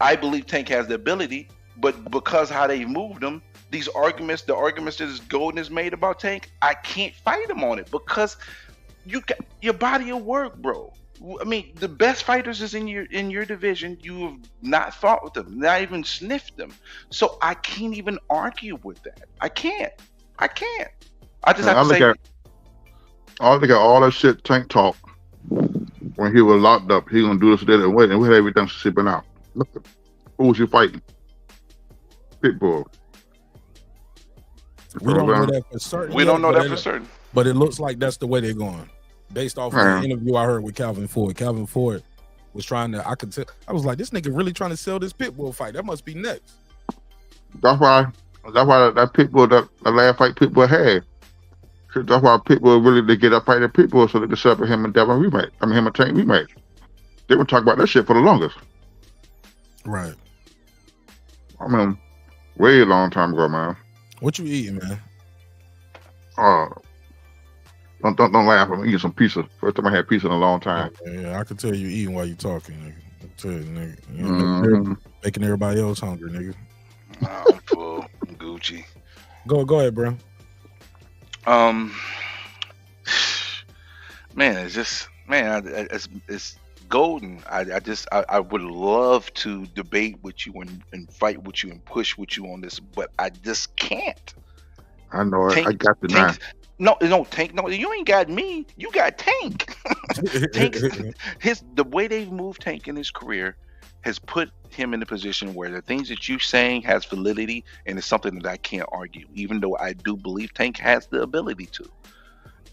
I believe Tank has the ability, but because how they moved him, the arguments that Golden has made about Tank, I can't fight him on it, because you got your body of work, bro. I mean, the best fighters is in your division. You have not fought with them, not even sniffed them. So I can't even argue with that. I can't. I just have to say. I think all that shit Tank talk when he was locked up. He gonna do this, that, and wait, and we had everything sipping out. Look, who was you fighting? Pitbull. We don't know that for certain. We don't know that for certain. But it looks like that's the way they're going. Based off of the interview I heard with Calvin Ford. Calvin Ford was trying to, I could tell, I was like, this nigga really trying to sell this Pitbull fight. That must be next. That's why that Pitbull, the last fight Pitbull had. That's why Pitbull really did get that fight at Pitbull, so they could set up him and Devin rematch. I mean, him and Tank rematch. They were talking about that shit for the longest. Right. I mean, Way a long time ago, man. What you eating, man? Don't laugh. I'm eating some pizza. First time I had pizza in a long time. Yeah, I can tell you eating while you talking, nigga. I can tell you, nigga. You making everybody else hungry, nigga. I'm full. I'm Gucci. Go ahead, bro. Man, it's just it's golden. I would love to debate with you and fight with you and push with you on this, but I just can't. I know it. Tank, I got the knife. No, Tank. No, you ain't got me. You got Tank. Tank. The way they've moved Tank in his career has put him in a position where the things that you're saying has validity, and it's something that I can't argue, even though I do believe Tank has the ability to.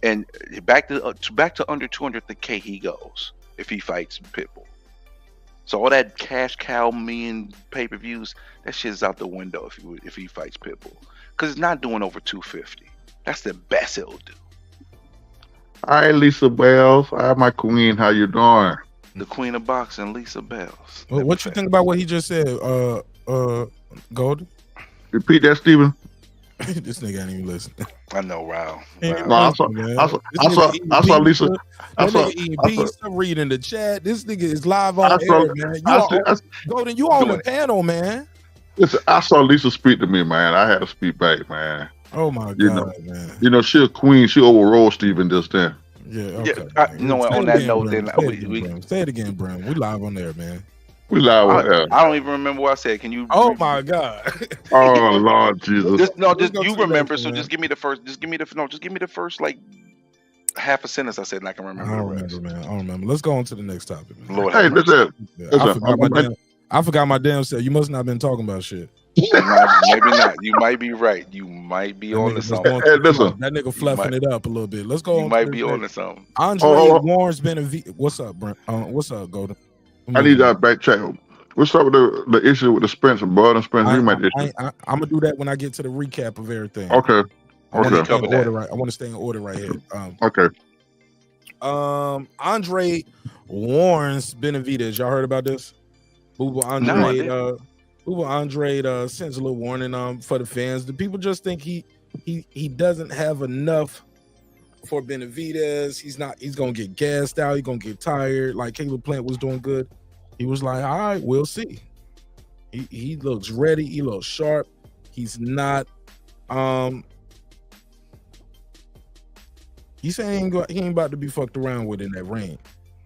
And back to under 200K he goes if he fights Pitbull. So all that cash cow million pay-per-views, that shit's out the window if he fights Pitbull, because it's not doing over 250. That's the best it'll do. Hi, Lisa Bells. Hi, my queen. How you doing? The queen of boxing, Lisa Bells. Well, what you think about what he just said, Gold? Repeat that, Steven. This nigga ain't even listening. I know, Wow. No, I saw Lisa. I saw eating pizza, reading the chat. This nigga is live on air, man. Golden, you on the panel, man. Listen, I saw Lisa speak to me, man. I had to speak back, man. Oh my God, man. You know, she a queen. She overrode Steven just then. Yeah, okay. You know what? On that note, then say it again, Bram. We live on there, man. We live on there. I don't even remember what I said. Can you? Oh my God. Oh Lord Jesus. You remember? So just give me the first. Just give me the first like half a sentence I said, and I can remember. I don't remember, man. I don't remember. Let's go on to the next topic, man. Lord, hey, listen. I forgot my damn self. You must not have been talking about shit. Maybe not. You might be right. You might be on to something. Hey, listen. That nigga fluffing it up a little bit. Let's go. You might be on to something. Andre Warren's been a What's up, Brent? What's up, Golden? I need that backtrack. What's up with the issue with the Spence rematch issue? I'm gonna do that when I get to the recap of everything. Okay. I want to stay in order right here. Okay. Andre Warren's Benavidez. Y'all heard about this? Booba Andre sends a little warning for the fans. The people just think he doesn't have enough for Benavidez. He's gonna get gassed out. He's gonna get tired. Like Caleb Plant was doing good. He was like, all right, we'll see. He looks ready. He looks sharp. He's not. He's saying he ain't about to be fucked around with in that ring.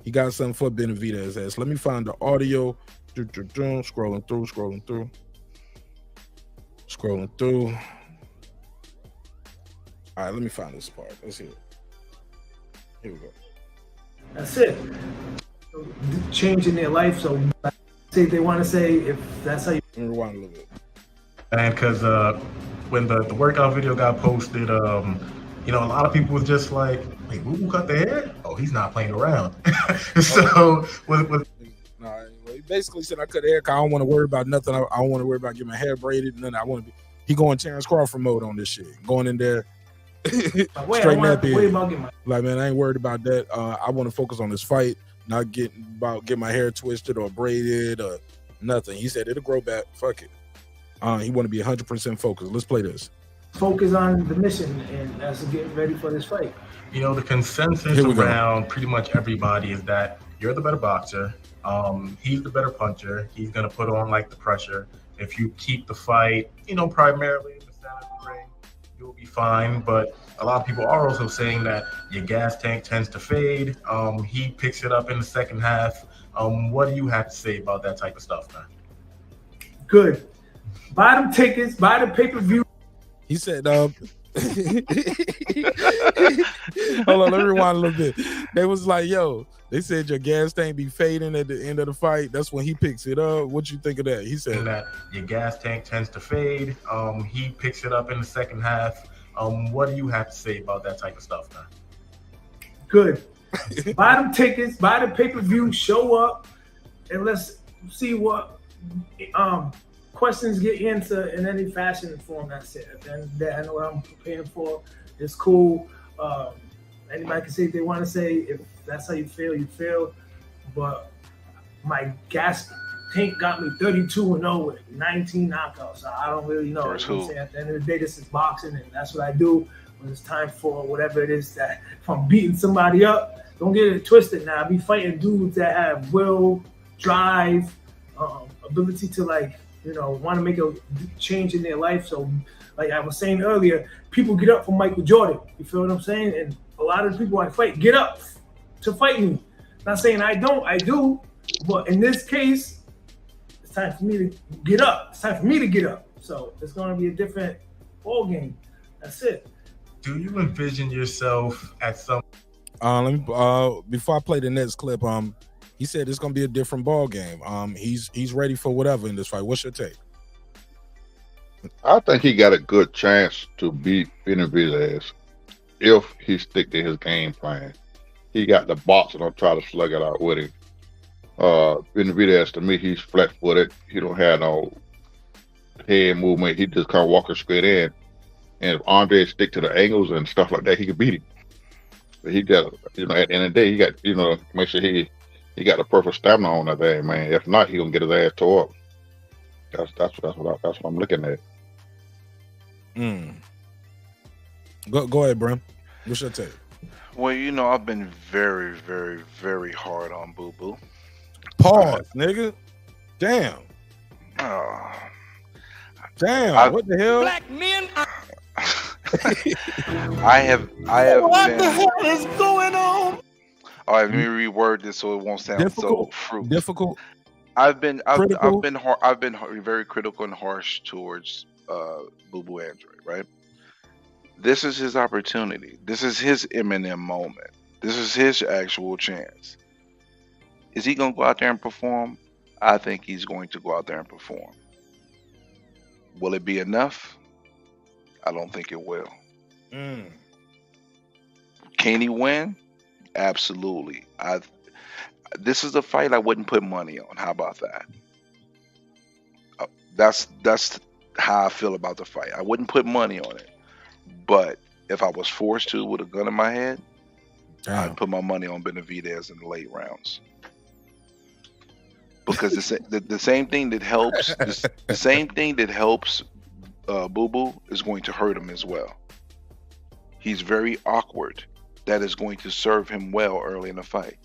He got something for Benavidez ass. Let me find the audio. Scrolling through. All right, let me find this part. Let's hear it. Here we go. That's it. Changing their life. So say they want to say if that's how you rewind a little bit. And because when the workout video got posted, you know, a lot of people was just like, "Wait, who cut the hair? Oh, he's not playing around." So he basically said, "I cut the hair. I don't want to worry about nothing. I don't want to worry about getting my hair braided. And then I want to be." He going Terence Crawford mode on this shit. Going in there. Straighten that beard. Like, man, I ain't worried about that. I want to focus on this fight, not get my hair twisted or braided or nothing. He said it'll grow back. Fuck it. He want to be 100% focused. Let's play this. Focus on the mission and as to get ready for this fight. You know, the consensus around pretty much everybody is that you're the better boxer. He's the better puncher. He's gonna put on like the pressure. If you keep the fight, you know, primarily in the center of the ring, you'll be fine. But a lot of people are also saying that your gas tank tends to fade. He picks it up in the second half. What do you have to say about that type of stuff, man? Good. Buy them tickets, buy the pay-per-view. He said, hold on, let me rewind a little bit. They was like, yo, they said your gas tank be fading at the end of the fight. That's when he picks it up. What you think of that? He said that your gas tank tends to fade. He picks it up in the second half. What do you have to say about that type of stuff, man? Good. Buy them tickets, buy the pay-per-view, show up, and let's see what questions get answered in any fashion and form. That's it. At the end of the day, I know what I'm preparing for. It's cool. Anybody can say if they want to say. If that's how you feel, you feel. But my gas Tank got me 32-0 with 19 knockouts. So I don't really know. First You know what I'm who? saying? At the end of the day, this is boxing, and that's what I do when it's time for whatever it is that if I'm beating somebody up, don't get it twisted now. I be fighting dudes that have will, drive, ability to want to make a change in their life. So like I was saying earlier, people get up for Michael Jordan. You feel what I'm saying? And a lot of the people I fight get up to fight me. Not saying I don't, I do. But in this case, it's time for me to get up. It's time for me to get up. So it's going to be a different ball game. That's it. Do you envision yourself at some? Before I play the next clip, he said it's gonna be a different ball game. He's ready for whatever in this fight. What's your take? I think he got a good chance to beat Benavidez if he stick to his game plan. He got the box and I'll try to slug it out with him. Benavidez, to me, he's flat-footed. He don't have no head movement. He just kind of walking straight in. And if Andre stick to the angles and stuff like that, he could beat him. But he got, at the end of the day, he got, make sure he got the perfect stamina on that thing, man. If not, he gonna get his ass tore up. That's what I'm looking at. Go ahead, Brim. What's your take? Well, I've been very, very, very hard on Boo Boo. Pause, nigga. Damn. Damn. What the hell? Black men. I have What been. the hell is going on? All right, let me reword this so it won't sound Difficult. so fruit. Difficult. I've been Critical. very critical and harsh towards Boo Boo Android, right? This is his opportunity. This is his Eminem moment. This is his actual chance. Is he gonna go out there and perform? I think he's going to go out there and perform. Will it be enough? I don't think it will. Can he win? Absolutely. This is a fight I wouldn't put money on. How about that? That's how I feel about the fight. I wouldn't put money on it. But if I was forced to with a gun in my head, I'd put my money on Benavidez in the late rounds. Because the same thing that helps the same thing that helps Boo Boo is going to hurt him as well. He's very awkward. That is going to serve him well early in the fight.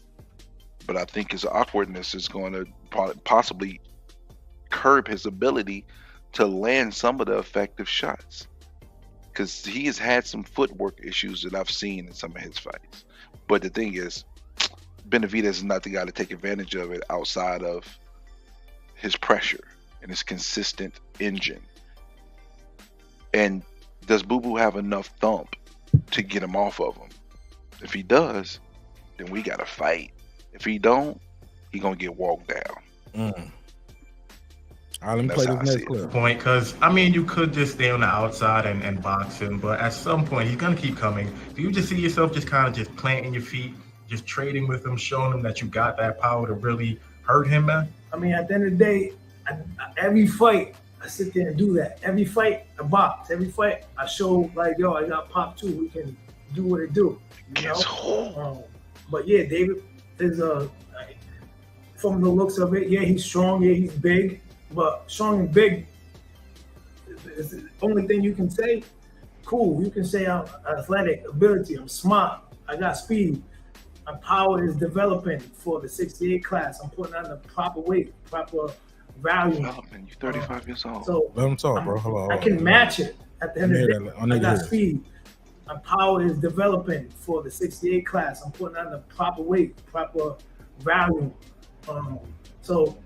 But I think his awkwardness is going to possibly curb his ability to land some of the effective shots. Because he has had some footwork issues that I've seen in some of his fights. But the thing is, Benavidez is not the guy to take advantage of it outside of his pressure and his consistent engine. And does Boo Boo have enough thump to get him off of him? If he does, then we got to fight. If he don't, he gonna get walked down. All right, let me play this next clip. Point, because you could just stay on the outside and box him, but at some point he's gonna keep coming. Do you just see yourself just kind of just planting your feet, just trading with him, showing him that you got that power to really hurt him, man? At the end of the day, every fight I sit there and do that. Every fight I box. Every fight I show I got pop too. We can do what it do. But yeah, David is from the looks of it. Yeah, he's strong. Yeah, he's big. But strong and big is the only thing you can say. Cool, you can say I'm athletic, ability, I'm smart, I got speed. My power is developing for the 68 class. I'm putting on the proper weight, proper value. You're 35 years old. So let him talk, bro. Hold on. I can match it at the end of the day. I got speed. My power is developing for the 68 class. I'm putting on the proper weight, proper value. So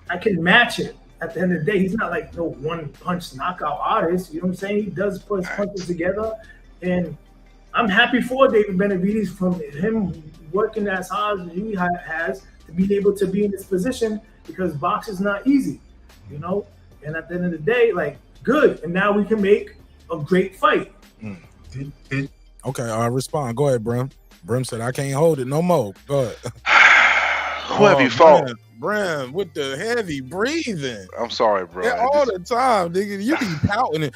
I can match it. At the end of the day, he's not like no one-punch knockout artist. You know what I'm saying? He does put his punches together. And I'm happy for David Benavidez from him working as hard as he has to be able to be in this position, because boxing is not easy, And at the end of the day, good. And now we can make a great fight. Okay, I'll respond. Go ahead, Brim. Brim said, I can't hold it no more. Go ahead. Who have you fought? Brim, with the heavy breathing. I'm sorry, bro. All the time, nigga. You be pouting it.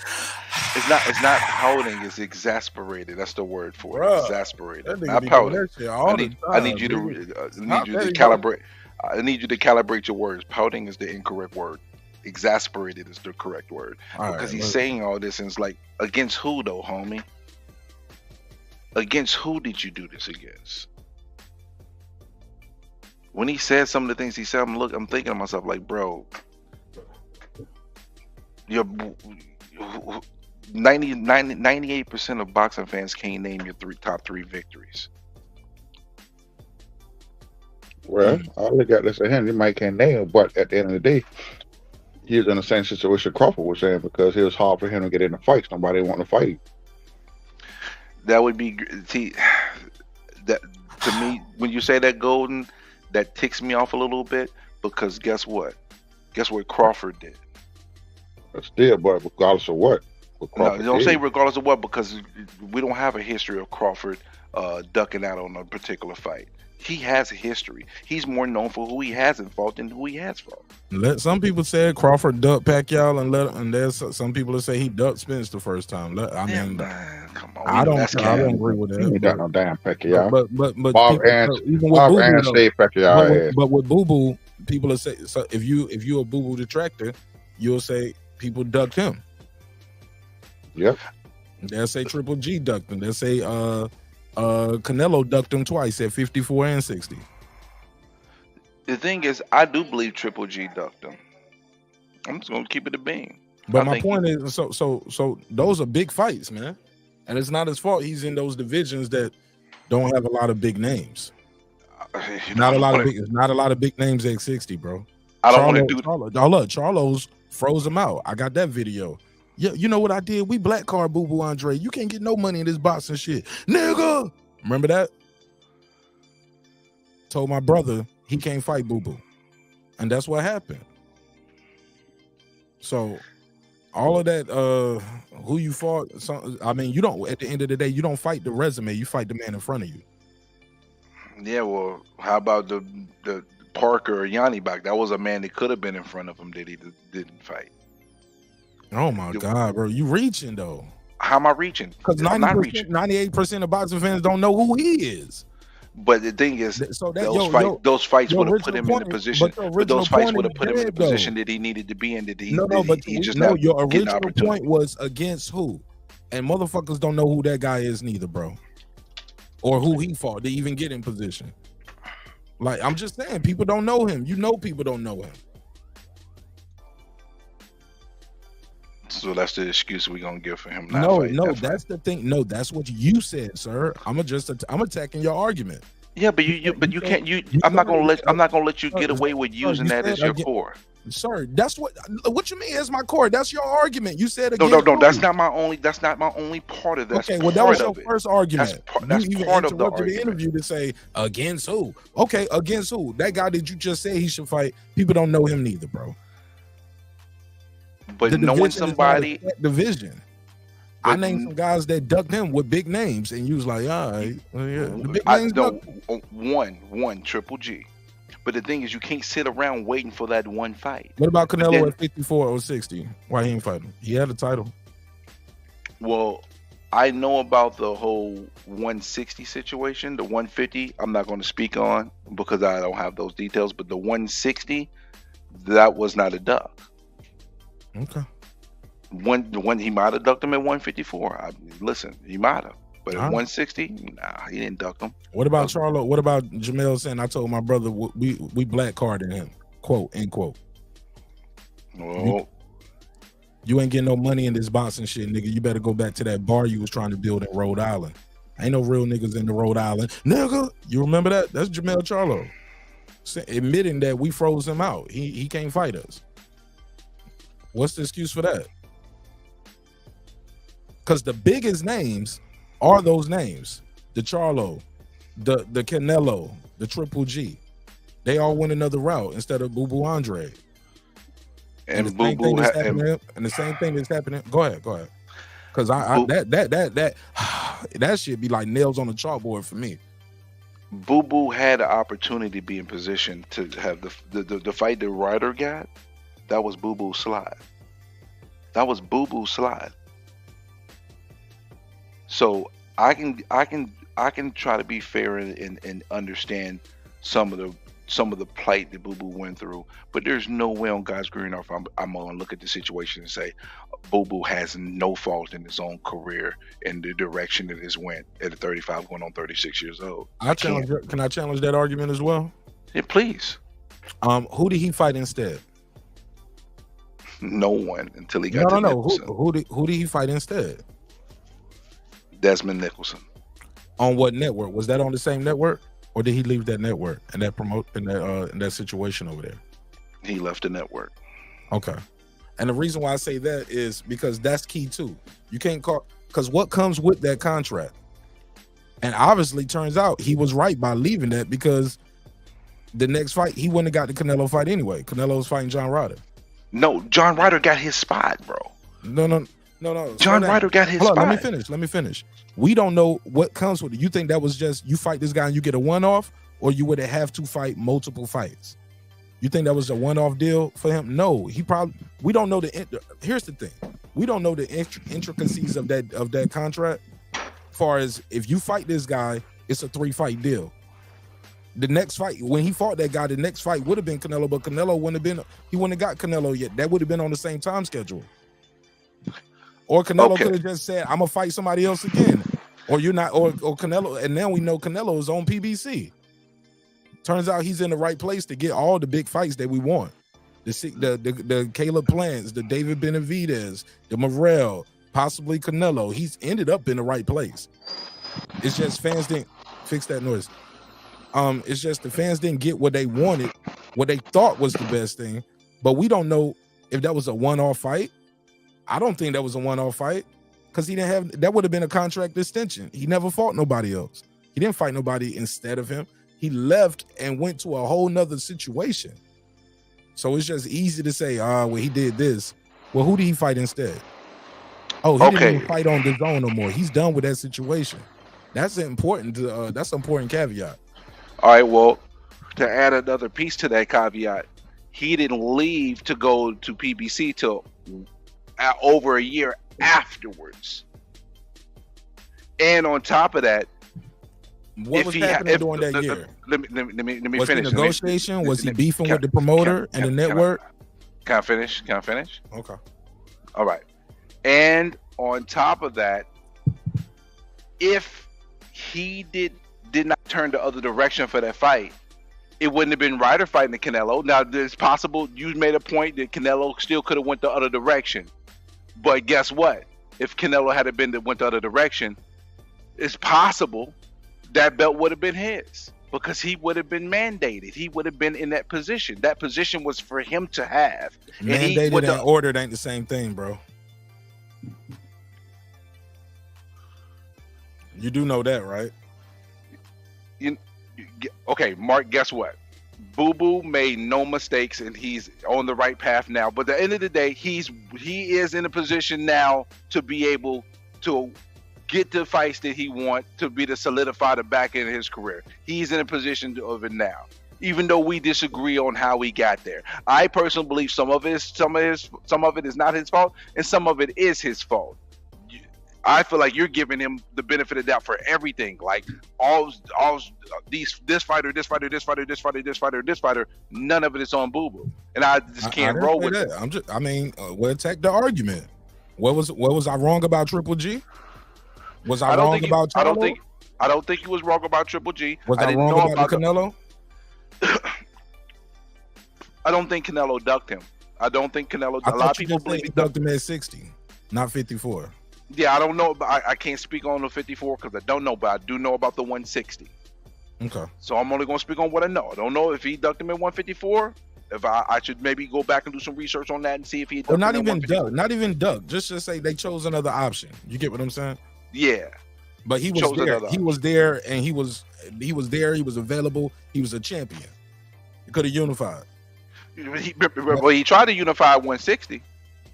It's not pouting. It's exasperated. That's the word for it. Exasperated. Not pouting. pouting. I need you to calibrate. I need you to calibrate your words. Pouting is the incorrect word. Exasperated is the correct word. Because he's saying all this and it's like, against who though, homie? Against who did you do this against? When he said some of the things he said, I'm thinking to myself like, bro, you're 98% of boxing fans can't name your top three victories. Well, I look at this at him. He might can't name, but at the end of the day, he was in the same situation Crawford was saying because it was hard for him to get into fights. Nobody wanted to fight him. That would be that to me. When you say that, Golden, that ticks me off a little bit because guess what? Guess what Crawford did? Still, but regardless of what. No, don't say regardless of what because we don't have a history of Crawford ducking out on a particular fight. He has a history. He's more known for who he hasn't fought than who he has fought. Some people said Crawford ducked Pacquiao, and there's some people that say he ducked Spence the first time. I mean, come on, I don't agree with that. He got no damn Pacquiao. But Bob Aaron saved Pacquiao. But with Boo Boo, people will say, so if you a Boo Boo detractor, you'll say people ducked him. Yep. They'll say Triple G ducked him. They'll say Canelo ducked him twice at 54 and 60. The thing is, I do believe Triple G ducked him. I'm just gonna keep it a bean. But my point is, so those are big fights, man, and it's not his fault. He's in those divisions that don't have a lot of big names. Not a lot of big names at 60, bro. I don't want to do. Charlo's froze him out. I got that video. Yeah, you know what I did? We black card Boo Boo Andre. You can't get no money in this boxing shit, nigga. Remember that? Told my brother he can't fight Boo Boo, and that's what happened. So, all of that, who you fought? I mean, you don't. At the end of the day, you don't fight the resume. You fight the man in front of you. Yeah, well, how about the Parker or Yanni back? That was a man that could have been in front of him that he didn't fight. Oh my God, bro, you reaching though? How am I reaching? Because 98% of boxing fans don't know who he is. But the thing is, those fights would have put him in the position. But those fights would have put him in the position that he needed to be in. Your original point was against who? And motherfuckers don't know who that guy is neither, bro. Or who he fought to even get in position. Like, I'm just saying, people don't know him. You know people don't know him. So that's the excuse we're gonna give for him. No, that's the thing. No, that's what you said, sir. I'm attacking your argument. Yeah, but you can't. I'm not gonna let you get away with using that as your core. Sir, that's what you mean as my core. That's your argument. You said no. That's not my only part of that. Okay, well, that was your first argument. That's you even part of the interview to say against who? Okay, against who? That guy that you just said he should fight. People don't know him neither, bro. But knowing somebody division. I named some guys that ducked him with big names, and you was like, all right, well, yeah. The big names one Triple G. But the thing is, you can't sit around waiting for that one fight. What about Canelo at 54 or 60? Why he ain't fighting? He had a title. Well, I know about the whole 160 situation. The 150, I'm not going to speak on because I don't have those details. But the 160, that was not a duck. Okay. When he might have ducked him at 154. Listen, he might have. But at 160, nah, he didn't duck him. What about Charlo? What about Jamel saying, I told my brother we black carded him, quote, end quote. Well, you ain't getting no money in this boxing shit, nigga. You better go back to that bar you was trying to build in Rhode Island. Ain't no real niggas in the Rhode Island. Nigga, you remember that? That's Jamel Charlo. Admitting that we froze him out. He can't fight us. What's the excuse for that? Because the biggest names are those names. The Charlo, the Canelo, the Triple G. They all went another route instead of Boo Boo Andre. And the same thing that's happening. Go ahead. Because that shit be like nails on the chalkboard for me. Boo Boo had an opportunity to be in position to have the fight the Ryder got. That was Boo Boo's slide. So I can try to be fair and understand some of some of the plight that Boo Boo went through, but there's no way on God's green earth I'm gonna look at the situation and say Boo Boo has no fault in his own career and the direction that it went at 35 going on 36 years old. Can I challenge that argument as well? Yeah, please. Who did he fight instead? No one until he got to Nicholson. Who did he fight instead? Desmond Nicholson. On what network? Was that on the same network, or did he leave that network and that in that situation over there? He left the network. Okay. And the reason why I say that is because that's key too. You can't call, because what comes with that contract, and obviously turns out he was right by leaving that, because the next fight he wouldn't have got the Canelo fight anyway. Canelo was fighting John Ryder. No, John Ryder got his spot, bro. No. John Ryder got his spot. Let me finish. We don't know what comes with it. You think that was just you fight this guy and you get a one-off, or you would have to fight multiple fights? You think that was a one-off deal for him? No, we don't know here's the thing. We don't know the intricacies of that contract. Far as if you fight this guy, it's a 3-fight deal. The next fight, when he fought that guy, the next fight would have been Canelo, but Canelo wouldn't have got Canelo yet. That would have been on the same time schedule. Or Canelo could have just said, I'm gonna fight somebody else again. Or you're not, or Canelo, and now we know Canelo is on PBC. Turns out he's in the right place to get all the big fights that we want. The Caleb Plants, the David Benavidez, the Morrell, possibly Canelo. He's ended up in the right place. It's just fans didn't fix that noise. It's just the fans didn't get what they wanted, what they thought was the best thing. But we don't know if that was a one-off fight. I don't think that was a one-off fight, because he didn't have, that would have been a contract extension. He never fought nobody else. He didn't fight nobody instead of him. He left and went to a whole nother situation. So it's just easy to say, well, he did this. Well, who did he fight instead? Oh, he didn't even fight on the zone no more. He's done with that situation. That's important. That's an important caveat. All right, well, to add another piece to that caveat, he didn't leave to go to PBC till over a year afterwards. And on top of that, what was happening during that year? Let me was finish. Was negotiation? Was he beefing with the promoter and the network? Can I finish? Okay. All right. And on top of that, if he did not turn the other direction for that fight, it wouldn't have been Ryder fighting the Canelo. Now, it's possible you made a point that Canelo still could have went the other direction. But guess what? If Canelo had went the other direction, it's possible that belt would have been his, because he would have been mandated. He would have been in that position. That position was for him to have. Mandated and ordered ain't the same thing, bro. You do know that, right? Okay, Mark, guess what? Boo Boo made no mistakes, and he's on the right path now. But at the end of the day, he is in a position now to be able to get the fights that he wants, to be to solidify the back end of his career. He's in a position of it now, even though we disagree on how he got there. I personally believe some of it is not his fault, and some of it is his fault. I feel like you're giving him the benefit of the doubt for everything. Like this fighter, none of it is on Boo Boo, and I just can't roll with that. We'll take the argument. What was I wrong about Triple G? Was I wrong about Charlo? I don't think he was wrong about Triple G. Was I wrong about Canelo? I don't think Canelo ducked him. I don't think Canelo. A lot of people believe he ducked him at 60, not 54. Yeah, I don't know. I can't speak on the 54 because I don't know, but I do know about the 160. Okay. So I'm only going to speak on what I know. I don't know if he ducked him at 154. If I should maybe go back and do some research on that and see if he ducked him at 154. Not even duck. Just to say they chose another option. You get what I'm saying? Yeah. But he was there. He was there, and he was there. He was available. He was a champion. He could have unified. Well, he tried to unify 160.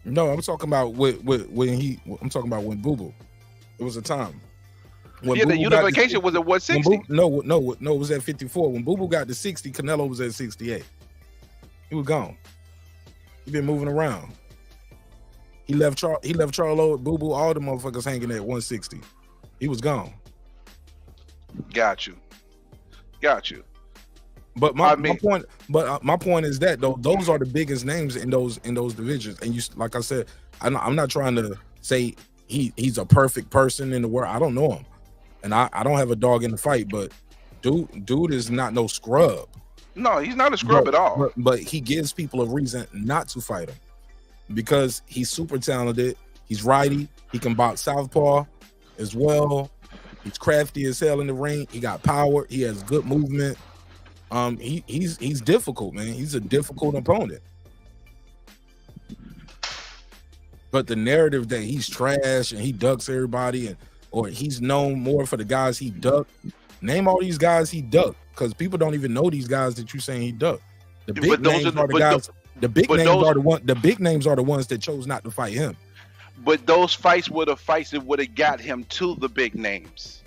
No, I'm talking about I'm talking about when Boo Boo. It was a time. Yeah, the unification was at 160. No, it was at 54. When Boo Boo got to 60, Canelo was at 68. He was gone. He been moving around. He left Charlo, Boo Boo, all the motherfuckers hanging at 160. He was gone. Got you. But my point is that though those are the biggest names in those divisions. And you, like I said, I'm not trying to say he's a perfect person in the world. I don't know him, and I don't have a dog in the fight. But dude is not no scrub. No, he's not a scrub at all. But he gives people a reason not to fight him because he's super talented. He's righty. He can box southpaw as well. He's crafty as hell in the ring. He got power. He has good movement. He's difficult, man. He's a difficult opponent. But the narrative that he's trash and he ducks everybody, or he's known more for the guys he ducked. Name all these guys he ducked, because people don't even know these guys that you're saying he ducked. The big names are the guys. The big names are the ones that chose not to fight him. But those fights were the fights that would have got him to the big names.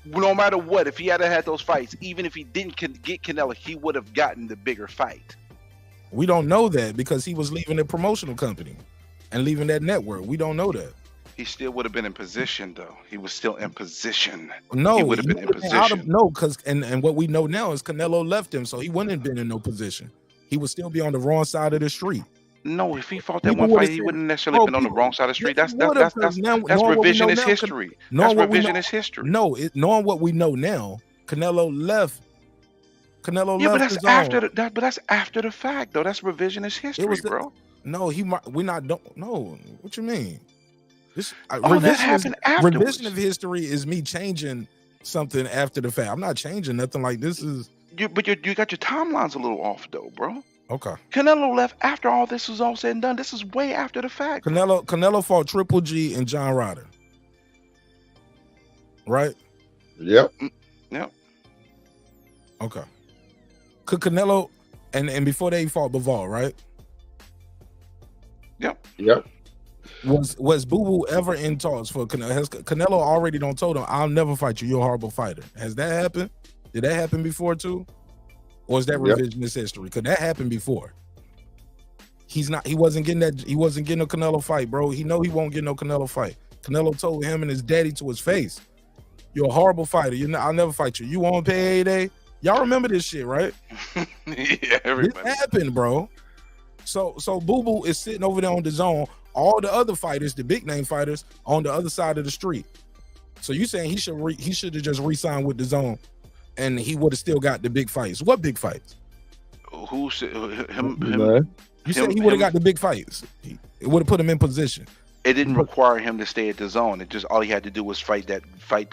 No matter what, if he had had those fights, even if he didn't get Canelo, he would have gotten the bigger fight. We don't know that because he was leaving the promotional company and leaving that network. We don't know that. He still would have been in position, though. He was still in position. No, he would have been in position. Because and what we know now is Canelo left him, so he wouldn't have been in no position. He would still be on the wrong side of the street. No, if he fought that one fight, he wouldn't necessarily been on the wrong side of the street. That's revisionist history. That's revisionist history. No, knowing what we know now, Canelo left. But that's after the fact, though. That's revisionist history, bro. No, no. What you mean? That happened afterwards. Revision of history is me changing something after the fact. I'm not changing nothing. Like this is. But you got your timelines a little off, though, bro. Okay. Canelo left after all this was all said and done. This is way after the fact. Canelo fought Triple G and John Ryder. Right? Yep. Yep. Okay. Could Canelo and before they fought Bivol, right? Yep. Yep. Was Boo Boo ever in talks for Canelo? Has Canelo already don't told him, I'll never fight you, you're a horrible fighter? Has that happened? Did that happen before too? Or is that revisionist history? Could that happen before? He wasn't getting a Canelo fight, bro. He know he won't get no Canelo fight. Canelo told him and his daddy to his face, you're a horrible fighter. I'll never fight you. You won't pay day. Y'all remember this shit, right? Yeah, everybody. This happened, bro. So Boo Boo is sitting over there on the zone. All the other fighters, the big name fighters, on the other side of the street. So you saying he should have just re-signed with the zone, and he would have still got the big fights? What big fights? Who said him? You said he would have got the big fights. It would have put him in position. It didn't require him to stay at the zone. It just all he had to do was fight the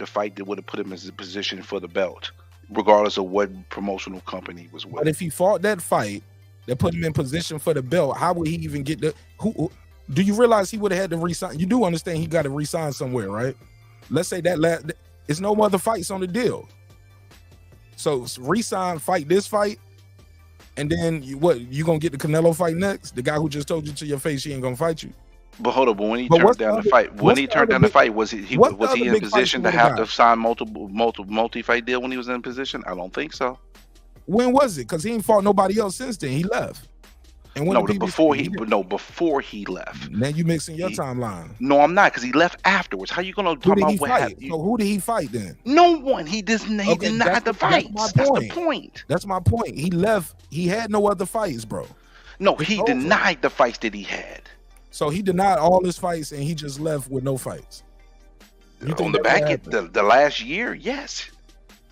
fight that would have put him in a position for the belt, regardless of what promotional company he was with. But if he fought that fight that put him in position for the belt, how would he even get the who? Do you realize he would have had to resign? You do understand he got to resign somewhere, right? Let's say that it's no other fights on the deal. So resign, fight this fight, and then you gonna get the Canelo fight next? The guy who just told you to your face he ain't gonna fight you. But hold up, but when he turned down the fight, was he in position to have to sign multi-fight deal when he was in position? I don't think so. When was it? Because he ain't fought nobody else since then. He left. And before he left. Now you mixing your timeline. No, I'm not, because he left afterwards. How you gonna talk about what happened? So who did he fight then? No one. He did not have the fights. That's the point. That's my point. He left. He had no other fights, bro. No, he denied the fights that he had. So he denied all his fights and he just left with no fights. On the back end, the last year, yes.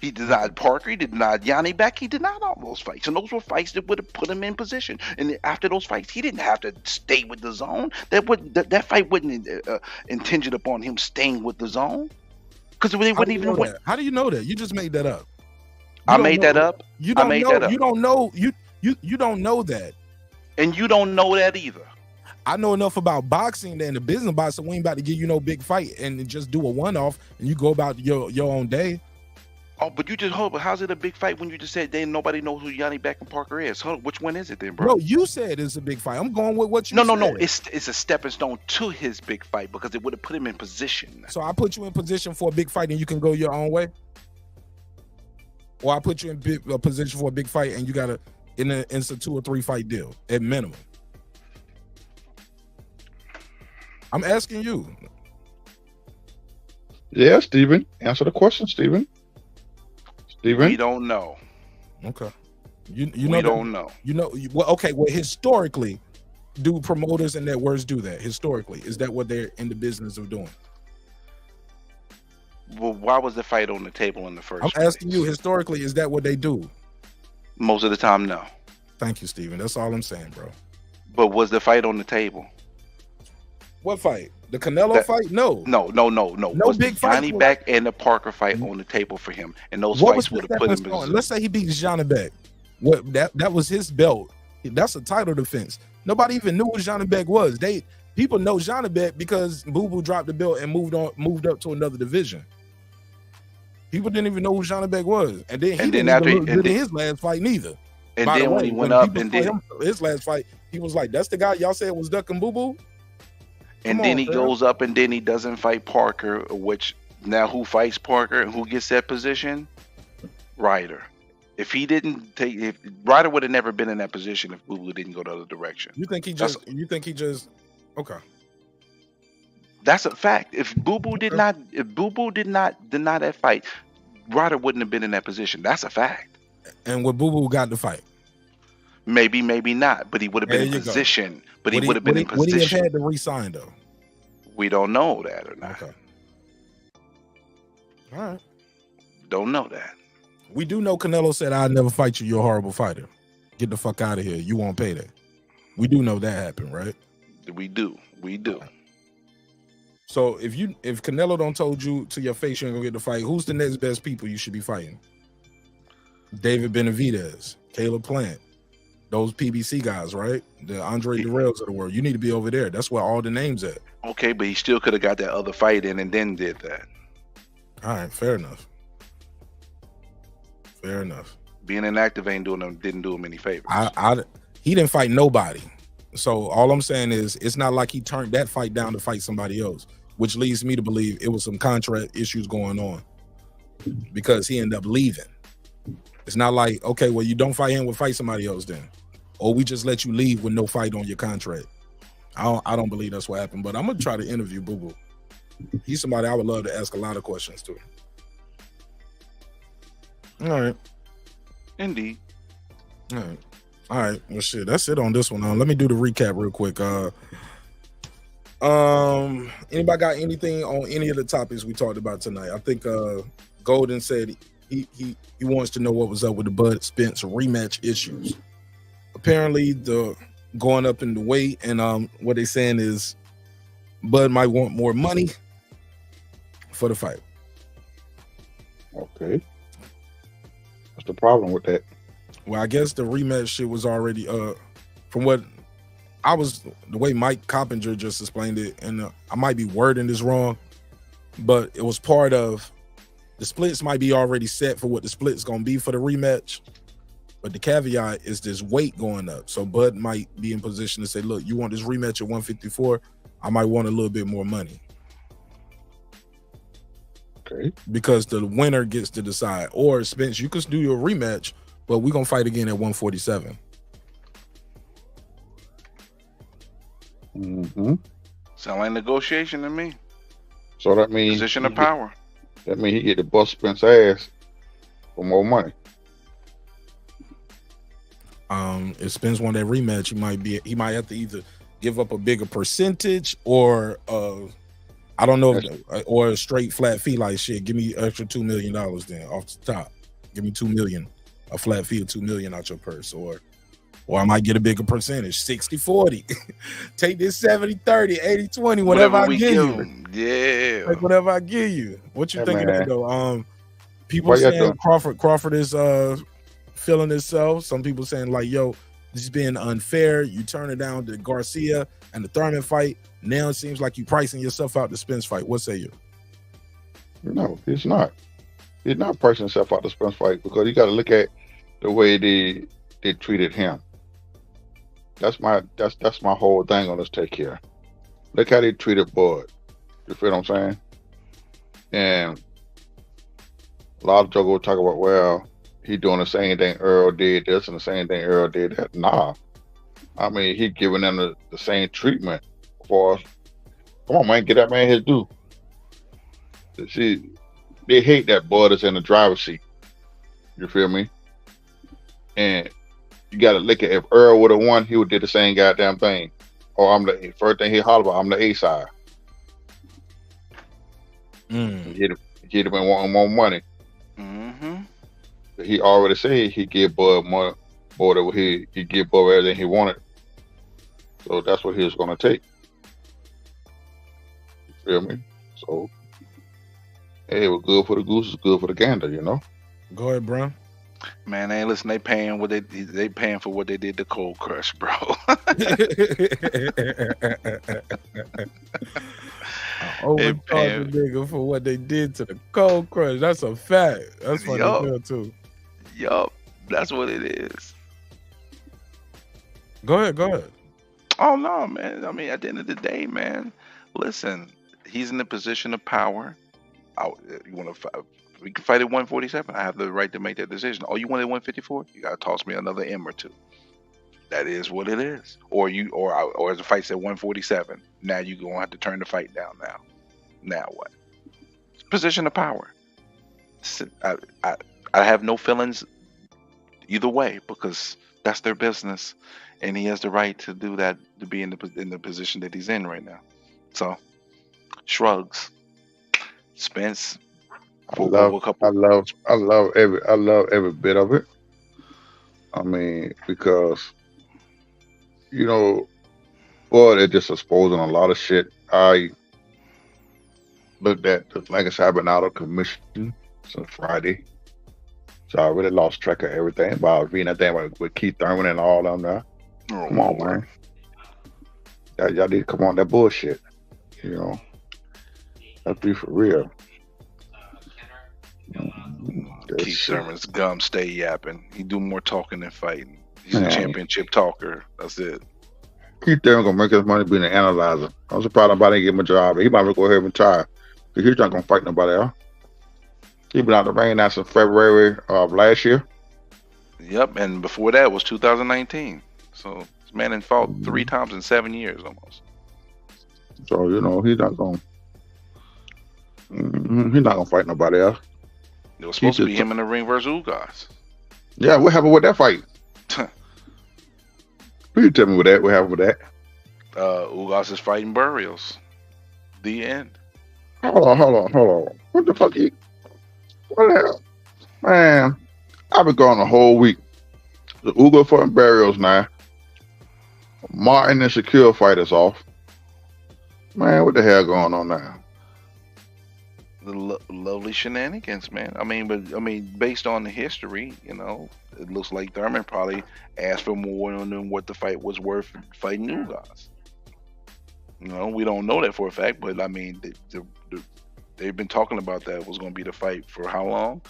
He denied Parker, he denied Yanni Beck, he denied all those fights. And those were fights that would have put him in position. And after those fights, he didn't have to stay with the zone. That fight wasn't intended upon him staying with the zone. Because they wouldn't even win. How do you know that? You just made that up. I made that up. You don't know. You don't know. You don't know that. And you don't know that either. I know enough about boxing and the business about, so we ain't about to give you no big fight and just do a one-off and you go about your own day. Oh, but you just hold. But how's it a big fight when you just said nobody knows who Yanni Beck and Parker is? Hold on, which one is it then, bro? No, you said it's a big fight. I'm going with what you said. No. It's a stepping stone to his big fight because it would have put him in position. So I put you in position for a big fight and you can go your own way, or I put you in a position for a big fight and you got to it's a 2 or 3 fight deal at minimum. I'm asking you. Yeah, Steven. Answer the question, Steven. We don't know. Okay. We don't know. Well, okay. Well, historically, do promoters and networks do that? Historically, is that what they're in the business of doing? Well, why was the fight on the table in the first I'm place? asking you, historically, is that what they do? Most of the time, no. Thank you, Steven. That's all I'm saying, bro. But was the fight on the table? What fight? The Canelo fight? No. No. Was big the Johnny fight. Beck and the Parker fight on the table for him? And those What fights was would have put him in on? position. Let's say he beats Johnny Beck. What that was his belt. That's a title defense. Nobody even knew who Johnny Beck was. People know Johnny Beck because Boo Boo dropped the belt and moved up to another division. People didn't even know who Johnny Beck was, and then he didn't even look good in his last fight neither. And then when he went up, and then his last fight, he was like, "That's the guy y'all said was ducking Boo Boo." And then he goes up, and then he doesn't fight Parker, which now who fights Parker and who gets that position? Ryder. If he didn't take, if Ryder would have never been in that position if Boo Boo didn't go the other direction. You think he just? Okay. That's a fact. If Boo Boo did not deny that fight, Ryder wouldn't have been in that position. That's a fact. And would Boo Boo got the fight? Maybe not. But he would have been in position. But he would have been in position. Would he have had to resign though? We don't know that or not. Okay. All right. Don't know that. We do know Canelo said, "I'll never fight you. You're a horrible fighter. Get the fuck out of here. You won't pay that." We do know that happened, right? We do. So if Canelo don't told you to your face you ain't gonna get the fight, who's the next best people you should be fighting? David Benavidez, Caleb Plant, those PBC guys, right? The Andre Durrells of the world. You need to be over there. That's where all the names at. Okay, but he still could have got that other fight in and then did that. All right, fair enough. Fair enough. Being inactive didn't do him any favors. He didn't fight nobody. So all I'm saying is it's not like he turned that fight down to fight somebody else, which leads me to believe it was some contract issues going on because he ended up leaving. It's not like, okay, well, you don't fight him, we'll fight somebody else then. Or we just let you leave with no fight on your contract. I don't believe that's what happened, but I'm going to try to interview Boo Boo. He's somebody I would love to ask a lot of questions to. All right. Indeed. All right. Well, shit, that's it on this one. Let me do the recap real quick. Anybody got anything on any of the topics we talked about tonight? I think Golden said he wants to know what was up with the Bud Spence rematch issues. Apparently, the going up in the weight, and what they're saying is Bud might want more money for the fight. Okay. What's the problem with that? Well, I guess the rematch shit was already from what I was, the way Mike Coppinger just explained it, and I might be wording this wrong, but it was part of the splits might be already set for what the split's gonna be for the rematch. But the caveat is this weight going up. So Bud might be in position to say, look, you want this rematch at 154? I might want a little bit more money. Okay. Because the winner gets to decide. Or Spence, you could do your rematch, but we're gonna fight again at 147. Mm-hmm. Sound like negotiation to me. So that means position of power. That means he get to bust Spence ass for more money. If Spence won that rematch, he might have to either give up a bigger percentage or I don't know, or a straight flat fee like shit. Give me extra $2 million then off the top. Give me $2 million, a flat fee of $2 million out your purse, or I might get a bigger percentage, 60-40. Take this 70-30, 80-20, whatever I give you. Yeah. Like whatever I give you. What you think of that though? People Why you saying Crawford is feeling himself. Some people saying like, yo, this is being unfair. You turn it down to Garcia and the Thurman fight. Now it seems like you pricing yourself out the Spence fight. What say you? No, he's not. He's not pricing himself out the Spence fight because you got to look at the way they treated him. That's my whole thing on this take here. Look how they treated Bud. You feel what I'm saying? And a lot of jokers will talk about, well, he doing the same thing Errol did this and the same thing Errol did that. Nah. I mean, he giving them the same treatment for us. Come on, man, get that man his due. See, they hate that Bud is in the driver's seat. You feel me? And you got to look at if Errol would have won, he would did the same goddamn thing. Or I'm the first thing he hollered about, I'm the A side. He'd have been wanting more money. He already said he give Bud more than he give Bud everything he wanted. So that's what he was gonna take. You feel me? So hey, it was good for the goose, it's good for the gander, you know. Go ahead, bro. Man, hey, listen, they paying for what they did to Cold Crush, bro. Overcharged the nigga for what they did to the Cold Crush. That's a fact. That's funny too. Yup, that's what it is. Go ahead. Oh no, man. I mean, at the end of the day, man. Listen, he's in a position of power. You want to fight? We can fight at 147. I have the right to make that decision. Oh, you want at 154? You gotta toss me another M or two. That is what it is. Or as the fight's at 147. Now you gonna have to turn the fight down. Now what? Position of power. I have no feelings either way because that's their business, and he has the right to do that, to be in the position that he's in right now. So, shrugs. Spence. I love every bit of it. I mean, because they're just exposing a lot of shit. I looked at, like I said, I've been out of commission since Friday. So I really lost track of everything about reading that thing with Keith Thurman and all them there. Come on, man. Y'all need to come on that bullshit. Let's be for real. Keith Thurman's gum stay yapping. He do more talking than fighting. He's a championship talker. That's it. Keith Thurman gonna make his money being an analyzer. I'm surprised nobody didn't give him a job. He might as well go ahead and retire. Because he's not gonna fight nobody else. He been out the ring now since February of last year. Yep, and before that was 2019. So this man had fought 3 times in 7 years almost. So he's not gonna fight nobody else. It was supposed to be him in the ring versus Ugas. Yeah, what happened with that fight? Please tell me what happened with that. Ugas is fighting Burials. The end. Hold on. What the fuck? What the hell? Man, I've been gone the whole week. The Ugas fighting Burials now. Martin and Shaquille fight is off. Man, what the hell going on now? The lovely shenanigans, man. I mean, based on the history, it looks like Thurman probably asked for more than what the fight was worth fighting Ugas. We don't know that for a fact, but I mean, they've been talking about that was going to be the fight for how long?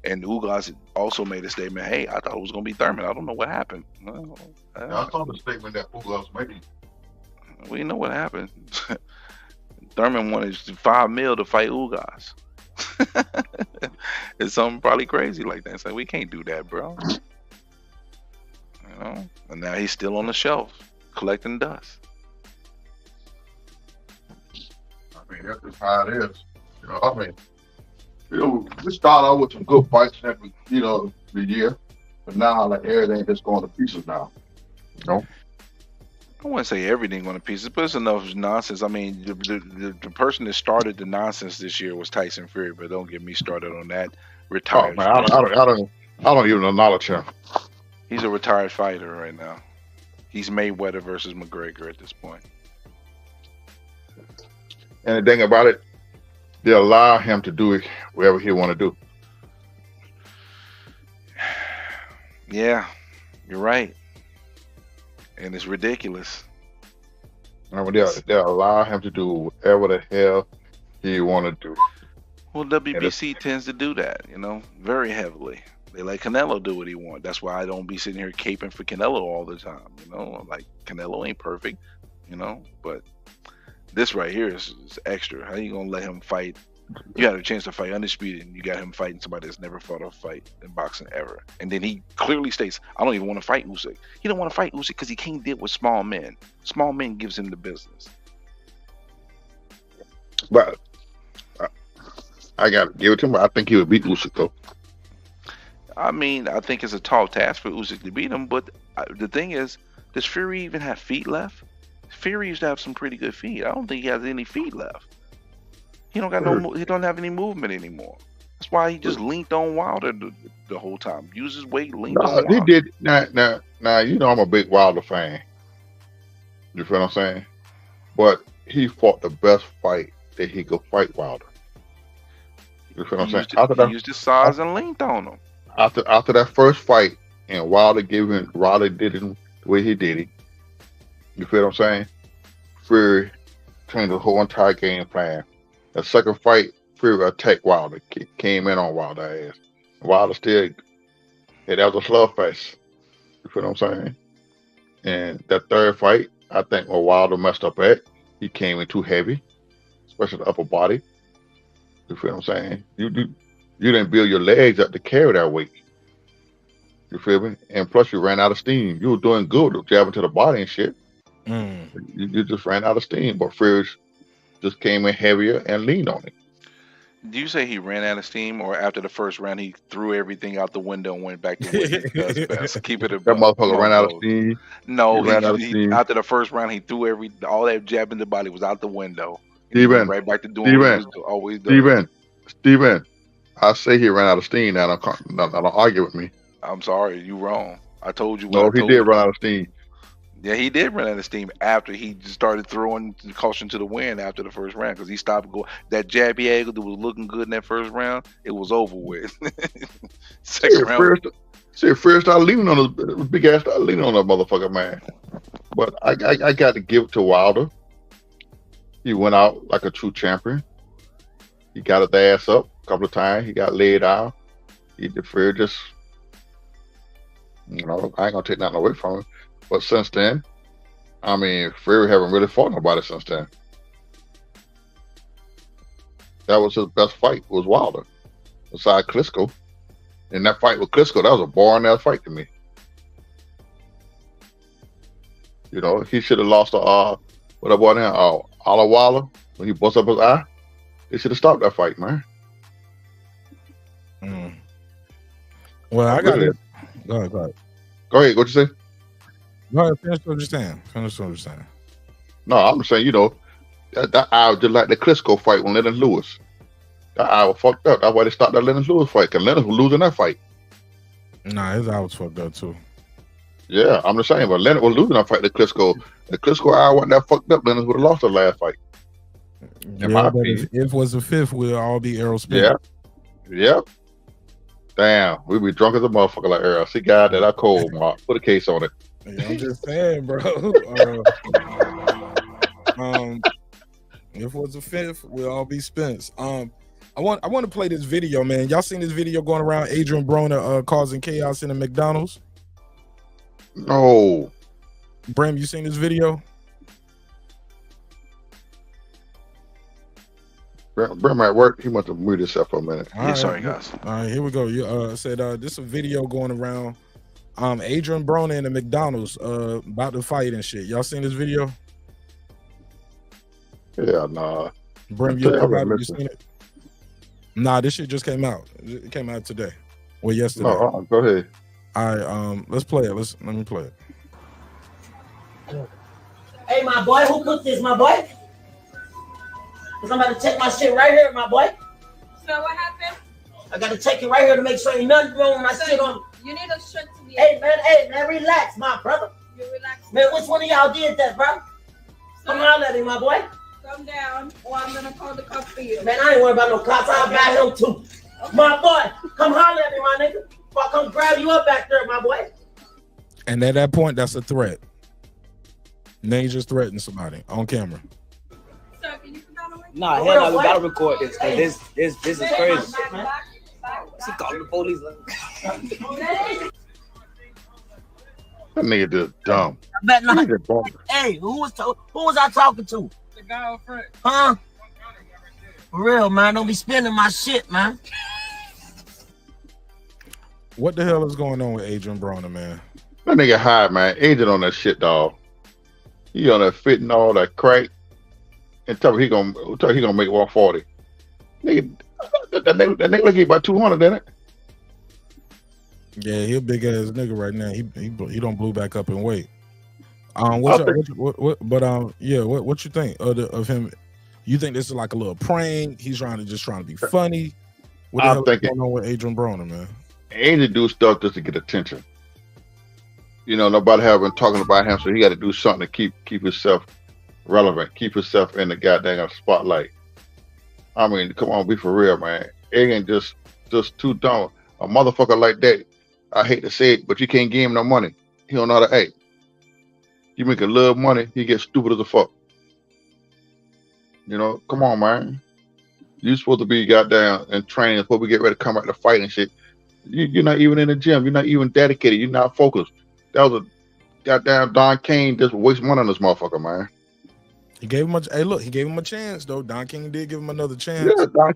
And Ugas also made a statement, hey, I thought it was going to be Thurman. I don't know what happened. I saw the statement that Ugas made. We know what happened. Thurman wanted $5 million to fight Ugas. It's something probably crazy like that. So we can't do that, bro. And now he's still on the shelf collecting dust. I mean, that's just how it is. We start out with some good fights every, the year, but now like everything just going to pieces now. I wouldn't say everything going to pieces, but it's enough nonsense. I mean, the person that started the nonsense this year was Tyson Fury, but don't get me started on that. Retired. Oh, man, I don't even acknowledge him. He's a retired fighter right now. He's Mayweather versus McGregor at this point. And the thing about it, they allow him to do it wherever he want to do. Yeah, you're right. And it's ridiculous. And they allow him to do whatever the hell he want to do. Well, WBC tends to do that, very heavily. They let Canelo do what he wants. That's why I don't be sitting here caping for Canelo all the time. Like Canelo ain't perfect, but this right here is extra. How you gonna let him fight? You had a chance to fight undisputed, and you got him fighting somebody that's never fought a fight in boxing ever. And then he clearly states, "I don't even want to fight Usyk." He don't want to fight Usyk because he can't deal with small men. Small men gives him the business. But I gotta give it to him. I think he would beat Usyk though. I mean, I think it's a tall task for Usyk to beat him, but the thing is, does Fury even have feet left? Fury used to have some pretty good feet. I don't think he has any feet left. He don't got he don't have any movement anymore. That's why he just linked on Wilder the whole time. Used his weight, linked on Wilder. He did. Now, you know I'm a big Wilder fan. You feel what I'm saying? But he fought the best fight that he could fight Wilder. You feel what I'm saying? He used his size and length on him. After that first fight, and Wilder did him the way he did it. You feel what I'm saying? Fury changed the whole entire game plan. The second fight, Fury attacked Wilder, came in on Wilder's ass. Wilder still, that was a slugfest. You feel what I'm saying? And that third fight, I think where Wilder messed up at, he came in too heavy, especially the upper body. You feel what I'm saying? You didn't build your legs up to carry that weight. You feel me? And plus, you ran out of steam. You were doing good with jabbing to the body and shit. You just ran out of steam. But Fury just came in heavier and leaned on it. Do you say he ran out of steam, or after the first round he threw everything out the window and went back to what he does best? Keep it. That motherfucker ran out of steam. No, he after the first round he threw all that jabbing the body was out the window. Steven, right back to doing what he was always doing. Steven, I say he ran out of steam. Now don't argue with me. I'm sorry, you wrong. I told you. No, he did run out of steam. Yeah, he did run out of steam after he just started throwing caution to the wind after the first round because he stopped going. That jab he had that was looking good in that first round, it was over with. Second round. Fury started leaning on his big ass, started leaning on that motherfucker, man. But I got to give it to Wilder. He went out like a true champion. He got his ass up a couple of times. He got laid out. Fury just, I ain't gonna take nothing away from him. But since then, I mean, Fury haven't really fought nobody since then. That was his best fight, was Wilder, besides Klitschko. And that fight with Klitschko, that was a boring ass fight to me. You know, he should have lost what that boy now, Wilder, when he bust up his eye. They should have stopped that fight, man. Well, I got it. Go ahead. Go ahead. What you say? Go ahead. Finish what you're saying. No, I'm saying, you know, that eye was just like the Klitschko fight when Lennox Lewis. That eye was fucked up. That's why they stopped that Lennox Lewis fight, because Lennox was losing that fight. Nah, his eye was fucked up too. Yeah, I'm just saying, but Lennox was losing that fight to Klitschko. The Klitschko eye wasn't that fucked up. Lennox would have lost the last fight. Yeah, but if it was the fifth, we'll all be Errol Spence. Yeah. Damn, we be drunk as a motherfucker like Errol. See, guy that I cold, Mark. Put a case on it. Yeah, I'm just saying, bro. If it was the fifth, we'll all be Spence. I want to play this video, man. Y'all seen this video going around? Adrian Broner causing chaos in the McDonald's. No. Bram, you seen this video? Bram at work. He must have muted himself for a minute. Sorry, guys. All right, here we go. You said this is a video going around. Adrian Broner in the McDonald's about to fight and shit. Y'all seen this video? Yeah, nah. Bram, you seen it? Nah, this shit just came out. It came out today. Well, yesterday. Go ahead. All right, let's play it. Let me play it. Hey, my boy, who cooked this, my boy? Because I'm about to take my shit right here, my boy. So what happened? I got to take it right here to make sure ain't nothing wrong with my shit on. You need a shirt to be. Hey, man, relax, my brother. You relax. Man, which one of y'all did that, bro? Come holler at him, my boy. Come down, or I'm going to call the cops for you. Man, I ain't worried about no cops. I'll bat him too. Okay. My boy, come holler at me, my nigga. Or I'll come grab you up back there, my boy. And at that point, that's a threat. And then you just threatened somebody on camera. Sir, can you come down the way? Nah, hell no, we gotta record this. Cause this is crazy. She calling the police. That nigga just dumb. I bet not. Hey, who was I talking to? The guy up front. Huh? For real, man. Don't be spending my shit, man. What the hell is going on with Adrian Broner, man? That nigga high, man. Adrian on that shit, dog. He on that fitting all that crack. And tell me he gonna make 140. Nigga, that nigga like he about 200, didn't it? Yeah, he a big ass nigga right now. He don't blew back up in weight. What you think of him? You think this is like a little prank? He's trying to be funny. What the I'm hell is thinking going on with Adrian Broner, man? Andy do stuff just to get attention. You know, nobody have been talking about him, so he got to do something to keep himself relevant, keep himself in the goddamn spotlight. I mean, come on, be for real, man. Adrian just too dumb. A motherfucker like that, I hate to say it, but you can't give him no money. He don't know how to act. You make a little money, he gets stupid as a fuck. You know, come on, man. You supposed to be goddamn in training before we get ready to come out to fight and shit. You're not even in the gym. You're not even dedicated. You're not focused. That was a goddamn Don King just waste money on this motherfucker, man. He gave him he gave him a chance though. Don King did give him another chance. Yeah, Don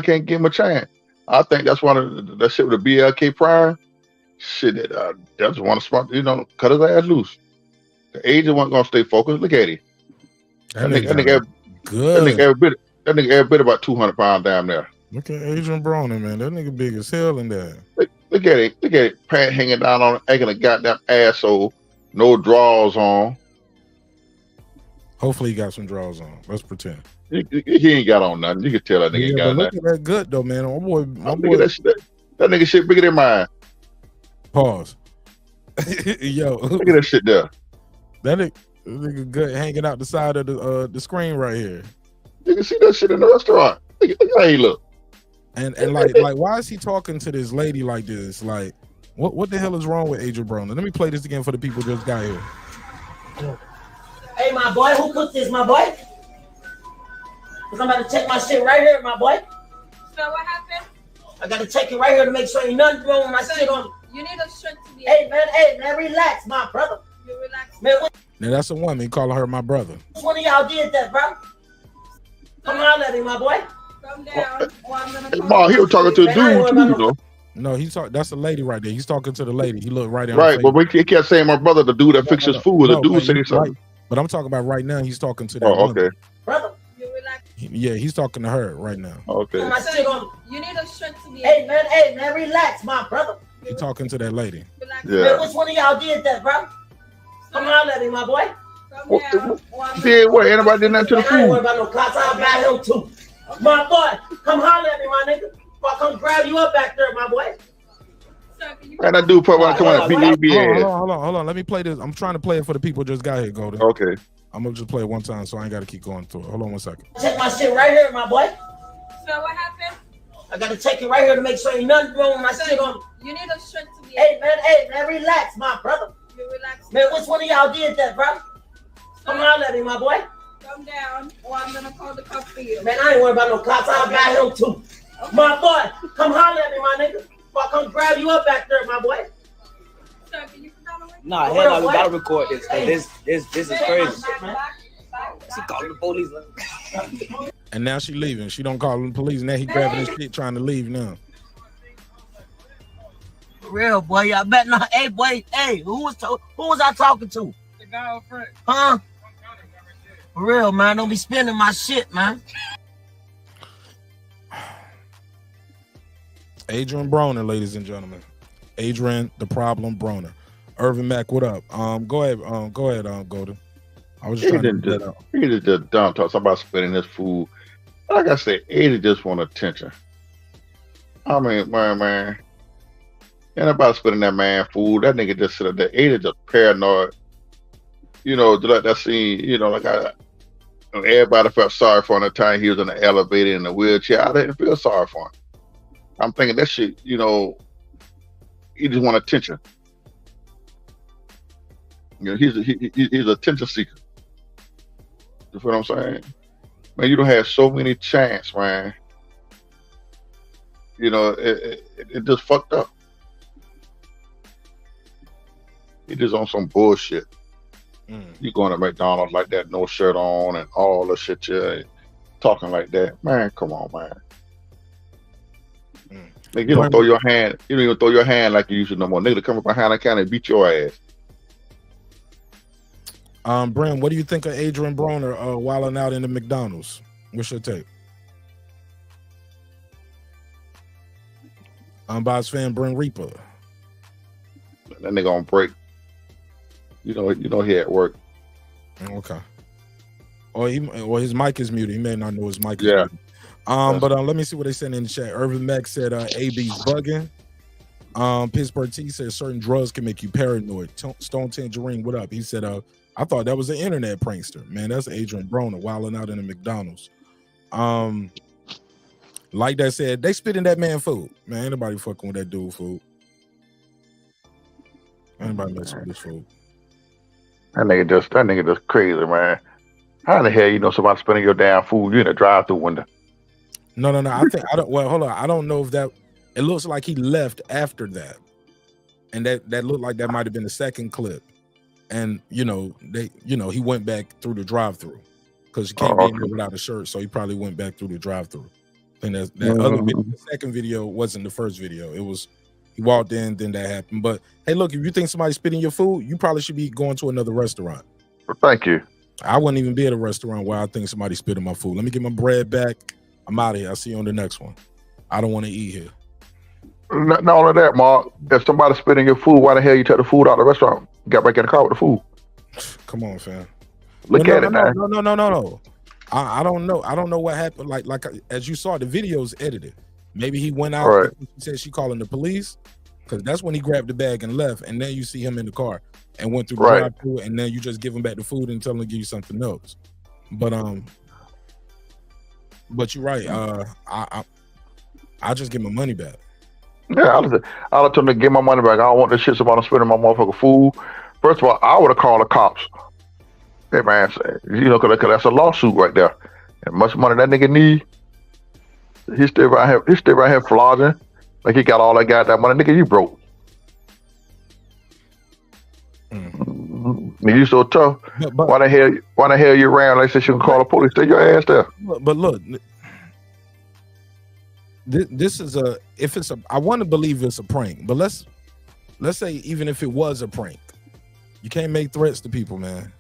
King give him a chance. I think that's one of that shit with the BLK prior. Shit, that's one of smart. You know, cut his ass loose. The agent wasn't gonna stay focused. Look at him. That nigga every bit about 200 pounds down there. Look at Adrian Broner, man. That nigga big as hell in there. Look at it. Look at it. Pant hanging down on acting a goddamn asshole. No drawers on. Hopefully he got some drawers on. Let's pretend. He ain't got on nothing. You can tell that nigga ain't got nothing. nothing. Look at that good though, man. My boy. That nigga shit bigger than mine. Pause. Yo. Look at that shit there. That nigga good hanging out the side of the screen right here. You can see that shit in the restaurant. Look how he look. And like why is he talking to this lady like this? Like what the hell is wrong with Adrian Broner? Let me play this again for the people who just got here. Hey, my boy, who cooked this, my boy? Cause I'm about to check my shit right here, my boy. So what happened? I gotta check it right here to make sure ain't nothing wrong with my shit on. You need a shirt to be. Hey, man, relax, my brother. You relax. Man, Now that's a woman calling her my brother. which one of y'all did that, bro? Come on, at him, my boy. Come down, or I'm gonna Hey, Ma, he was talking to a dude too, you know. No, that's a lady right there. He's talking to the lady. He looked right at Right, but he kept saying my brother, the dude that fixes food. The dude said something. Right. But I'm talking about right now. He's talking to that. Oh, woman. okay. Brother. Yeah, he's talking to her right now. Okay. My shit on. You need a shirt to be. Hey, man, relax, my brother. He's talking to that lady. Man, which one of y'all did that, bro? Come on, at him, my boy. Did what? Anybody did nothing to the Man, I ain't worried food? about no cops. I'll buy him too. My boy, come holler at me, my nigga. I'll come grab you up back there, my boy. Man, that dude probably want to come out and beat his ass. Hold on. Let me play this. I'm trying to play it for the people who just got here, Golden. Okay. I'm gonna just play it one time, so I ain't got to keep going through it. Hold on 1 second. Check my shit right here, my boy. So what happened? I gotta check it right here to make sure ain't nothing wrong with my shit on. You need a shirt to be. Hey, man, relax, my brother. You relax. Man, which one of y'all did that, bro? Come on, at him, my boy. Come down, or I'm gonna call the cops for you. Man, I ain't worried about no cops. I'll buy him too. My boy, come holler at me, my nigga. I'll come grab you up back there, my boy. Sir, can you come down away? Nah, hell no, we gotta record this. Cause this is crazy. She calling the police. And now she leaving. She don't call the police. Now he grabbing his shit trying to leave now. For real, boy, y'all bet not. Hey, boy, hey, who was I talking to? The guy up front. Huh? For real, man, don't be spending my shit, man. Adrian Broner, ladies and gentlemen. Adrian, the problem Broner. Irvin Mack, what up? Go ahead, Golden. I was just trying to get that out. He just dumb talk about spending his food. Like I said, Adrian just want attention. I mean, man. Ain't about spending that man food. That nigga just sit up there. Adrian just paranoid. You know, like that scene, you know, like everybody felt sorry for him the time he was in the elevator in the wheelchair. I didn't feel sorry for him. I'm thinking that shit, you know, he just want attention. You know, he's an attention seeker. You feel what I'm saying? Man, you don't have so many chances, man. You know, it just fucked up. He just on some bullshit. You going to McDonald's like that, no shirt on and all the shit you talking like that. Man, come on, man. Nigga, you don't throw your hand, you don't even throw your hand like you used to no more. Nigga come up behind the counter and beat your ass. Bram, what do you think of Adrian Broner wilding out in the McDonald's? What's your take? Boss fan Brent Reaper. That nigga on break. You know he at work. Okay. Or his mic is muted. He may not know his mic is Yeah. muted. But let me see what they said in the chat. Irvin Mack said AB's bugging. Pittsburgh T said certain drugs can make you paranoid. Stone Tangerine, what up? He said, I thought that was an internet prankster. Man, that's Adrian Broner wilding out in the McDonald's. Like that said, they spit in that man food. Man, ain't nobody fucking with that dude food. Anybody messing with this food? That nigga just crazy, man. How in the hell you know somebody spinning your damn food? You in the drive-through window. No. Hold on. I don't know if that. It looks like he left after that, and that looked like that might have been the second clip. And he went back through the drive-through because you can't be in there without a shirt, so he probably went back through the drive-through. And that other video, the second video wasn't the first video. It was he walked in, then that happened. But hey, look, if you think somebody's spitting your food, you probably should be going to another restaurant. Thank you. I wouldn't even be at a restaurant where I think somebody's spitting my food. Let me get my bread back. I'm out of here. I'll see you on the next one. I don't want to eat here. Not only that, Mark, if somebody's spitting your food, why the hell you took the food out of the restaurant? Got back in the car with the food. Come on, fam. Look at it now. No. I don't know. I don't know what happened. Like as you saw, the video's edited. Maybe he went out. Right. She said she calling the police because that's when he grabbed the bag and left. And then you see him in the car and went through the drive-through, and then you just give him back the food and tell him to give you something else. But you're right. I just get my money back. Yeah, I'll tell them to get my money back. I don't want this shit somebody spending my motherfucking food. First of all, I would have called the cops. Hey man, cause that's a lawsuit right there. And much money that nigga need. He still right here flogging. Like he got all that goddamn money. Nigga, you broke. Nigga, you so tough. But why the hell you ran? They said you can call the police. Take your ass there. But look, this is I want to believe it's a prank, but let's say even if it was a prank, you can't make threats to people, man.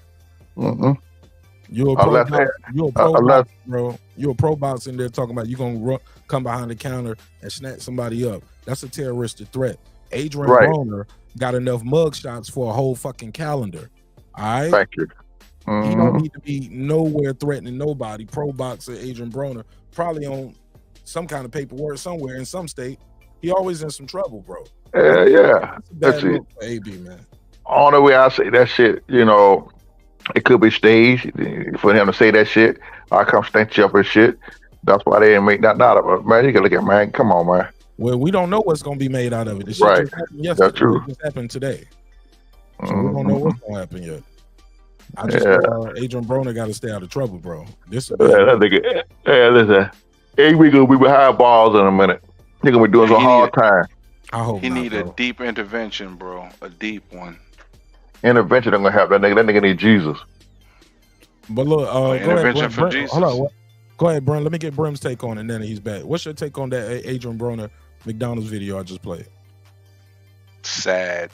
You're a pro boxer, bro. You're a pro boxer in there talking about you gonna come behind the counter and snatch somebody up. That's a terroristic threat. Adrian Broner got enough mug shots for a whole fucking calendar. All right. Thank you. He don't need to be nowhere threatening nobody. Pro boxer Adrian Broner probably on some kind of paperwork somewhere in some state. He always in some trouble, bro. Yeah. That's a bad look for AB, man. Only way I say that shit, it could be staged for him to say that shit. I come stench you up and shit. That's why they didn't make nothing out of it. Man, you can look at man. Come on, man. Well, we don't know what's gonna be made out of it. This shit just happened yesterday. That's true. It just happened today. So we don't know what's gonna happen yet. I just Adrian Broner got to stay out of trouble, bro. This is listen. We gonna be behind balls in a minute. He gonna be doing some hard time. I hope he need a deep intervention, bro. A deep one. Intervention ain't gonna help that nigga. That nigga need Jesus. But look, intervention for Jesus. Hold on. Go ahead, Brent. Let me get Brim's take on it, and then he's back. What's your take on that Adrian Broner McDonald's video I just played? Sad.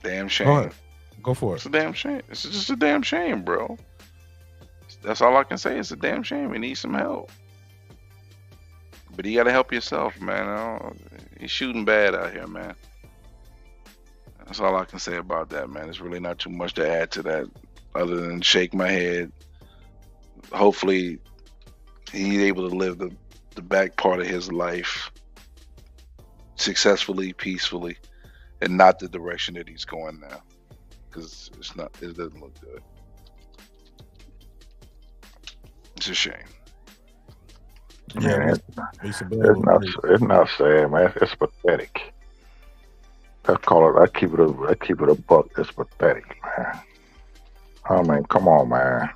Damn shame. Go ahead. Go for it. It's a damn shame. It's just a damn shame, bro. That's all I can say. It's a damn shame. He needs some help. But you gotta help yourself, man. He's shooting bad out here, man. That's all I can say about that, man. There's really not too much to add to that other than shake my head. Hopefully he's able to live the back part of his life successfully, peacefully, and not the direction that he's going now. Because it doesn't look good. It's a shame. Yeah, it's not sad, man. It's pathetic. I keep it a buck. It's pathetic, man. I mean, come on, man.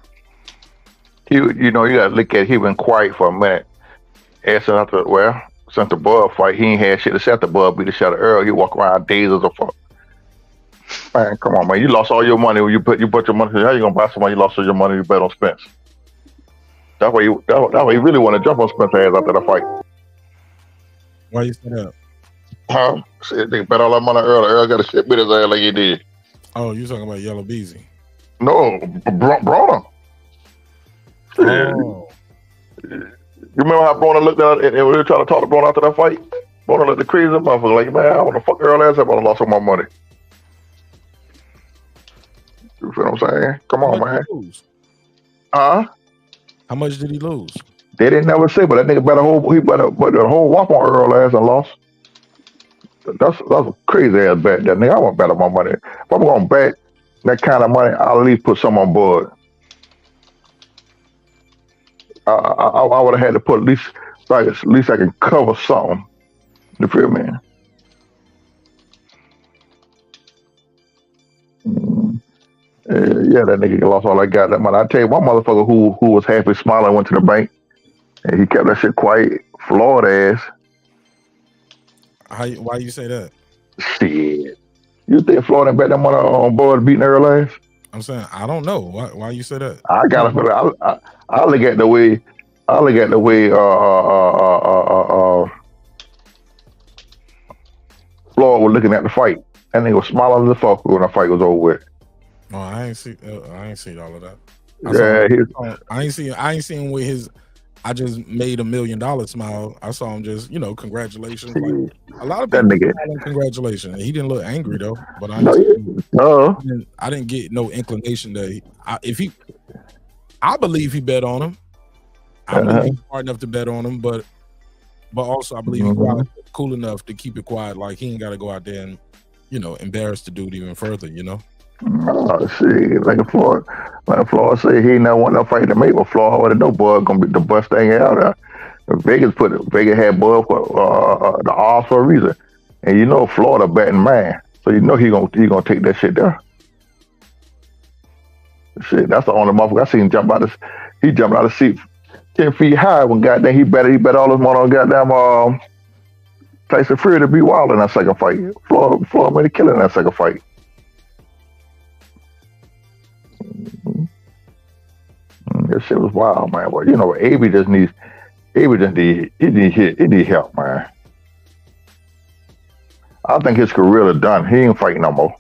You gotta look at. He been quiet for a minute. Since the Bud fight, he ain't had shit to say. The Bud beat the shot of Errol. He walk around days as a fuck. Man, come on, man. You lost all your money. You put your money. How you gonna buy somebody? You lost all your money. You bet on Spence. That's why you really want to jump on Spence ass after the fight. Why you say that? Huh? Shit, they bet all that money earlier. Errol got a shit bit his ass like he did. Oh, you talking about Yellow Beezy? No, Broner. Oh. You remember how Broner looked at it and we were trying to talk to Broner after that fight? Boy, look the crazy motherfucker. Like, man, I want to fuck Earl ass up. I lost all my money. You feel what I'm saying? Come on, man. Huh? How much did he lose? They didn't never say, but that nigga bet a whole whop on Earl ass and lost. That's a crazy ass bet, that nigga. I want to bet on my money. If I'm gonna bet that kind of money, I'll at least put some on board. I would have had to put at least I can cover something. You feel me? Yeah, that nigga lost all I got that money. I tell you, one motherfucker who was happy smiling went to the bank and he kept that shit quiet. Flawed ass. Why you say that? Shit. You think Florida bet that money on board beating Errol ass? I'm saying I don't know. Why you say that? I got to. I look at the way. Floyd was looking at the fight, and he was smiling as a fuck when the fight was over with. Oh, I ain't see all of that. I ain't seen with his. I just made $1 million smile. I saw him just, congratulations. Like, a lot of people smiling, congratulations. He didn't look angry though, but I didn't get no inclination that I believe he bet on him. I believe he's smart enough to bet on him, but also I believe he's cool enough to keep it quiet. Like he ain't got to go out there and embarrass the dude even further. Oh shit! Like Floyd said, he ain't never want no fight to make with Floyd. What no boy gonna be the best thing out there. Vegas had Bud for the odds for a reason, and Florida betting man, so he gonna take that shit there. Shit, that's the only motherfucker I seen him jump out. He jumped out of the seat 10 feet high when goddamn he bet all his money on goddamn Tyson Fury to beat Wilder in that second fight. Floyd made a killing in that second fight. That shit was wild, man. But AB just needs help, man. I think his career is done. He ain't fighting no more.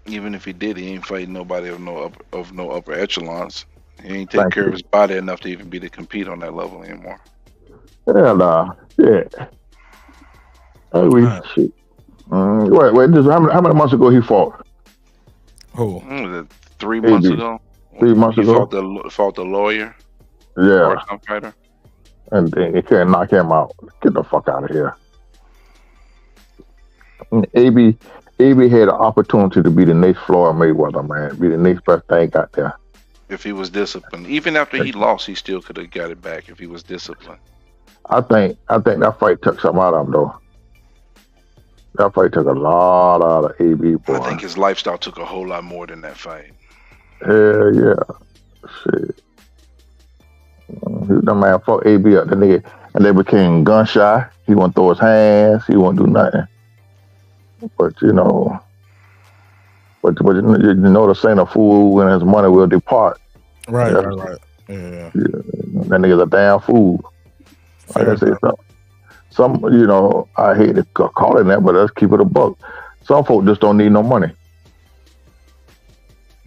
Even if he did, he ain't fighting nobody of no upper echelons. He ain't taking care of his body enough to even be to compete on that level anymore. Hell nah. Yeah. Shit. Wait. How many months ago he fought? Who? 3 months ago. 3 months ago. He fought the lawyer. Yeah. Fighter. And then he can't knock him out. Get the fuck out of here. AB had an opportunity to be the next Floyd Mayweather, man. Be the next best thing got there. If he was disciplined, even after he lost, he still could have got it back if he was disciplined. I think that fight took something out of him, though. That fight took a lot out of AB, boy. I think his lifestyle took a whole lot more than that fight. Hell yeah. Shit. That man fought AB up, the nigga, and they became gun shy. He wouldn't throw his hands. He wouldn't do nothing. But the saying a fool when his money will depart. Right. Yeah. Yeah. That nigga's a damn fool. Like I said, some I hate to call it that, but let's keep it a buck. Some folk just don't need no money.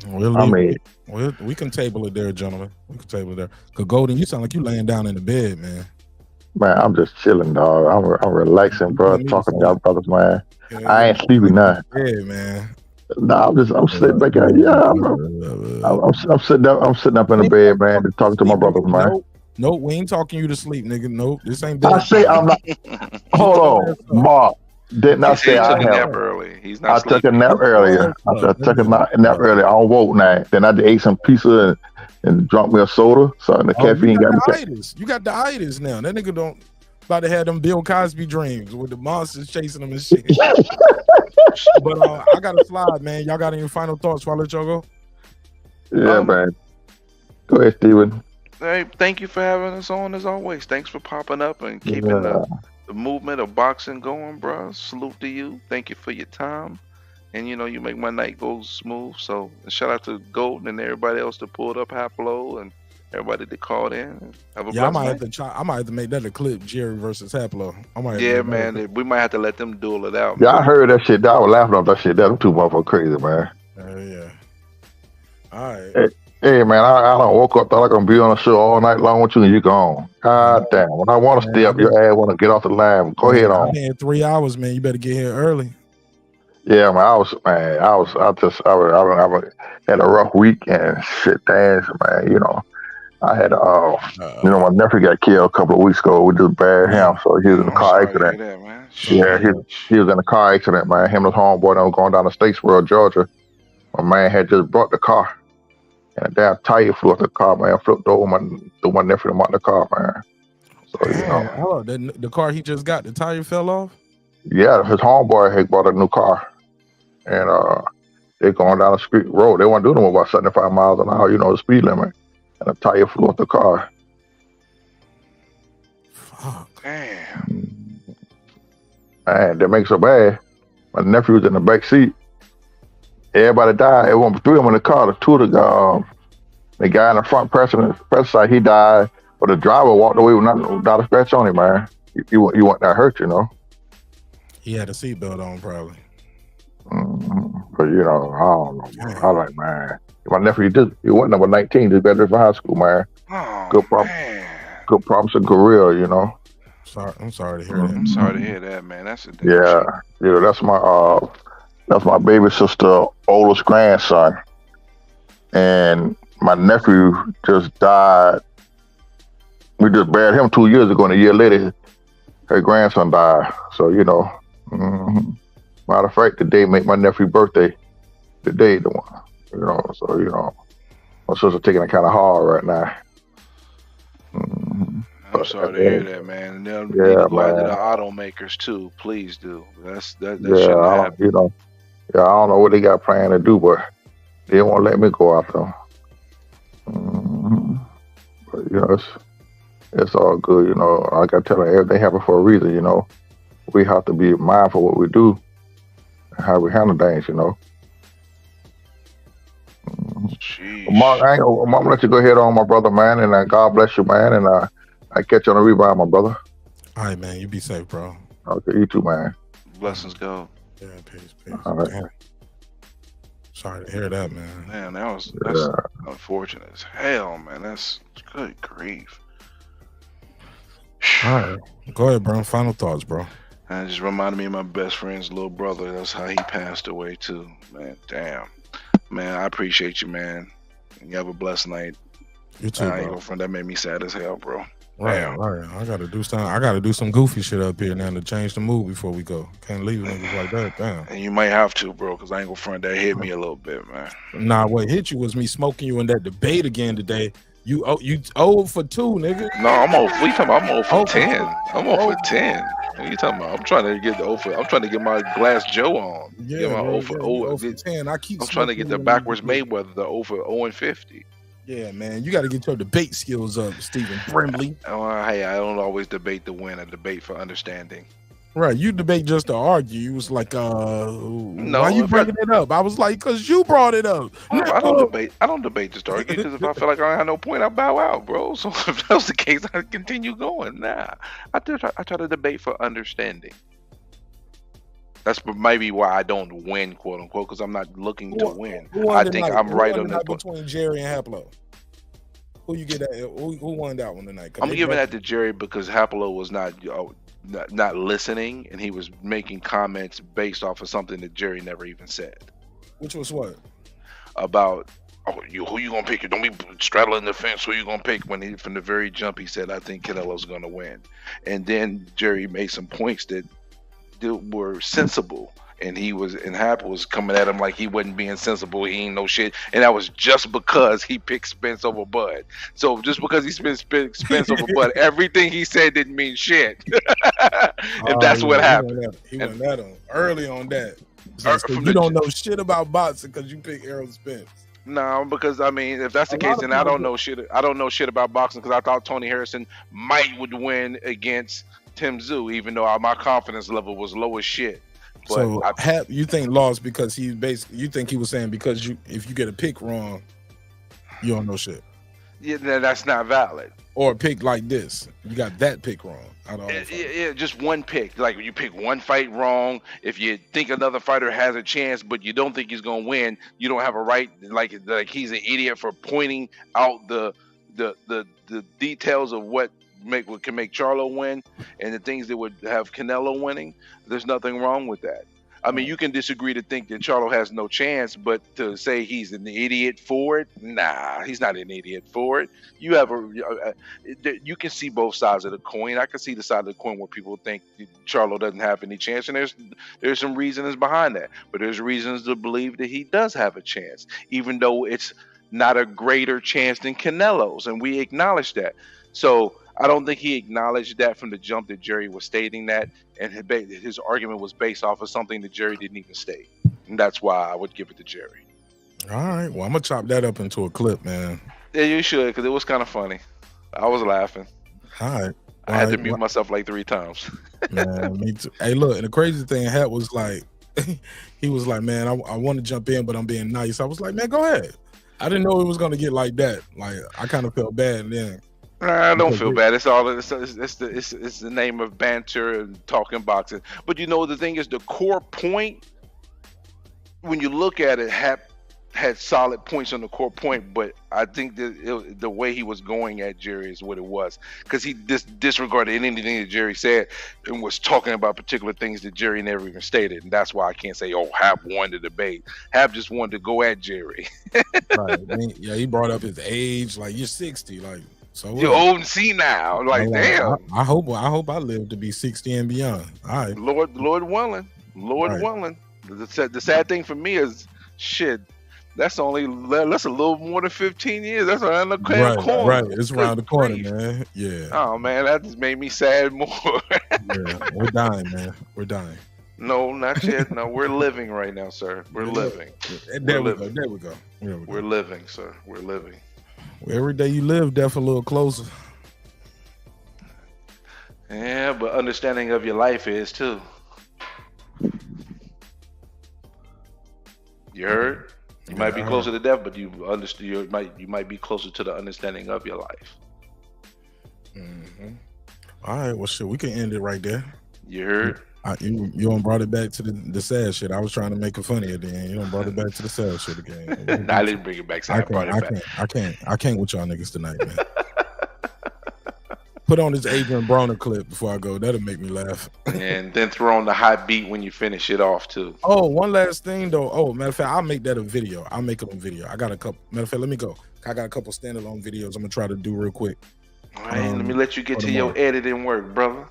We can table it there, gentlemen. We can table it there. Cause Golden, you sound like you laying down in the bed, man. Man, I'm just chilling, dog. I'm relaxing, bro. Talking to y'all brothers, man. Yeah, I ain't sleeping now. Yeah, man. Nah, I'm sitting back out. Yeah, I'm sitting up. I'm sitting up in the bed, man, to talk to my brothers, man. Nope, we ain't talking you to sleep, nigga. Nope, this ain't bed. I say I'm not. Hold on, Mark. Didn't I say I have? Early. He's I not took a nap earlier. I took a nap earlier. I don't woke now. Then I ate some pizza and drunk me a soda. So the caffeine got me. You got the itis now. That nigga don't about to have them Bill Cosby dreams with the monsters chasing him and shit. But I got to slide, man. Y'all got any final thoughts before I let y'all go? Yeah, man. Go ahead, Steven. Hey, thank you for having us on as always. Thanks for popping up and keeping the movement of boxing going, bro. Salute to you. Thank you for your time. And you make my night go smooth. So shout out to Golden and everybody else that pulled up Haplo and everybody that called in. Have a I might night. have to make that a clip, Jerry versus Haplo. We might have to let them duel it out. Yeah, man. I heard that shit. I was laughing off that shit. Them two motherfuckers crazy, man. Yeah. All right. Hey man, I don't woke up, thought I gonna be on a show all night long with you, and you gone. God damn! When I want to stay up, your ass want to get off the line. Go ahead I've on. been here 3 hours, man. You better get here early. Yeah, man. I had a rough week and shit. Damn, man. You know, I had my nephew got killed a couple of weeks ago. We just buried him, so he was in a car accident. Yeah, he was in a car accident, man. Him and his homeboy, they were going down to Statesboro, Georgia. My man had just brought the car. And a damn tire flew off the car, man. Flipped over my nephew and out the car, man. So, you know. Hello, the car he just got, the tire fell off? Yeah, his homeboy had bought a new car. And they going down the street road. They weren't doing them about 75 miles an hour, you know, the speed limit. And a tire flew off the car. Fuck. Damn. Man, that makes so bad. My nephew was in the back seat. Everybody died. It wasn't 3 of them in the car. The 2 of the guy in the front passenger side, he died. But the driver walked away without a scratch on him, man. He wasn't that hurt, you know. He had a seatbelt on, probably. But you know, I don't know. Man. I like, man. My nephew he wasn't number 19. Just graduated from high school, man. Good promise and career, you know. I'm sorry to hear that. I'm sorry to hear that, man. That's a damn yeah. That's my baby sister, oldest grandson, and my nephew just died. We just buried him 2 years ago, and a year later, her grandson died. So you know, matter of fact, today make my nephew's birthday. Today, the one, you know. So you know, my sister taking it kind of hard right now. I'm sorry to hear that, man. And they'll need to go after the automakers too. Please do. That shouldn't happen. You know. Yeah, I don't know what they got planned to do, but they won't let me go after them. But you know, it's all good. You know, like I tell them, everything happens for a reason. You know, we have to be mindful of what we do and how we handle things. You know. Mark, I'm gonna let you go ahead on, my brother, man, and God bless you, man, and I catch you on the rebound, my brother. All right, man. You be safe, bro. Okay, you too, man. Blessings go. Yeah, peace. All right. Damn. Sorry to hear that, man. Man, that's unfortunate as hell, man. That's good grief. All right. Go ahead, bro. Final thoughts, bro. It just reminded me of my best friend's little brother. That's how he passed away too. Man, damn. Man, I appreciate you, man. You have a blessed night. You too, I ain't bro. gonna front, that made me sad as hell, bro. Right. I gotta do some goofy shit up here now to change the mood before we go. Can't leave niggas like that. Damn. And you might have to, bro, because I ain't gonna front, that hit me a little bit, man. Nah, what hit you was me smoking you in that debate again today. You 0 for 2, nigga. No, I'm 0. What you talking about? I'm 0 for 10. I'm 0 for 10. What you talking about? I'm trying to get I'm trying to get my glass Joe on. Yeah, get my 0 for 10. 10. I'm trying to get the backwards Mayweather, the 0 for 0 and 50. Yeah, man, you got to get your debate skills up, Stephen Brimley. Hey, I don't always debate to win. I debate for understanding. Right, you debate just to argue. You was like, why you bringing it up? I was like, because you brought it up. I don't debate just to argue, because if I feel like I don't have no point, I bow out, bro. So if that was the case, I'd continue going. Nah, I try to debate for understanding. That's maybe why I don't win, quote unquote, because I'm not looking to win. I think I'm right on that point. Between Jerry and Haplo, who you get that? Who won that one tonight? I'm giving that to Jerry because Haplo was not listening, and he was making comments based off of something that Jerry never even said. Which was what? About who you gonna pick? Don't be straddling the fence. Who you gonna pick? When from the very jump he said, I think Canelo's gonna win, and then Jerry made some points that were sensible, and Hap was coming at him like he wasn't being sensible. He ain't no shit, and that was just because he picked Spence over Bud. So just because he Spence over Bud, everything he said didn't mean shit. And that's what happened. He went at him early on that. So you don't know shit about boxing because you pick Errol Spence. No, because I mean, if that's the case, then I don't know shit. I don't know shit about boxing because I thought Tony Harrison would win against Tim Tszyu, even though my confidence level was low as shit. But so you think lost because you think he was saying because if you get a pick wrong, you don't know shit. Yeah, that's not valid. Or a pick like this. You got that pick wrong. Out of all the fights. Yeah, just one pick. Like you pick one fight wrong. If you think another fighter has a chance, but you don't think he's gonna win, you don't have a right. Like he's an idiot for pointing out the details of what can make Charlo win and the things that would have Canelo winning. There's nothing wrong with that. I mean, you can disagree to think that Charlo has no chance, but to say he's an idiot for it, nah, he's not an idiot for it. You have you can see both sides of the coin. I can see the side of the coin where people think Charlo doesn't have any chance, and there's some reasons behind that. But there's reasons to believe that he does have a chance, even though it's not a greater chance than Canelo's, and we acknowledge that. So I don't think he acknowledged that from the jump that Jerry was stating that, and his argument was based off of something that Jerry didn't even state. And that's why I would give it to Jerry. All right. Well, I'm going to chop that up into a clip, man. Yeah, you should, because it was kind of funny. I was laughing. All right. I had to mute myself like 3 times. Man, me too. Hey, look, and the crazy thing, Hat was like, he was like, man, I want to jump in, but I'm being nice. I was like, man, go ahead. I didn't know it was going to get like that. Like, I kind of felt bad then. I don't feel bad. It's the name of banter and talking boxing. But you know, the thing is, the core point, when you look at it, had solid points on the core point. But I think that the way he was going at Jerry is what it was, because he disregarded anything that Jerry said and was talking about particular things that Jerry never even stated. And that's why I can't say, oh, Hap won the debate. Hap just wanted to go at Jerry. Right. Yeah, he brought up his age. Like, you're 60. Like, so you're old and senile. Like, damn. I hope I live to be 60 and beyond. All right. Lord willing. Willing. The sad thing for me is, shit, that's a little more than 15 years. That's around the corner. Right. It's around the corner, man. Yeah. Oh man, that just made me sad more. Yeah, we're dying, man. We're dying. No, not yet. No, we're living right now, sir. We're living. There we go. We're living, sir. We're living. Every day you live, death a little closer. Yeah, but understanding of your life is too. You heard? You might be closer to death, but you might be closer to the understanding of your life. Mm-hmm. All right, well, shit, we can end it right there. You heard? You don't brought it back to the sad shit. I was trying to make it funny at the end. You don't brought it back to the sad shit again. I didn't bring it back. So I brought it back. I can't with y'all niggas tonight, man. Put on this Adrian Broner clip before I go. That'll make me laugh. And then throw on the hot beat when you finish it off too. Oh, one last thing though. Oh, matter of fact, I'll make that a video. I'll make it a video. I got a couple. Matter of fact, let me go. I got a couple standalone videos I'm gonna try to do real quick. All right, let me let you get to your editing work, brother.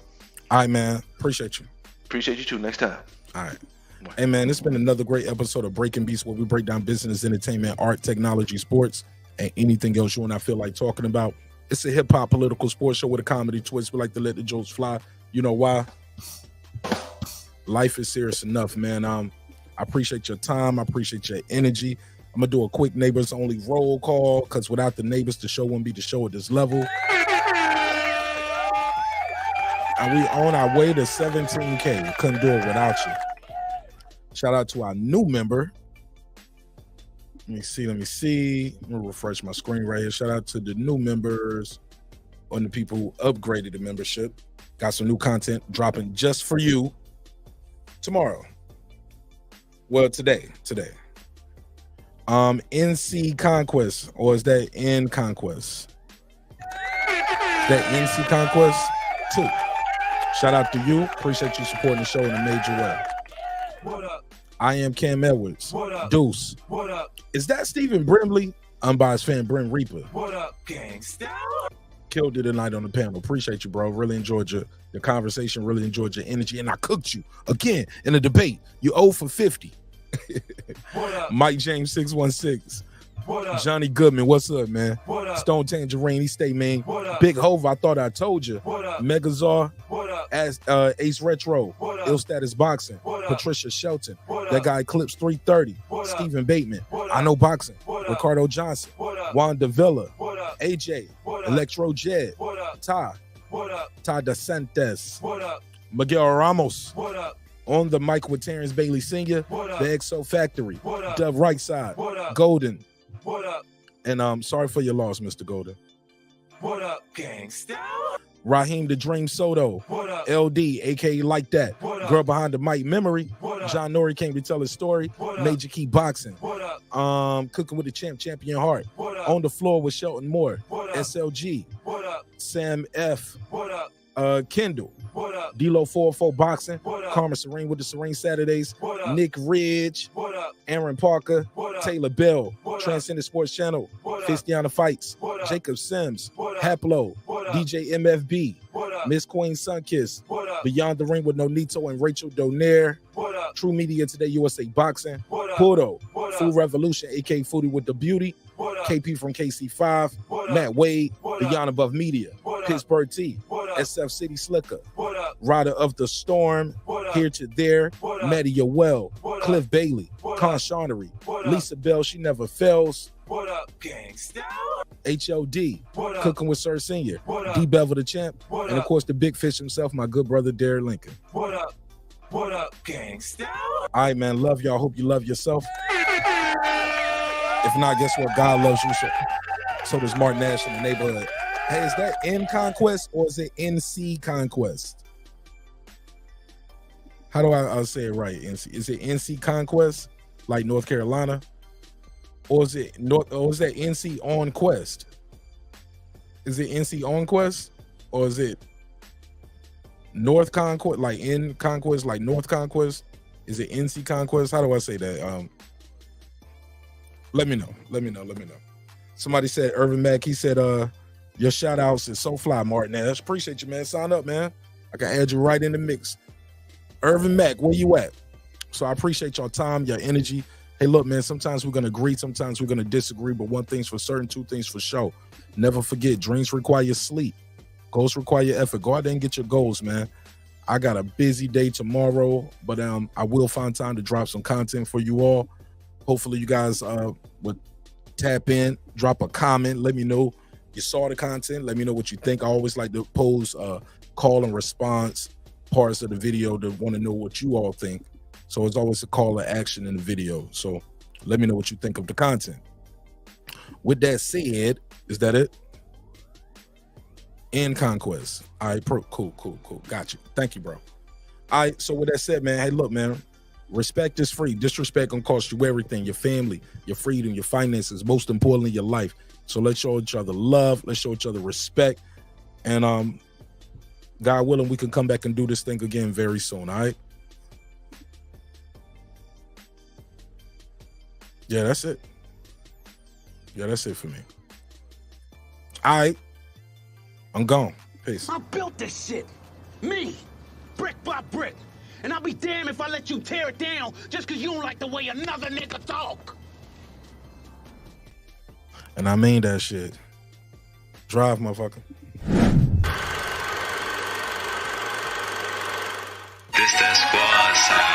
All right, man. Appreciate you. Appreciate you too. Next time. All right. Hey, man, it's been another great episode of Breaking Beats, where we break down business, entertainment, art, technology, sports, and anything else you and I feel like talking about. It's a hip-hop political sports show with a comedy twist. We like to let the jokes fly. You know why? Life is serious enough, man. I appreciate your time. I appreciate your energy. I'm going to do a quick neighbors-only roll call, because without the neighbors, the show wouldn't be the show at this level. And we on our way to 17K. We couldn't do it without you. Shout out to our new member. Let me see. Let me refresh my screen right here. Shout out to the new members and the people who upgraded the membership. Got some new content dropping just for you tomorrow. Well, today. NC Conquest, or is that N Conquest? That NC Conquest 2. Shout out to you. Appreciate you supporting the show in a major way. What up? I am Cam Edwards. What up? Deuce. What up? Is that Stephen Brimley? Unbiased fan Brent Reaper. What up, gangsta? Killed it tonight on the panel. Appreciate you, bro. Really enjoyed your conversation. Really enjoyed your energy. And I cooked you again in a debate. You 0 for 50. What up? Mike James 616. What up? Johnny Goodman, what's up, man? What up? Stone Tangerine, he stay mean. What up? Big Hova, I thought I told you. What up? Megazar, What up? as Ace Retro, What up? Ill Status Boxing, What up? Patricia Shelton, What that up? guy Clips 330, What up? Stephen Bateman, What I up? Know Boxing, What up? Ricardo Johnson, What up? Juan Davila, What up? AJ, What up? Electro Jed, What up? Ty, What up? Ty DeSantis, What up? Miguel Ramos, What up? on the mic with Terrence Bailey Sr., What up? the XO Factory, What up? Dove Right Side, What up? Golden, What up? And sorry for your loss, Mr. Golden. What up, gangsta? Raheem the Dream Soto. What up? LD, aka Like That. What up? Girl Behind the Mic Memory. What up? John Nori came to tell his story. What up? Major Key Boxing. What up? Cooking with the Champ, Champion Heart. What up? On the Floor with Shelton Moore. What up? SLG. What up? Sam F. What up? Kendall. What up? D-Lo 404 Boxing. What up? Karma Serene with the Serene Saturdays. What up? Nick Ridge. What up? Aaron Parker. What up? Taylor Bell. What up? Transcendent Sports Channel. What up? Fistiana Fights. What up? Jacob Sims. What up? Haplo. What up? DJ MFB. What up? Miss Queen Sunkiss. What up? Beyond the Ring with Nonito and Rachel Donaire. What up? True Media Today USA Boxing. What up? Pudo. What up? Food Revolution, AK Foodie with the Beauty. What up? KP from KC5. What up? Matt Wade. What up? Beyond Above Media. What up? Pittsburgh T. What up? SF City Slicker. What up? Rider of the Storm. What up? Here to There. What up? Maddie Yoel. What up? Cliff Bailey. What Con up? Shawnery. What up? Lisa Bell, She Never Fails. What up, gangsta? HLD. What up? Cooking with Sir Senior. What up? D Bevel the Champ. What And of up? course the big fish himself, my good brother Derek Lincoln. What up? What up, gangsta? All right, man. Love y'all. Hope you love yourself. If not, guess what? God loves you. So does Martin Nash in the neighborhood. Hey, is that N Conquest or is it NC Conquest? How do I say it right? NC. Is it NC Conquest, like North Carolina? Or is it North? Or is that NC On Quest? Is it NC On Quest? Or is it North Conquest, like in Conquest, like North Conquest? Is it NC Conquest? How do I say that? Let me know. Let me know. Somebody said Irvin Mack. He said, your shout outs is so fly, Martin. I appreciate you, man. Sign up, man. I can add you right in the mix. Irvin Mack, where you at? So I appreciate your time, your energy. Hey, look, man, sometimes we're going to agree, sometimes we're going to disagree, but one thing's for certain, two things for sure. Never forget, dreams require sleep. Goals require effort. Go out there and get your goals, man. I got a busy day tomorrow, but I will find time to drop some content for you all. Hopefully you guys would tap in, drop a comment, let me know you saw the content, let me know what you think. I always like to pose call and response parts of the video to want to know what you all think. So it's always a call to action in the video. So let me know what you think of the content. With that said, is that it? In Conquest. All right, cool. Got you. Thank you, bro. All right, so with that said, man, hey, look, man, respect is free. Disrespect gonna cost you everything, your family, your freedom, your finances, most importantly, your life. So let's show each other love. Let's show each other respect. And God willing, we can come back and do this thing again very soon, all right? Yeah, that's it. Yeah, that's it for me. All right. I'm gone. Peace. I built this shit. Me. Brick by brick. And I'll be damned if I let you tear it down just because you don't like the way another nigga talk. And I mean that shit. Drive, motherfucker. This that squad sound.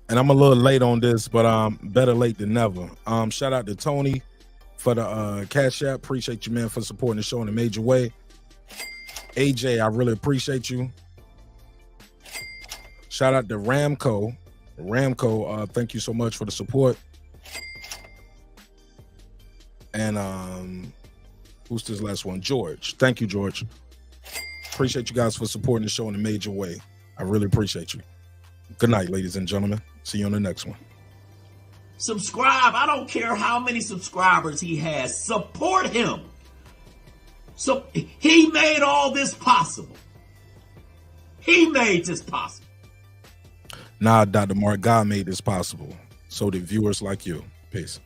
And I'm a little late on this, but better late than never. Shout out to Tony for the Cash App. Appreciate you, man, for supporting the show in a major way. AJ, I really appreciate you. Shout out to Ramco. Thank you so much for the support. And who's this last one? George. Thank you, George. Appreciate you guys for supporting the show in a major way. I really appreciate you. Good night, ladies and gentlemen. See you on the next one. Subscribe. I don't care how many subscribers he has. Support him. So he made all this possible. He made this possible. Nah, Dr. Mark, God made this possible. So did viewers like you. Peace.